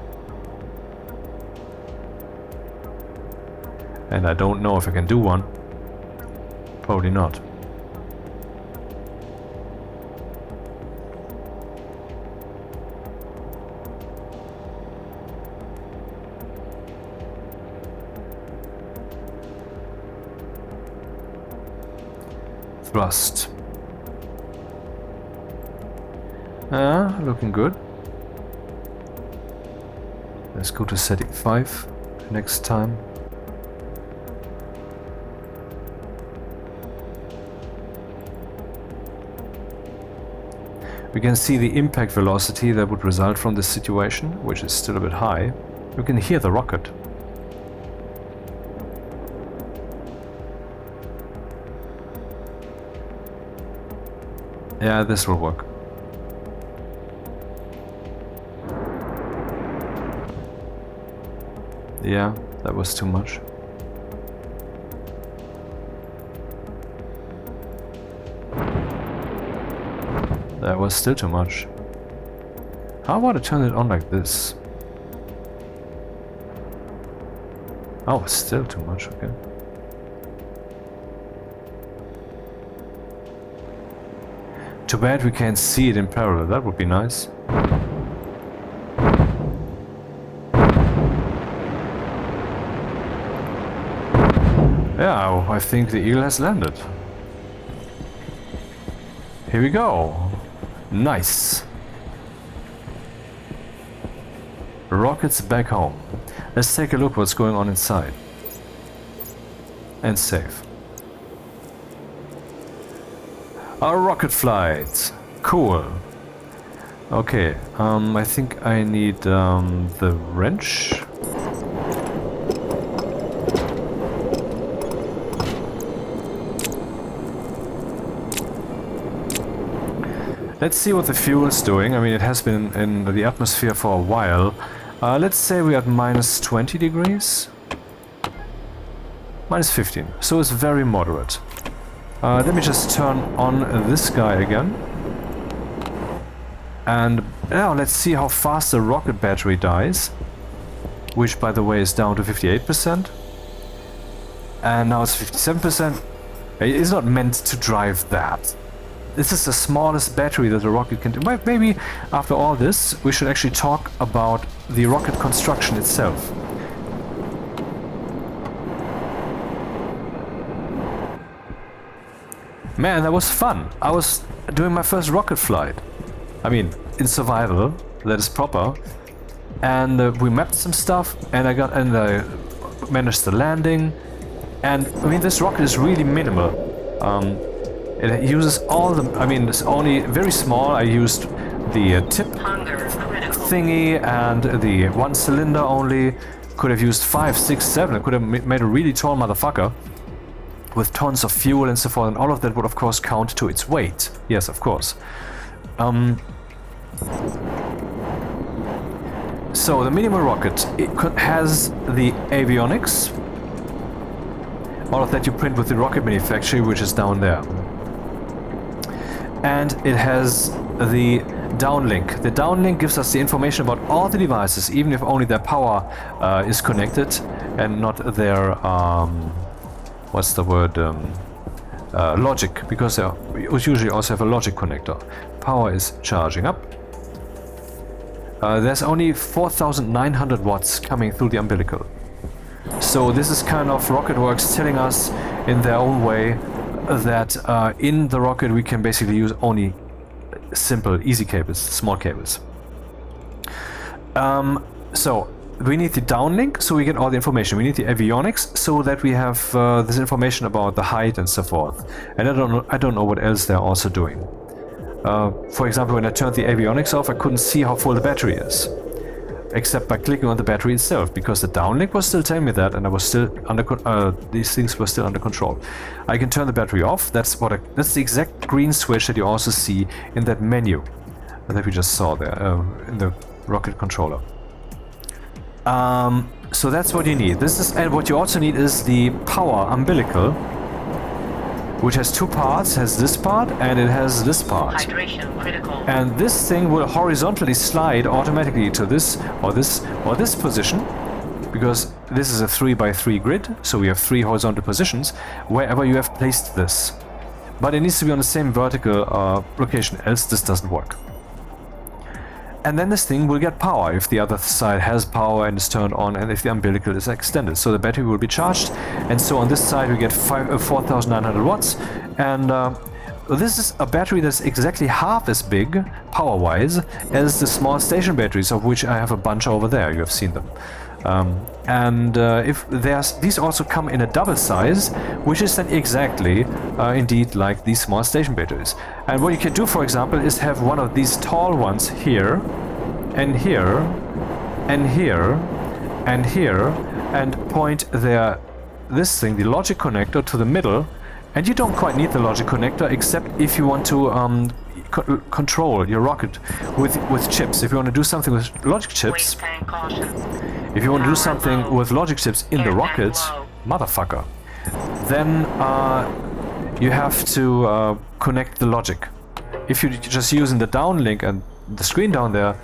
And I don't know if I can do one. Probably not. Thrust. Looking good. Let's go to setting 5 next time. We can see the impact velocity that would result from this situation, which is still a bit high. We can hear the rocket. Yeah, this will work. Yeah, that was too much. That was still too much. How about I turn it on like this? Oh, it's still too much, okay. Too bad we can't see it in parallel, that would be nice. Yeah, I think the eagle has landed. Here we go. Nice. Rockets back home. Let's take a look what's going on inside. And save. Our rocket flight. Cool. Okay, I think I need the wrench. Let's see what the fuel is doing. I mean, it has been in the atmosphere for a while. Let's say we're at minus 20 degrees. Minus 15. So it's very moderate. Let me just turn on this guy again. And now let's see how fast the rocket battery dies. Which, by the way, is down to 58%. And now it's 57%. It's not meant to drive that. This is the smallest battery that a rocket can do. Maybe after all this, we should actually talk about the rocket construction itself. Man, that was fun. I was doing my first rocket flight. I mean, in survival, that is proper. And we mapped some stuff, and I managed the landing. And I mean, this rocket is really minimal. It uses all the, I mean, it's only very small. I used the tip thingy and the one cylinder only. Could have used 5, 6, 7. I could have made a really tall motherfucker. with tons of fuel and so forth, and all of that would of course count to its weight. Yes, of course. So the minimal rocket, it has the avionics. All of that you print with the rocket manufacturer, which is down there. And it has the downlink. The downlink gives us the information about all the devices, even if only their power is connected and not their what's the word, logic, because they usually also have a logic connector. Power is charging up. There's only 4,900 watts coming through the umbilical. So this is kind of Rocketworks telling us in their own way that in the rocket we can basically use only simple, easy cables, small cables. So we need the downlink so we get all the information. We need the avionics so that we have this information about the height and so forth. And I don't know what else they're also doing. For example, when I turned the avionics off, I couldn't see how full the battery is, except by clicking on the battery itself, because the downlink was still telling me that, and I was still under these things were still under control. I can turn the battery off. That's the exact green switch that you also see in that menu that we just saw there in the rocket controller. So that's what you need. And what you also need is the power umbilical, which has two parts. Has this part and it has this part. Hydration critical. And this thing will horizontally slide automatically to this or this position, because this is a 3x3 grid, so we have 3 horizontal positions wherever you have placed this. But it needs to be on the same vertical location, else this doesn't work. And then this thing will get power if the other side has power and is turned on, and if the umbilical is extended. So the battery will be charged, and so on this side we get 4,900 watts. And this is a battery that's exactly half as big, power-wise, as the small station batteries, of which I have a bunch over there. You have seen them. These also come in a double size, which is then exactly indeed like these small station batteries. And what you can do, for example, is have one of these tall ones here and here and here and here, and point this thing, the logic connector, to the middle. And you don't quite need the logic connector, except if you want to control your rocket with chips. If you want to do something with logic chips, if you want to do something with logic chips in the rocket, motherfucker, then you have to connect the logic. If you're just using the downlink and the screen down there,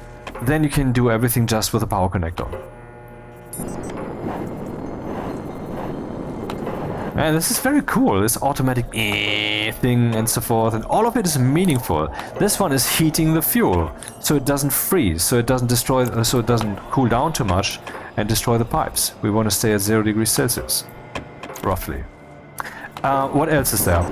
then you can do everything just with a power connector. And this is very cool, this automatic thing and so forth, and all of it is meaningful. This one is heating the fuel, so it doesn't freeze, so it doesn't destroy, so it doesn't cool down too much and destroy the pipes. We want to stay at 0 degrees Celsius, roughly. What else is there?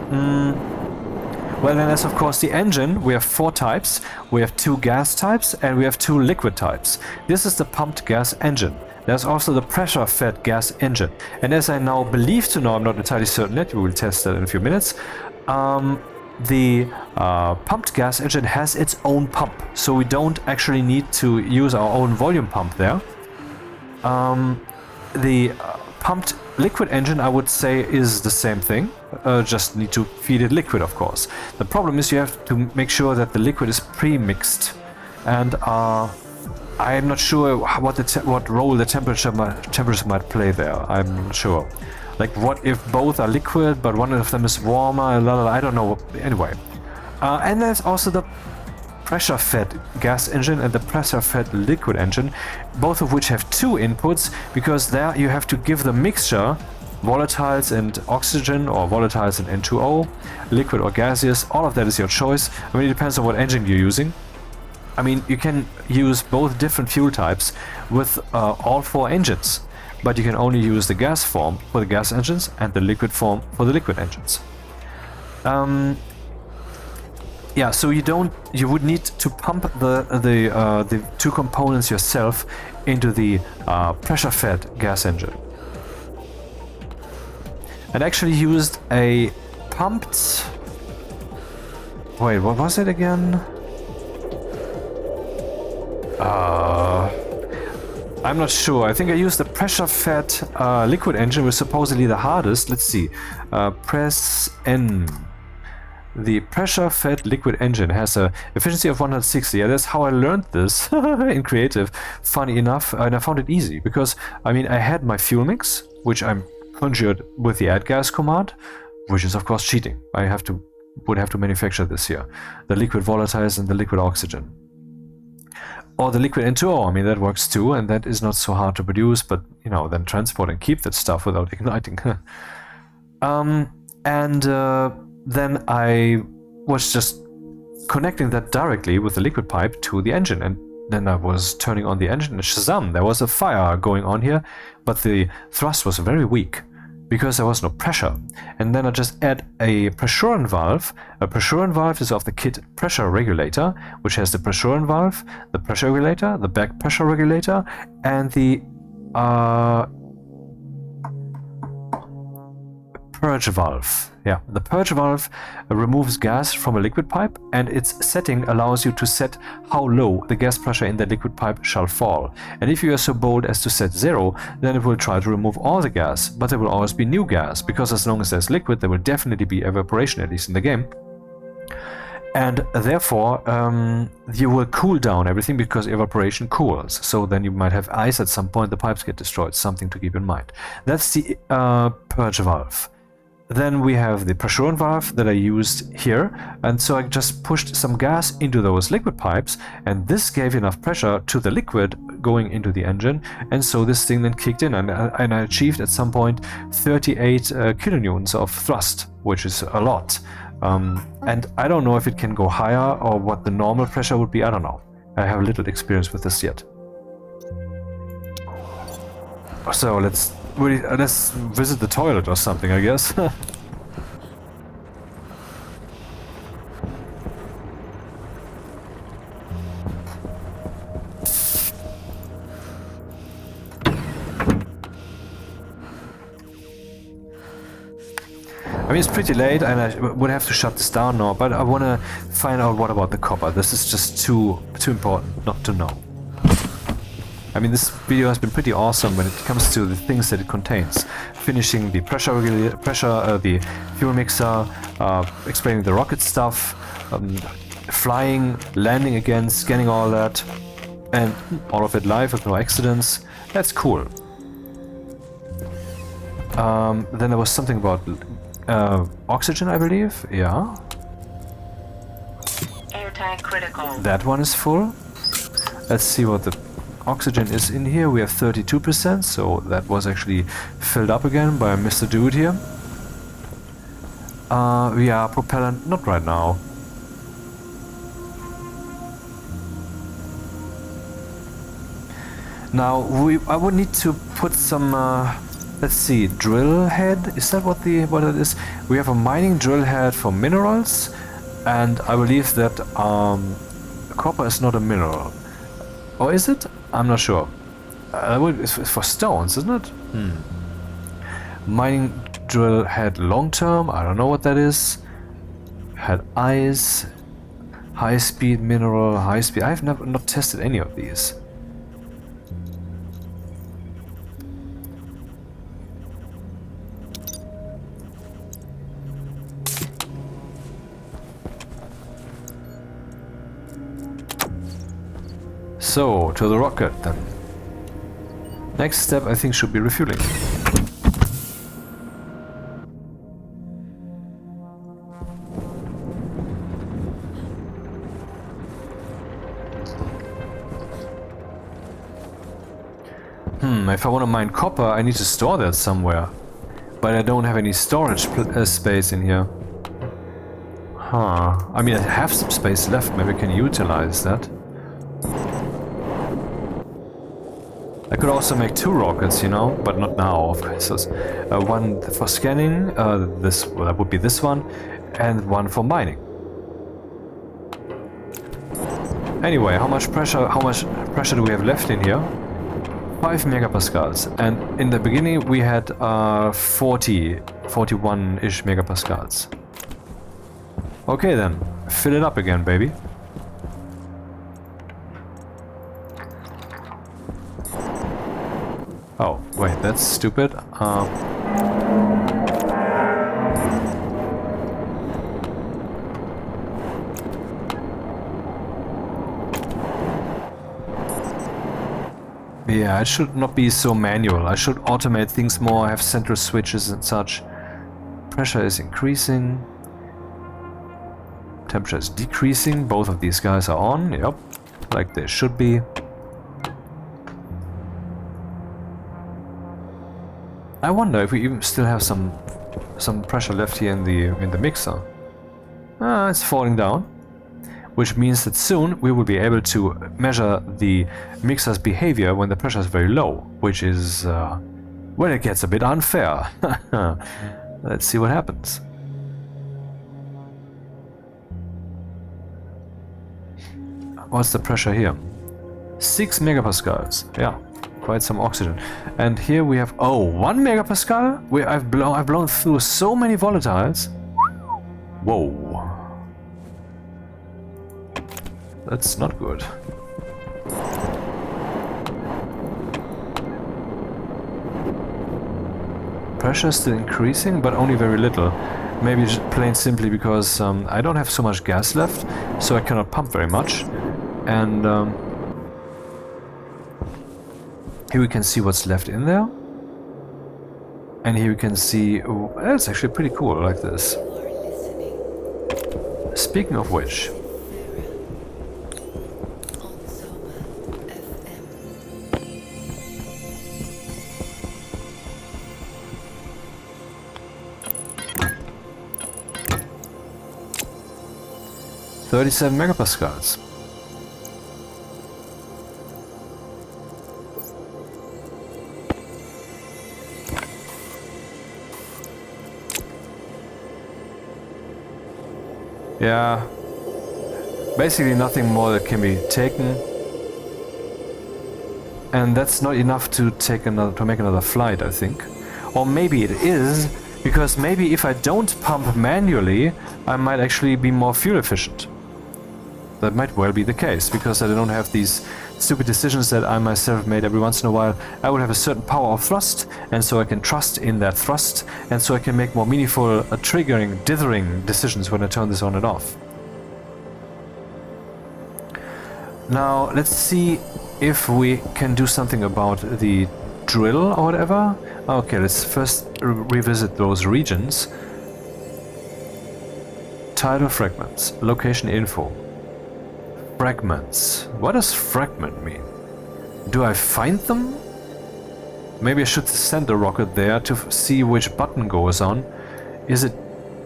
Well, then there's of course the engine. We have 4 types. We have 2 gas types and we have 2 liquid types. This is the pumped gas engine. There's also the pressure-fed gas engine. And as I now believe to know, I'm not entirely certain yet, we will test that in a few minutes, the pumped gas engine has its own pump. So we don't actually need to use our own volume pump there. The pumped liquid engine, I would say, is the same thing. Just need to feed it liquid, of course. The problem is you have to make sure that the liquid is pre-mixed. And I'm not sure what role the temperatures might play there. I'm not sure. Like, what if both are liquid, but one of them is warmer? I don't know. Anyway, and there's also the pressure-fed gas engine and the pressure-fed liquid engine, both of which have 2 inputs, because there you have to give the mixture volatiles and oxygen, or volatiles and N2O, liquid or gaseous. All of that is your choice. I mean, it depends on what engine you're using. I mean, you can use both different fuel types with all 4 engines, but you can only use the gas form for the gas engines and the liquid form for the liquid engines. Yeah, so you would need to pump the 2 components yourself into the pressure-fed gas engine. And actually used a pumped... Wait, what was it again? I'm not sure. I think I used the pressure-fed liquid engine, which is supposedly the hardest. Let's see. Press N. The pressure-fed liquid engine has a efficiency of 160. Yeah, that's how I learned this in creative. Funny enough, and I found it easy because I mean I had my fuel mix, which I'm conjured with the add gas command, which is of course cheating. I would have to manufacture this here, the liquid volatiles and the liquid oxygen, or the liquid N2O. I mean that works too, and that is not so hard to produce. But you know, then transport and keep that stuff without igniting. Then I was just connecting that directly with the liquid pipe to the engine, and then I was turning on the engine and shazam, there was a fire going on here, but the thrust was very weak because there was no pressure. And then I just add a pressurant valve. A pressurant valve is of the kit pressure regulator, which has the pressurant valve, the pressure regulator, the back pressure regulator, and the purge valve. Yeah, the purge valve removes gas from a liquid pipe, and its setting allows you to set how low the gas pressure in the liquid pipe shall fall. And if you are so bold as to set 0, then it will try to remove all the gas, but there will always be new gas, because as long as there's liquid, there will definitely be evaporation, at least in the game. And therefore, you will cool down everything because evaporation cools. So then you might have ice at some point, the pipes get destroyed, something to keep in mind. That's the purge valve. Then we have the pressurant valve that I used here, and so I just pushed some gas into those liquid pipes, and this gave enough pressure to the liquid going into the engine, and so this thing then kicked in, and I achieved at some point 38 kilonewtons of thrust, which is a lot. And I don't know if it can go higher or what the normal pressure would be. I don't know. I have little experience with this yet. So let's visit the toilet or something, I guess. I mean, it's pretty late and I would have to shut this down now, but I want to find out what about the copper. This is just too important not to know. I mean, this video has been pretty awesome when it comes to the things that it contains. Finishing the the fuel mixer, explaining the rocket stuff, flying, landing again, scanning all that, and all of it live with no accidents. That's cool. Then there was something about oxygen, I believe. Yeah. Air tank critical. That one is full. Let's see what the oxygen is in here. We have 32%, so that was actually filled up again by Mr. Dude here. We are propellant, not right now. Now I would need to put some let's see, drill head. Is that what it is? We have a mining drill head for minerals, and I believe that copper is not a mineral. Or is it? I'm not sure. It's for stones, isn't it? Mining drill head long term. I don't know what that is. Had ice, high speed mineral, high speed. I've not tested any of these. So, to the rocket then. Next step I think should be refueling. If I want to mine copper, I need to store that somewhere. But I don't have any storage space in here. Huh. I mean, I have some space left, maybe I can utilize that. I could also make 2 rockets, you know, but not now, of course. So, one for scanning, that would be this one, and one for mining. Anyway, how much pressure do we have left in here? 5 megapascals, and in the beginning we had 41-ish megapascals. Okay then, fill it up again, baby. Oh, wait, that's stupid. Yeah, it should not be so manual. I should automate things more, have central switches and such. Pressure is increasing. Temperature is decreasing. Both of these guys are on. Yep, like they should be. I wonder if we even still have some pressure left here in the mixer. It's falling down, which means that soon we will be able to measure the mixer's behavior when the pressure is very low, which is when it gets a bit unfair. Let's see what happens. What's the pressure here? 6 megapascals. Yeah, quite some oxygen. And here we have 1 megapascal. I've blown through so many volatiles. Whoa. That's not good. Pressure is still increasing, but only very little. Maybe just plain simply because I don't have so much gas left, so I cannot pump very much. And here we can see what's left in there. And here we can see... Oh, that's actually pretty cool, like this. Speaking of which... ...37 megapascals. Yeah, basically nothing more that can be taken, and that's not enough to make another flight, I think. Or maybe it is, because maybe if I don't pump manually, I might actually be more fuel efficient. That might well be the case, because I don't have these stupid decisions that I myself made every once in a while. I would have a certain power of thrust, and so I can trust in that thrust, and so I can make more meaningful, dithering decisions when I turn this on and off. Now, let's see if we can do something about the drill or whatever. Okay, let's first revisit those regions. Tidal fragments, location info. Fragments. What does fragment mean? Do I find them? Maybe I should send a rocket there to see which button goes on. Is it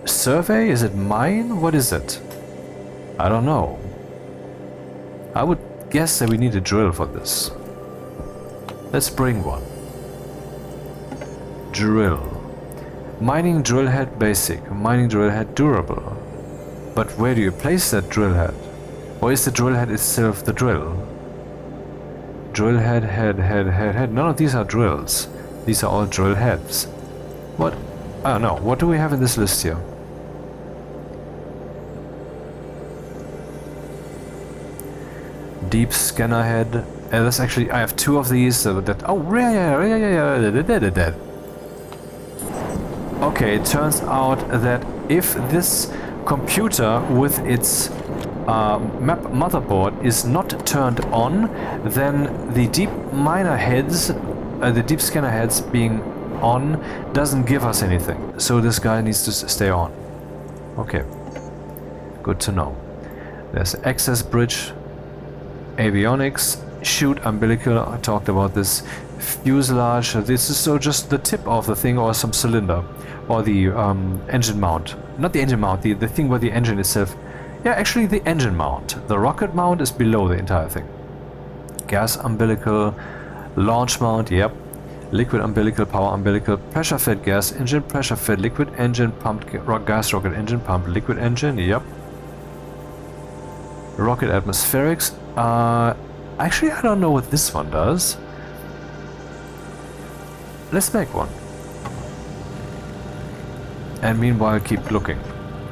survey? Is it mine? What is it? I don't know. I would guess that we need a drill for this. Let's bring one. Drill. Mining drill head basic. Mining drill head durable. But where do you place that drill head? Or is the drill head itself the drill? Drill head, head. None of these are drills. These are all drill heads. What? I don't know. What do we have in this list here? Deep scanner head. That's actually... I have two of these. Oh, yeah. Okay, it turns out that if this computer with its map motherboard is not turned on, then the deep miner heads, the deep scanner heads being on, doesn't give us anything. So this guy needs to stay on. Okay, good to know. There's access bridge, avionics, chute umbilical. I talked about this. Fuselage. This is so just the tip of the thing, or some cylinder, or the engine mount. Not the engine mount. The thing where the engine itself. Yeah, actually the engine mount. The rocket mount is below the entire thing. Gas umbilical, launch mount, yep. Liquid umbilical, power umbilical, pressure fed gas engine, pressure fed liquid engine, pumped gas rocket engine, pumped liquid engine, yep. Rocket atmospherics. Actually, I don't know what this one does. Let's make one. And meanwhile, keep looking.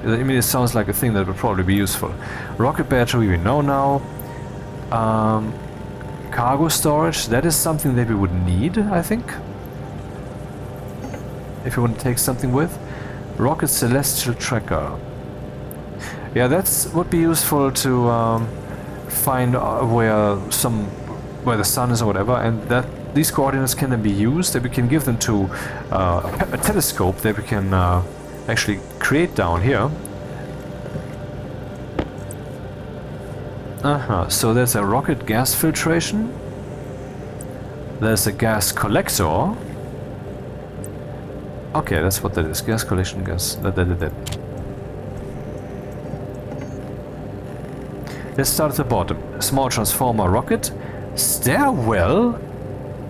I mean, it sounds like a thing that would probably be useful. Rocket battery we know now. Cargo storage, that is something that we would need, I think. If you want to take something with. Rocket celestial tracker. Yeah, that's would be useful to find where the sun is or whatever, and that these coordinates can then be used, that we can give them to a telescope that we can actually create down here. So there's a rocket gas filtration. There's a gas collector. Okay, that's what that is. Gas collection, gas. Let's start at the bottom. Small transformer rocket. Stairwell?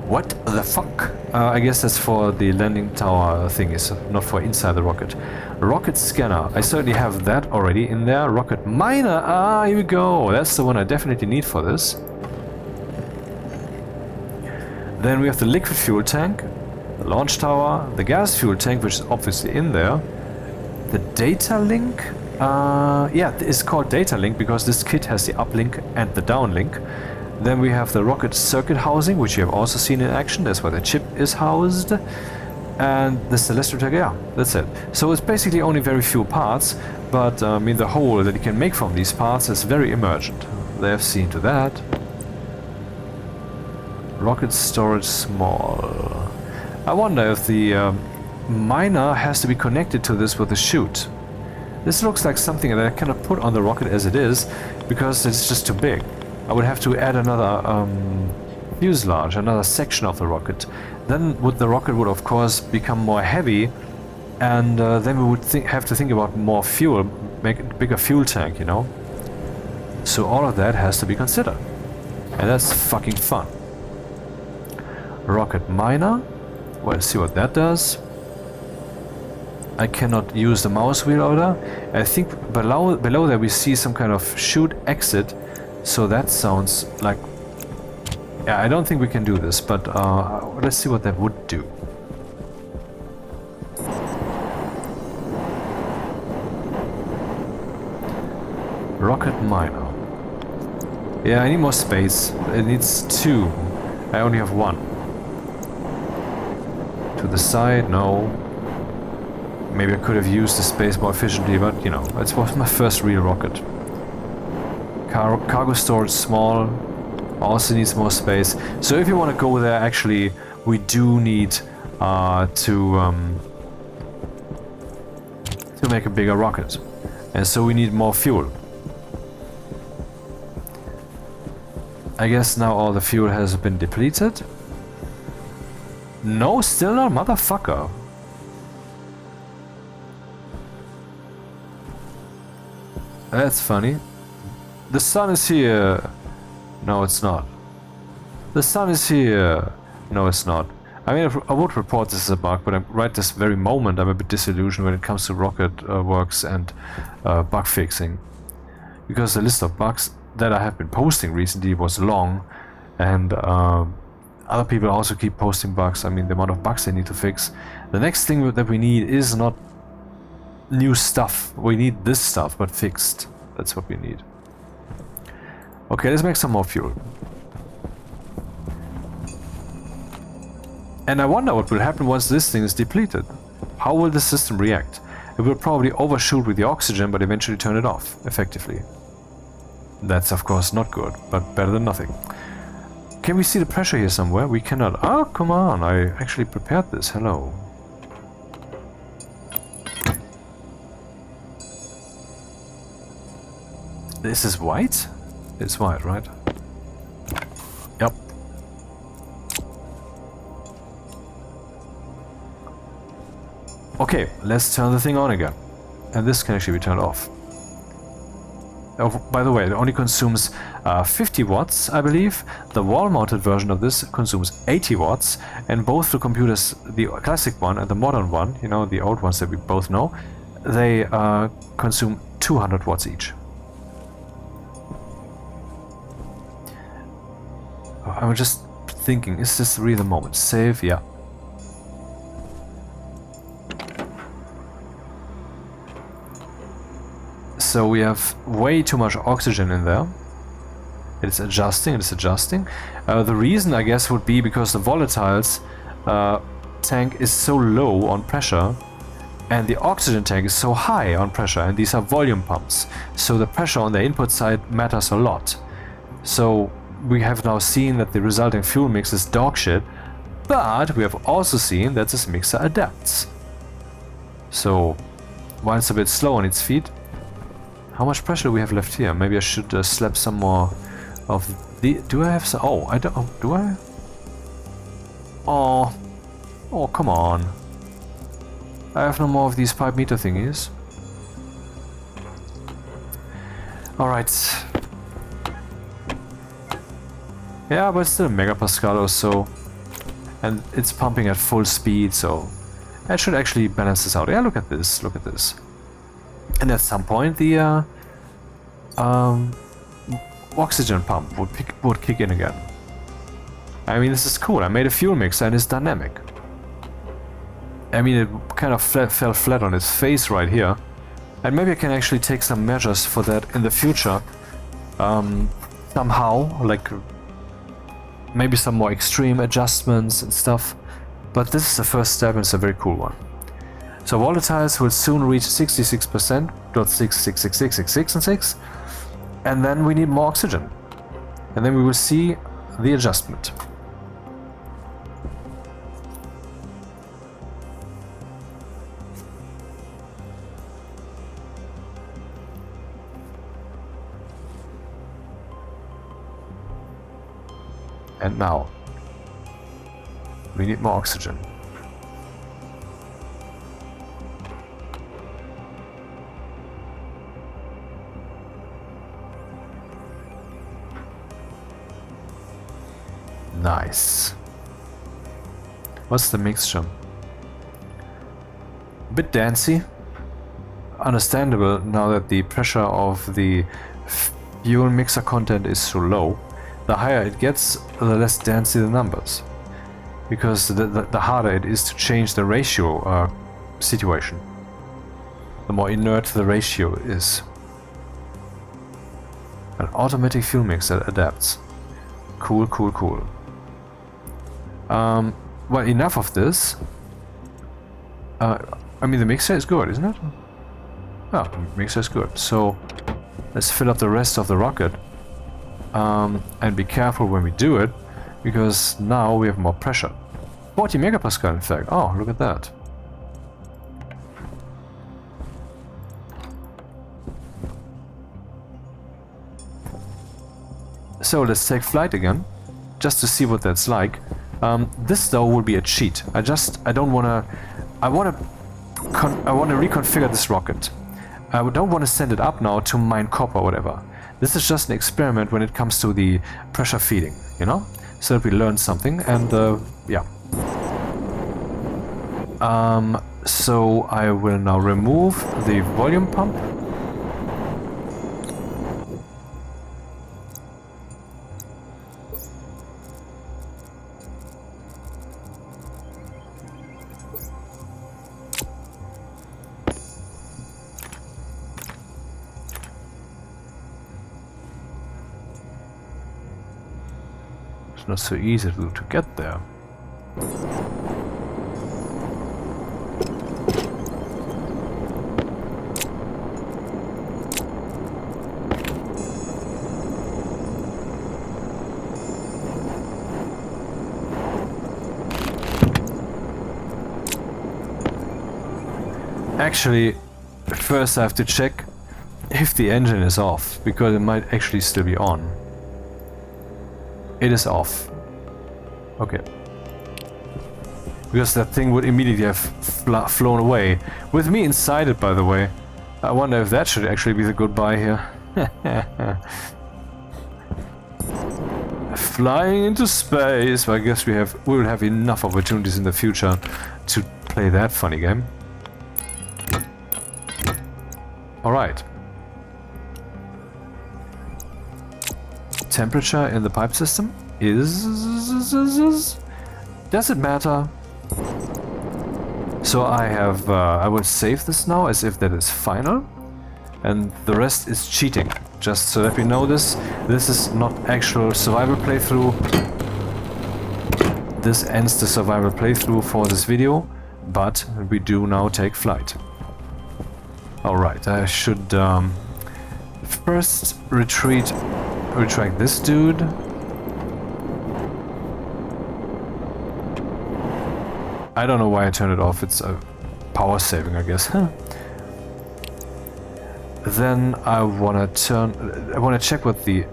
What the fuck? I guess that's for the landing tower thingies, not for inside the rocket. Rocket scanner. I certainly have that already in there. Rocket miner. Ah, here we go. That's the one I definitely need for this. Then we have the liquid fuel tank, the launch tower, the gas fuel tank, which is obviously in there. The data link. Yeah, it's called data link because this kit has the uplink and the downlink. Then we have the rocket circuit housing, which you have also seen in action. That's where the chip is housed. And the celestial tracker, yeah, that's it. So it's basically only very few parts, but I mean the whole that you can make from these parts is very emergent. They have seen to that. Rocket storage small. I wonder if the miner has to be connected to this with a chute. This looks like something that I cannot put on the rocket as it is, because it's just too big. I would have to add another fuselage, another section of the rocket. Then the rocket would of course become more heavy, and then we would have to think about more fuel, make a bigger fuel tank, you know. So all of that has to be considered, and that's fucking fun. Rocket miner. Well, let's see what that does. I cannot use the mouse wheel order. I think below there we see some kind of chute exit. So that sounds like... Yeah, I don't think we can do this, but let's see what that would do. Rocket miner. Yeah, I need more space. It needs 2. I only have 1. To the side, no. Maybe I could have used the space more efficiently, but you know, it was my first real rocket. Cargo storage small, also needs more space. So if you want to go there, actually, we do need to make a bigger rocket, and so we need more fuel. I guess now all the fuel has been depleted. No, still not, motherfucker. That's funny. The sun is here. No, it's not. The sun is here. No, it's not. I mean, I would report this as a bug, but right this very moment I'm a bit disillusioned when it comes to rocket works and bug fixing. Because the list of bugs that I have been posting recently was long, and other people also keep posting bugs. I mean, the amount of bugs they need to fix. The next thing that we need is not new stuff. We need this stuff, but fixed. That's what we need. Okay, let's make some more fuel. And I wonder what will happen once this thing is depleted. How will the system react? It will probably overshoot with the oxygen, but eventually turn it off, effectively. That's of course not good, but better than nothing. Can we see the pressure here somewhere? We cannot. Oh, come on, I actually prepared this. Hello. This is white? It's white, right? Yep. Okay, let's turn the thing on again. And this can actually be turned off. Oh, by the way, it only consumes 50 watts, I believe. The wall-mounted version of this consumes 80 watts. And both the computers, the classic one and the modern one, you know, the old ones that we both know, they consume 200 watts each. I'm just thinking, is this really the moment? Save, yeah. So we have way too much oxygen in there. It's adjusting, it's adjusting. The reason, I guess, would be because the volatiles tank is so low on pressure and the oxygen tank is so high on pressure, and these are volume pumps. So the pressure on the input side matters a lot. So we have now seen that the resulting fuel mix is dog shit, but we have also seen that this mixer adapts. So while it's a bit slow on its feet, how much pressure do we have left here? Maybe I should slap some more of the... Do I have some... Oh, I don't... Oh, do I? Oh. Oh, come on. I have no more of these pipe meter thingies. Alright. Yeah, but it's still megapascal or so. And it's pumping at full speed, so... I should actually balance this out. Yeah, look at this. Look at this. And at some point the oxygen pump would kick in again. I mean, this is cool. I made a fuel mix and it's dynamic. I mean, it kind of fell flat on its face right here. And maybe I can actually take some measures for that in the future. Somehow, like maybe some more extreme adjustments and stuff. But this is the first step and it's a very cool one. So volatiles will soon reach 66%, .6666666 and 6, and then we need more oxygen. And then we will see the adjustment. And now, we need more oxygen. Nice. What's the mixture? A bit dancey. Understandable now that the pressure of the fuel mixer content is so low. The higher it gets, the less dancey the numbers. Because the harder it is to change the ratio situation. The more inert the ratio is. An automatic fuel mix that adapts. Cool, cool, cool. Well, enough of this. I mean, the mixer is good, isn't it? Oh, the mixer is good. So, let's fill up the rest of the rocket. And be careful when we do it, because now we have more pressure. 40 megapascal, in fact. Oh, look at that. So, let's take flight again, just to see what that's like. This though will be a cheat. I don't wanna. I wanna reconfigure this rocket. I don't want to send it up now to mine copper or whatever. This is just an experiment when it comes to the pressure feeding, you know, so that we learn something. And yeah. So I will now remove the volume pump. Not so easy to get there. Actually, first I have to check if the engine is off, because it might actually still be on. It is off. Okay. Because that thing would immediately have flown away. With me inside it, by the way. I wonder if that should actually be the goodbye here. Flying into space. Well, I guess we will have enough opportunities in the future to play that funny game. Alright. Temperature in the pipe system is... Does it matter? So I have... I will save this now as if that is final. And the rest is cheating. Just so that we know this. This is not actual survival playthrough. This ends the survival playthrough for this video, but we do now take flight. Alright, I should first retract this dude. I don't know why I turned it off, it's a power saving, I guess. Then I wanna check what the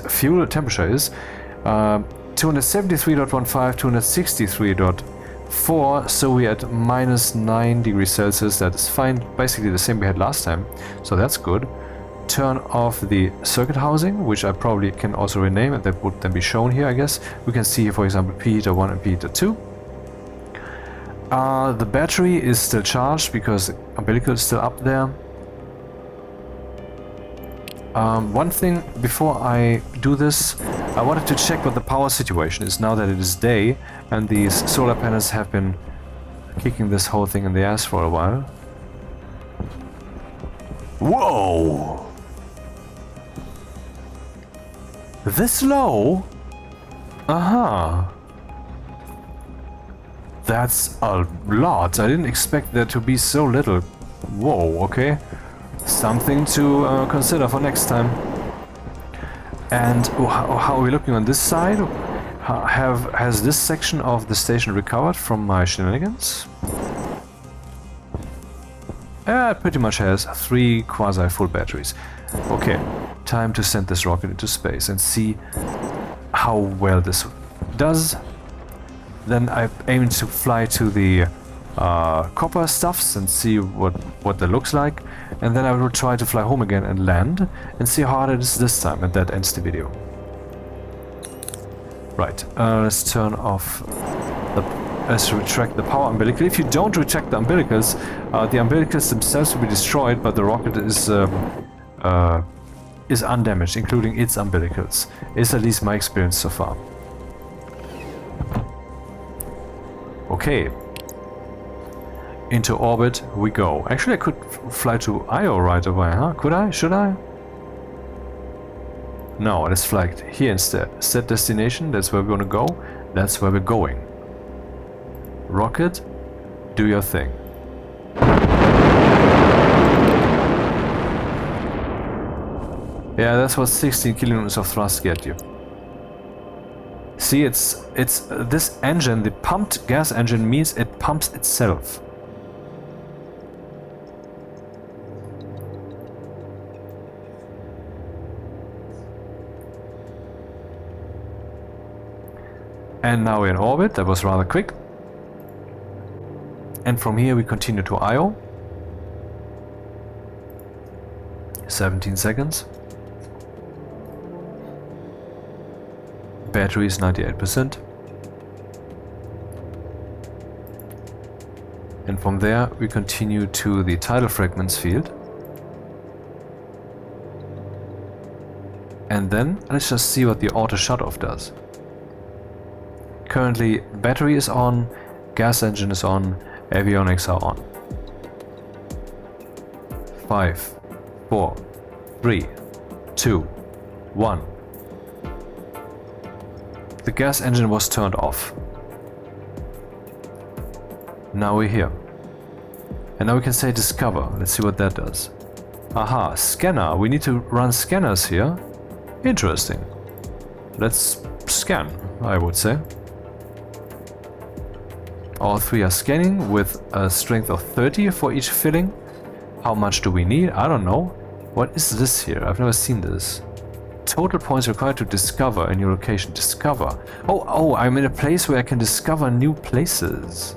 fuel temperature is. 273.15, 263.4, so we're at -9 degrees Celsius. That is fine, basically the same we had last time, so that's good. Turn off the circuit housing, which I probably can also rename, and that would then be shown here, I guess. We can see here, for example, preheater 1 and preheater 2. The battery is still charged because the umbilical is still up there. One thing before I do this, I wanted to check what the power situation is now that it is day and these solar panels have been kicking this whole thing in the ass for a while. Whoa! This low? Aha! That's a lot. I didn't expect there to be so little. Whoa, okay. Something to consider for next time. And how are we looking on this side? Has this section of the station recovered from my shenanigans? It pretty much has 3 quasi-full batteries. Okay, time to send this rocket into space and see how well this does. Then I aim to fly to the copper stuffs and see what that looks like, and then I will try to fly home again and land and see how hard it is this time, and that ends the video. Right, let's turn off let's retract the power umbilical. If you don't retract the umbilicals themselves will be destroyed, but the rocket is undamaged, including its umbilicals. Is at least my experience so far. Okay. Into orbit we go. Actually, I could fly to Io right away, huh? Could I? Should I? No, let's fly here instead. Set destination, that's where we want to go. That's where we're going. Rocket, do your thing. Yeah, that's what 16 kilonewtons of thrust get you. See, it's this engine, the pumped gas engine, means it pumps itself. And now we're in orbit. That was rather quick. And from here we continue to Io. 17 seconds. Battery is 98%. And from there we continue to the tidal fragments field. And then let's just see what the auto shut-off does. Currently battery is on, gas engine is on, avionics are on. 5, 4, 3, 2, 1. The gas engine was turned off. Now we're here. And now we can say discover. Let's see what that does. Aha, scanner. We need to run scanners here. Interesting. Let's scan, I would say. All 3 are scanning with a strength of 30 for each filling. How much do we need? I don't know. What is this here? I've never seen this. Total points required to discover a new location. Discover. Oh, I'm in a place where I can discover new places.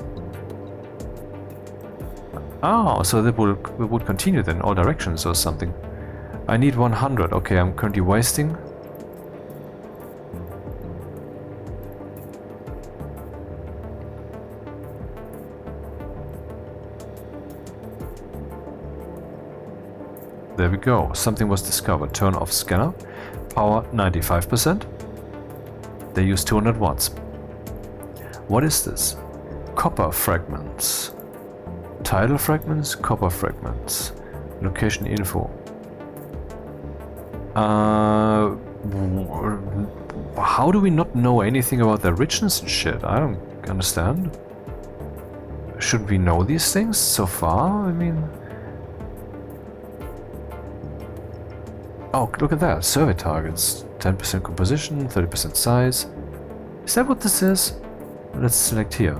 Oh, so that would continue then, all directions or something. I need 100. Okay, I'm currently wasting. There we go. Something was discovered. Turn off scanner. Power 95%. They use 200 watts. What is this? Copper fragments. Tidal fragments, copper fragments. Location info. How do we not know anything about the richness and shit? I don't understand. Should we know these things so far? I mean... Oh, look at that. Survey targets. 10% composition, 30% size. Is that what this is? Let's select here.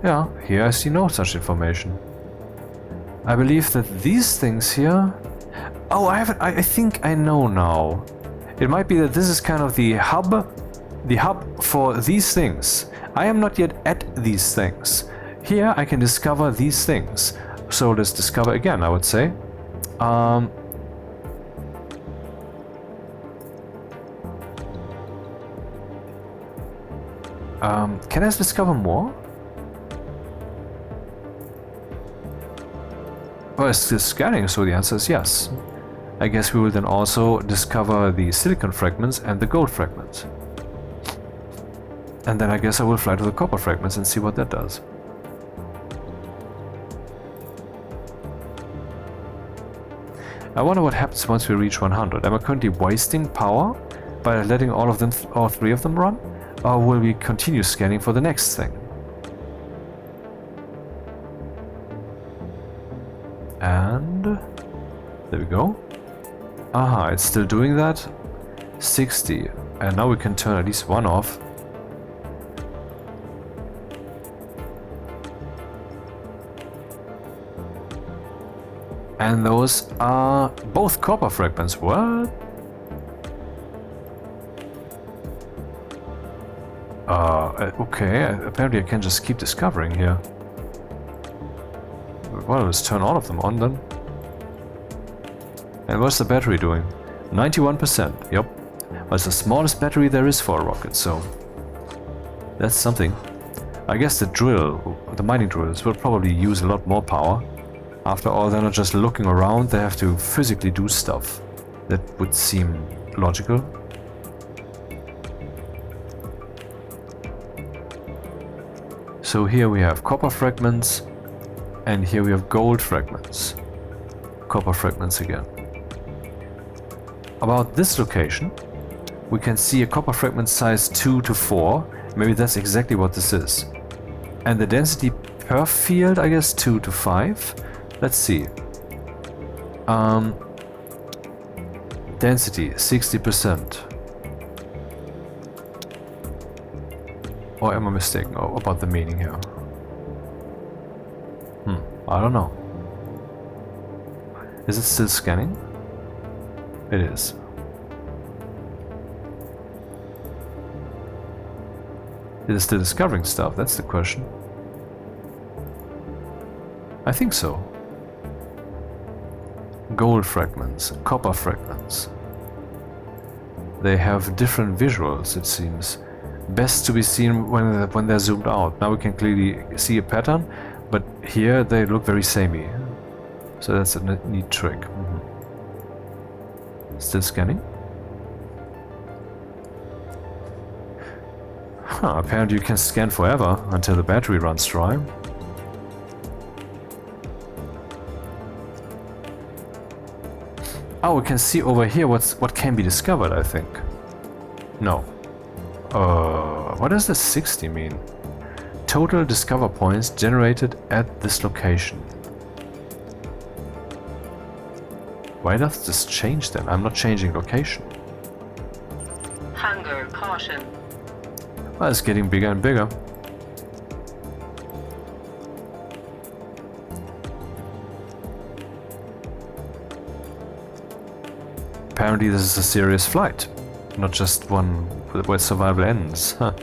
Yeah, here I see no such information. I believe that these things here... Oh, I think I know now. It might be that this is kind of the hub for these things. I am not yet at these things. Here I can discover these things. So let's discover again, I would say. Can I discover more? Oh, it's still scanning, so the answer is yes. I guess we will then also discover the silicon fragments and the gold fragments. And then I guess I will fly to the copper fragments and see what that does. I wonder what happens once we reach 100. Am I currently wasting power by letting all three of them run? Or will we continue scanning for the next thing? And there we go. Aha, it's still doing that. 60. And now we can turn at least one off. And those are both copper fragments. What? Okay, apparently I can just keep discovering here. Well, let's turn all of them on then. And what's the battery doing? 91%, yep. Well, it's the smallest battery there is for a rocket, so... that's something. I guess the mining drills will probably use a lot more power. After all, they're not just looking around, they have to physically do stuff. That would seem logical. So here we have copper fragments, and here we have gold fragments. Copper fragments again. About this location, we can see a copper fragment size 2 to 4. Maybe that's exactly what this is. And the density per field, I guess 2 to 5. Let's see. Density 60%. Or am I mistaken about the meaning here? I don't know. Is it still scanning? It is. It is still discovering stuff, that's the question. I think so. Gold fragments, copper fragments. They have different visuals, it seems. Best to be seen when they're zoomed out. Now we can clearly see a pattern, but here they look very samey. So that's a neat trick. Still scanning? Apparently you can scan forever until the battery runs dry. Oh, we can see over here what can be discovered, I think. No. What does the 60 mean? Total discover points generated at this location. Why does this change then? I'm not changing location. Hunger caution. Well, it's getting bigger and bigger. Apparently this is a serious flight, not just one where survival ends. Huh.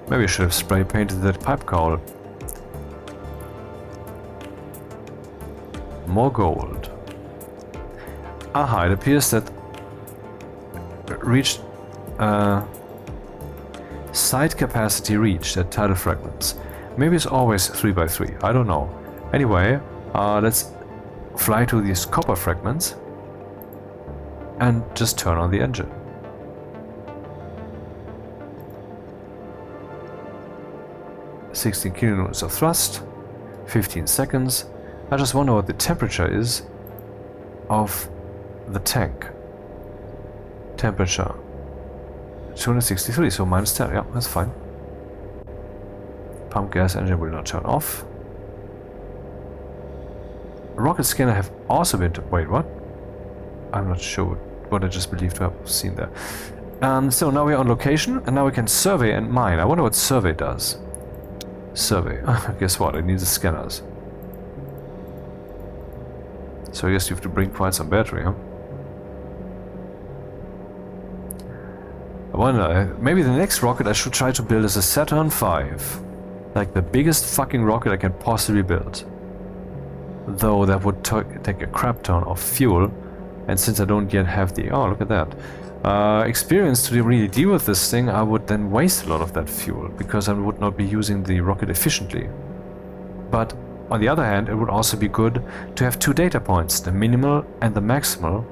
Maybe I should have spray painted that pipe cowl. More gold. Aha, it appears that reached site capacity reached at tidal fragments. Maybe it's always 3 by 3, I don't know. Anyway, let's fly to these copper fragments and just turn on the engine. "16 kilonewtons of thrust, 15 seconds. I just wonder what the temperature is of the tank. Temperature 263, so -10. Yeah, that's fine. Pump gas engine will not turn off. Rocket scanner have also been... Wait, what? I'm not sure what I just believed to have seen there. So now we're on location, and now we can survey and mine. I wonder what survey does. Survey. Guess what? It needs the scanners. So I guess you have to bring quite some battery, huh? I wonder, maybe the next rocket I should try to build is a Saturn V. Like the biggest fucking rocket I can possibly build. Though that would take a crap ton of fuel. And since I don't yet have the... Oh, look at that. Experience to really deal with this thing, I would then waste a lot of that fuel. Because I would not be using the rocket efficiently. But on the other hand, it would also be good to have two data points. The minimal and the maximal.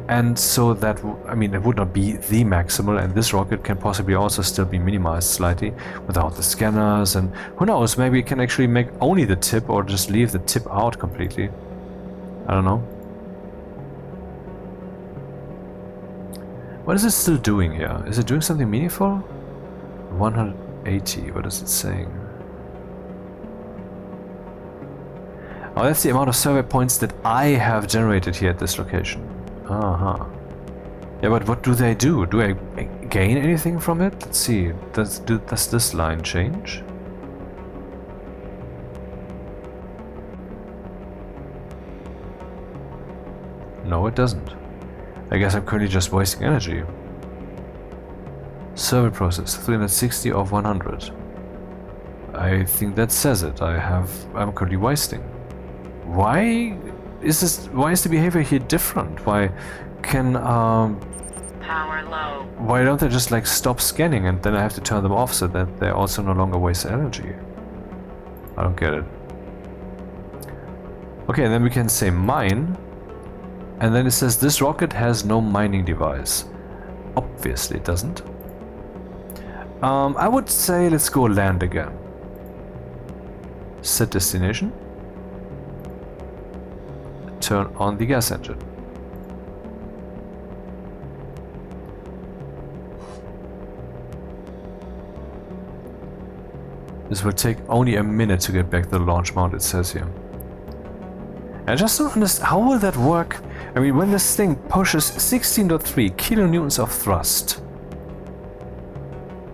And so that, I mean, it would not be the maximal, and this rocket can possibly also still be minimized slightly without the scanners, and who knows, maybe it can actually make only the tip or just leave the tip out completely. I don't know. What is it still doing here? Is it doing something meaningful? 180, what is it saying? Oh, that's the amount of survey points that I have generated here at this location. Uh-huh. Yeah, but what do they do? Do I gain anything from it? Let's see. Does this line change? No, it doesn't. I guess I'm currently just wasting energy. Survey process, 360 of 100. I think that says it. I'm currently wasting. Why is the behavior here different? Why can Power low. why don't they just like stop scanning and then I have to turn them off so that they also no longer waste energy? I don't get it. Okay, and then we can say mine, and then it says this rocket has no mining device. Obviously it doesn't. I would say let's go land again. Set destination. Turn on the gas engine. This will take only a minute to get back to the launch mount, it says here. I just don't understand, how will that work? I mean, when this thing pushes 16.3 kilonewtons of thrust,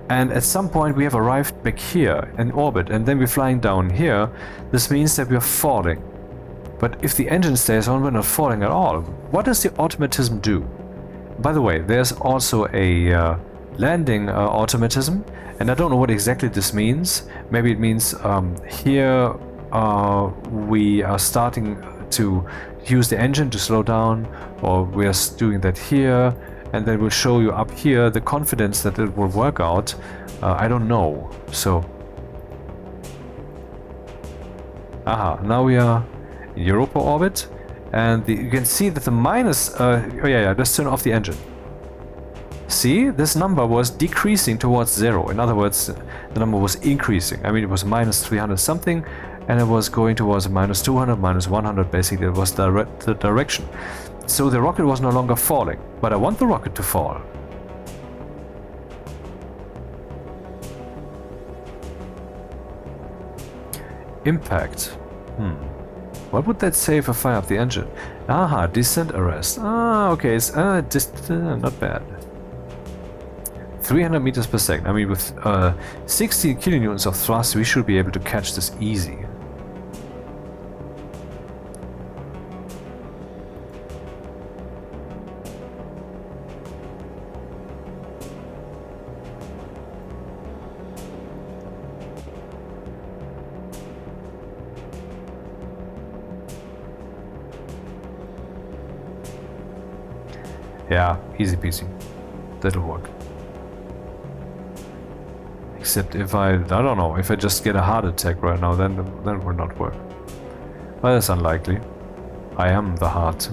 and at some point we have arrived back here in orbit, and then we're flying down here, this means that we're falling. But if the engine stays on, we're not falling at all. What does the automatism do? By the way, there's also a landing automatism, and I don't know what exactly this means. Maybe it means here we are starting to use the engine to slow down, or we are doing that here, and then we'll show you up here the confidence that it will work out. I don't know. So, aha, now we are in EUROPA orbit, and you can see that the minus, oh yeah, let's turn off the engine. See, this number was decreasing towards 0. In other words, the number was increasing. I mean, it was minus 300 something, and it was going towards minus 200, minus 100, basically. It was the direction. So the rocket was no longer falling, but I want the rocket to fall. Impact. What would that say if I fire up the engine? Aha, descent arrest. Ah, okay, it's not bad. 300 meters per second. I mean, with 16 kilonewtons of thrust, we should be able to catch this easy. Yeah, easy peasy. That'll work. Except if I don't know, if I just get a heart attack right now, then it will not work. Well, that's unlikely. I am the heart.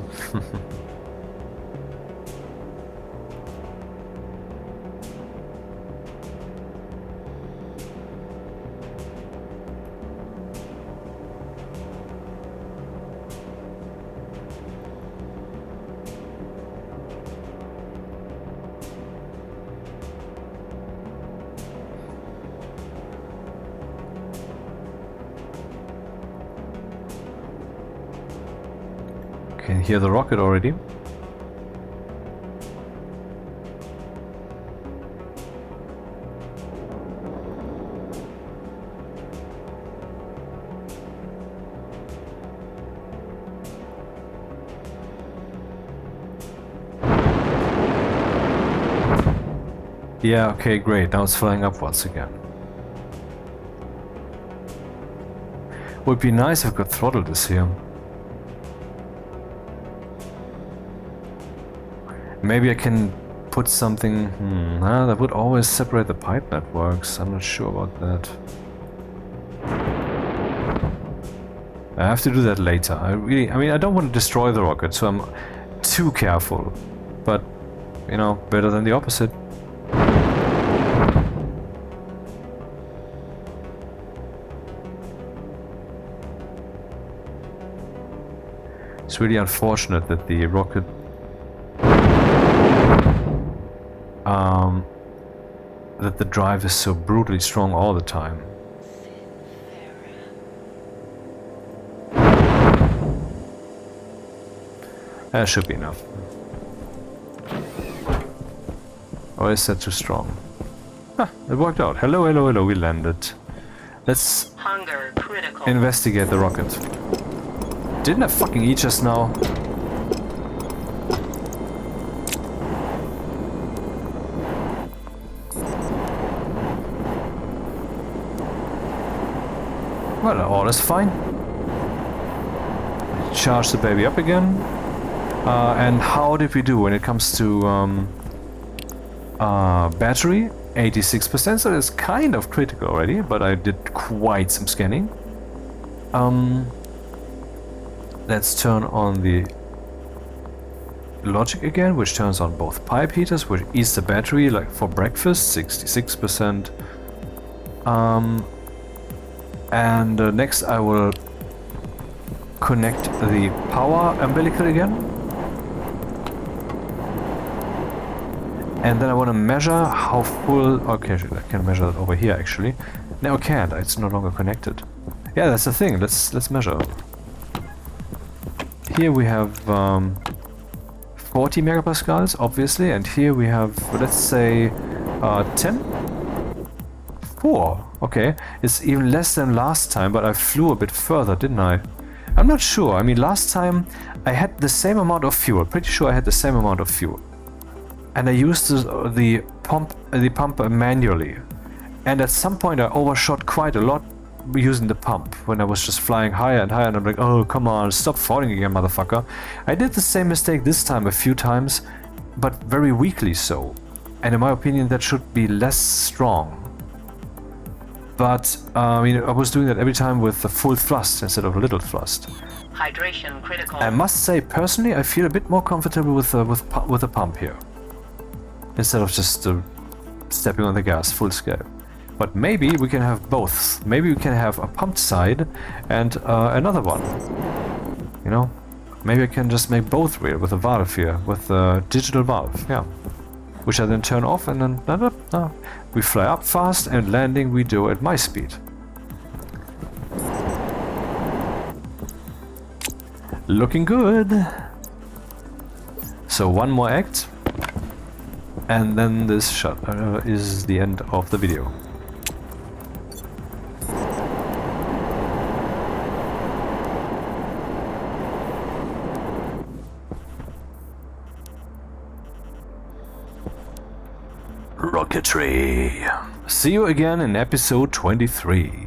can hear the rocket already. Yeah, okay, great. Now it's flying upwards again. Would be nice if I could throttle this here. Maybe I can put something... that would always separate the pipe networks. I'm not sure about that. I have to do that later. I mean, I don't want to destroy the rocket, so I'm too careful. But, you know, better than the opposite. It's really unfortunate that the rocket that the drive is so brutally strong all the time. That should be enough. Or is that too strong? Ah, it worked out. Hello, hello, hello, we landed. Let's Hunger critical. investigate the rocket. Didn't I fucking eat just now? Well, all is fine. Charge the baby up again. And how did we do when it comes to battery? 86%, so it's kind of critical already, but I did quite some scanning. Let's turn on the logic again, which turns on both pipe heaters, which eats the battery like for breakfast, 66%. And next I will connect the power umbilical again. And then I want to measure how full... Okay, I can measure that over here actually. No, I can't, it's no longer connected. Yeah, that's the thing, let's measure. Here we have 40 megapascals, obviously, and here we have, let's say, 10? 4. Okay, it's even less than last time, but I flew a bit further, didn't I? I'm not sure. I mean, last time I had the same amount of fuel. Pretty sure I had the same amount of fuel, and I used the pump manually. And at some point, I overshot quite a lot using the pump when I was just flying higher and higher, and I'm like, oh, come on, stop falling again, motherfucker. I did the same mistake this time a few times, but very weakly so. And in my opinion, that should be less strong. But I mean, I was doing that every time with a full thrust instead of a little thrust. Hydration critical. I must say, personally, I feel a bit more comfortable with the pump here, instead of just stepping on the gas full scale. But maybe we can have both. Maybe we can have a pumped side and another one. You know, maybe I can just make both real with a valve here, with a digital valve, yeah. Which I then turn off, and then we fly up fast, and landing we do at my speed. Looking good. So one more act, and then this shot is the end of the video. Rocketry. See you again in episode 23.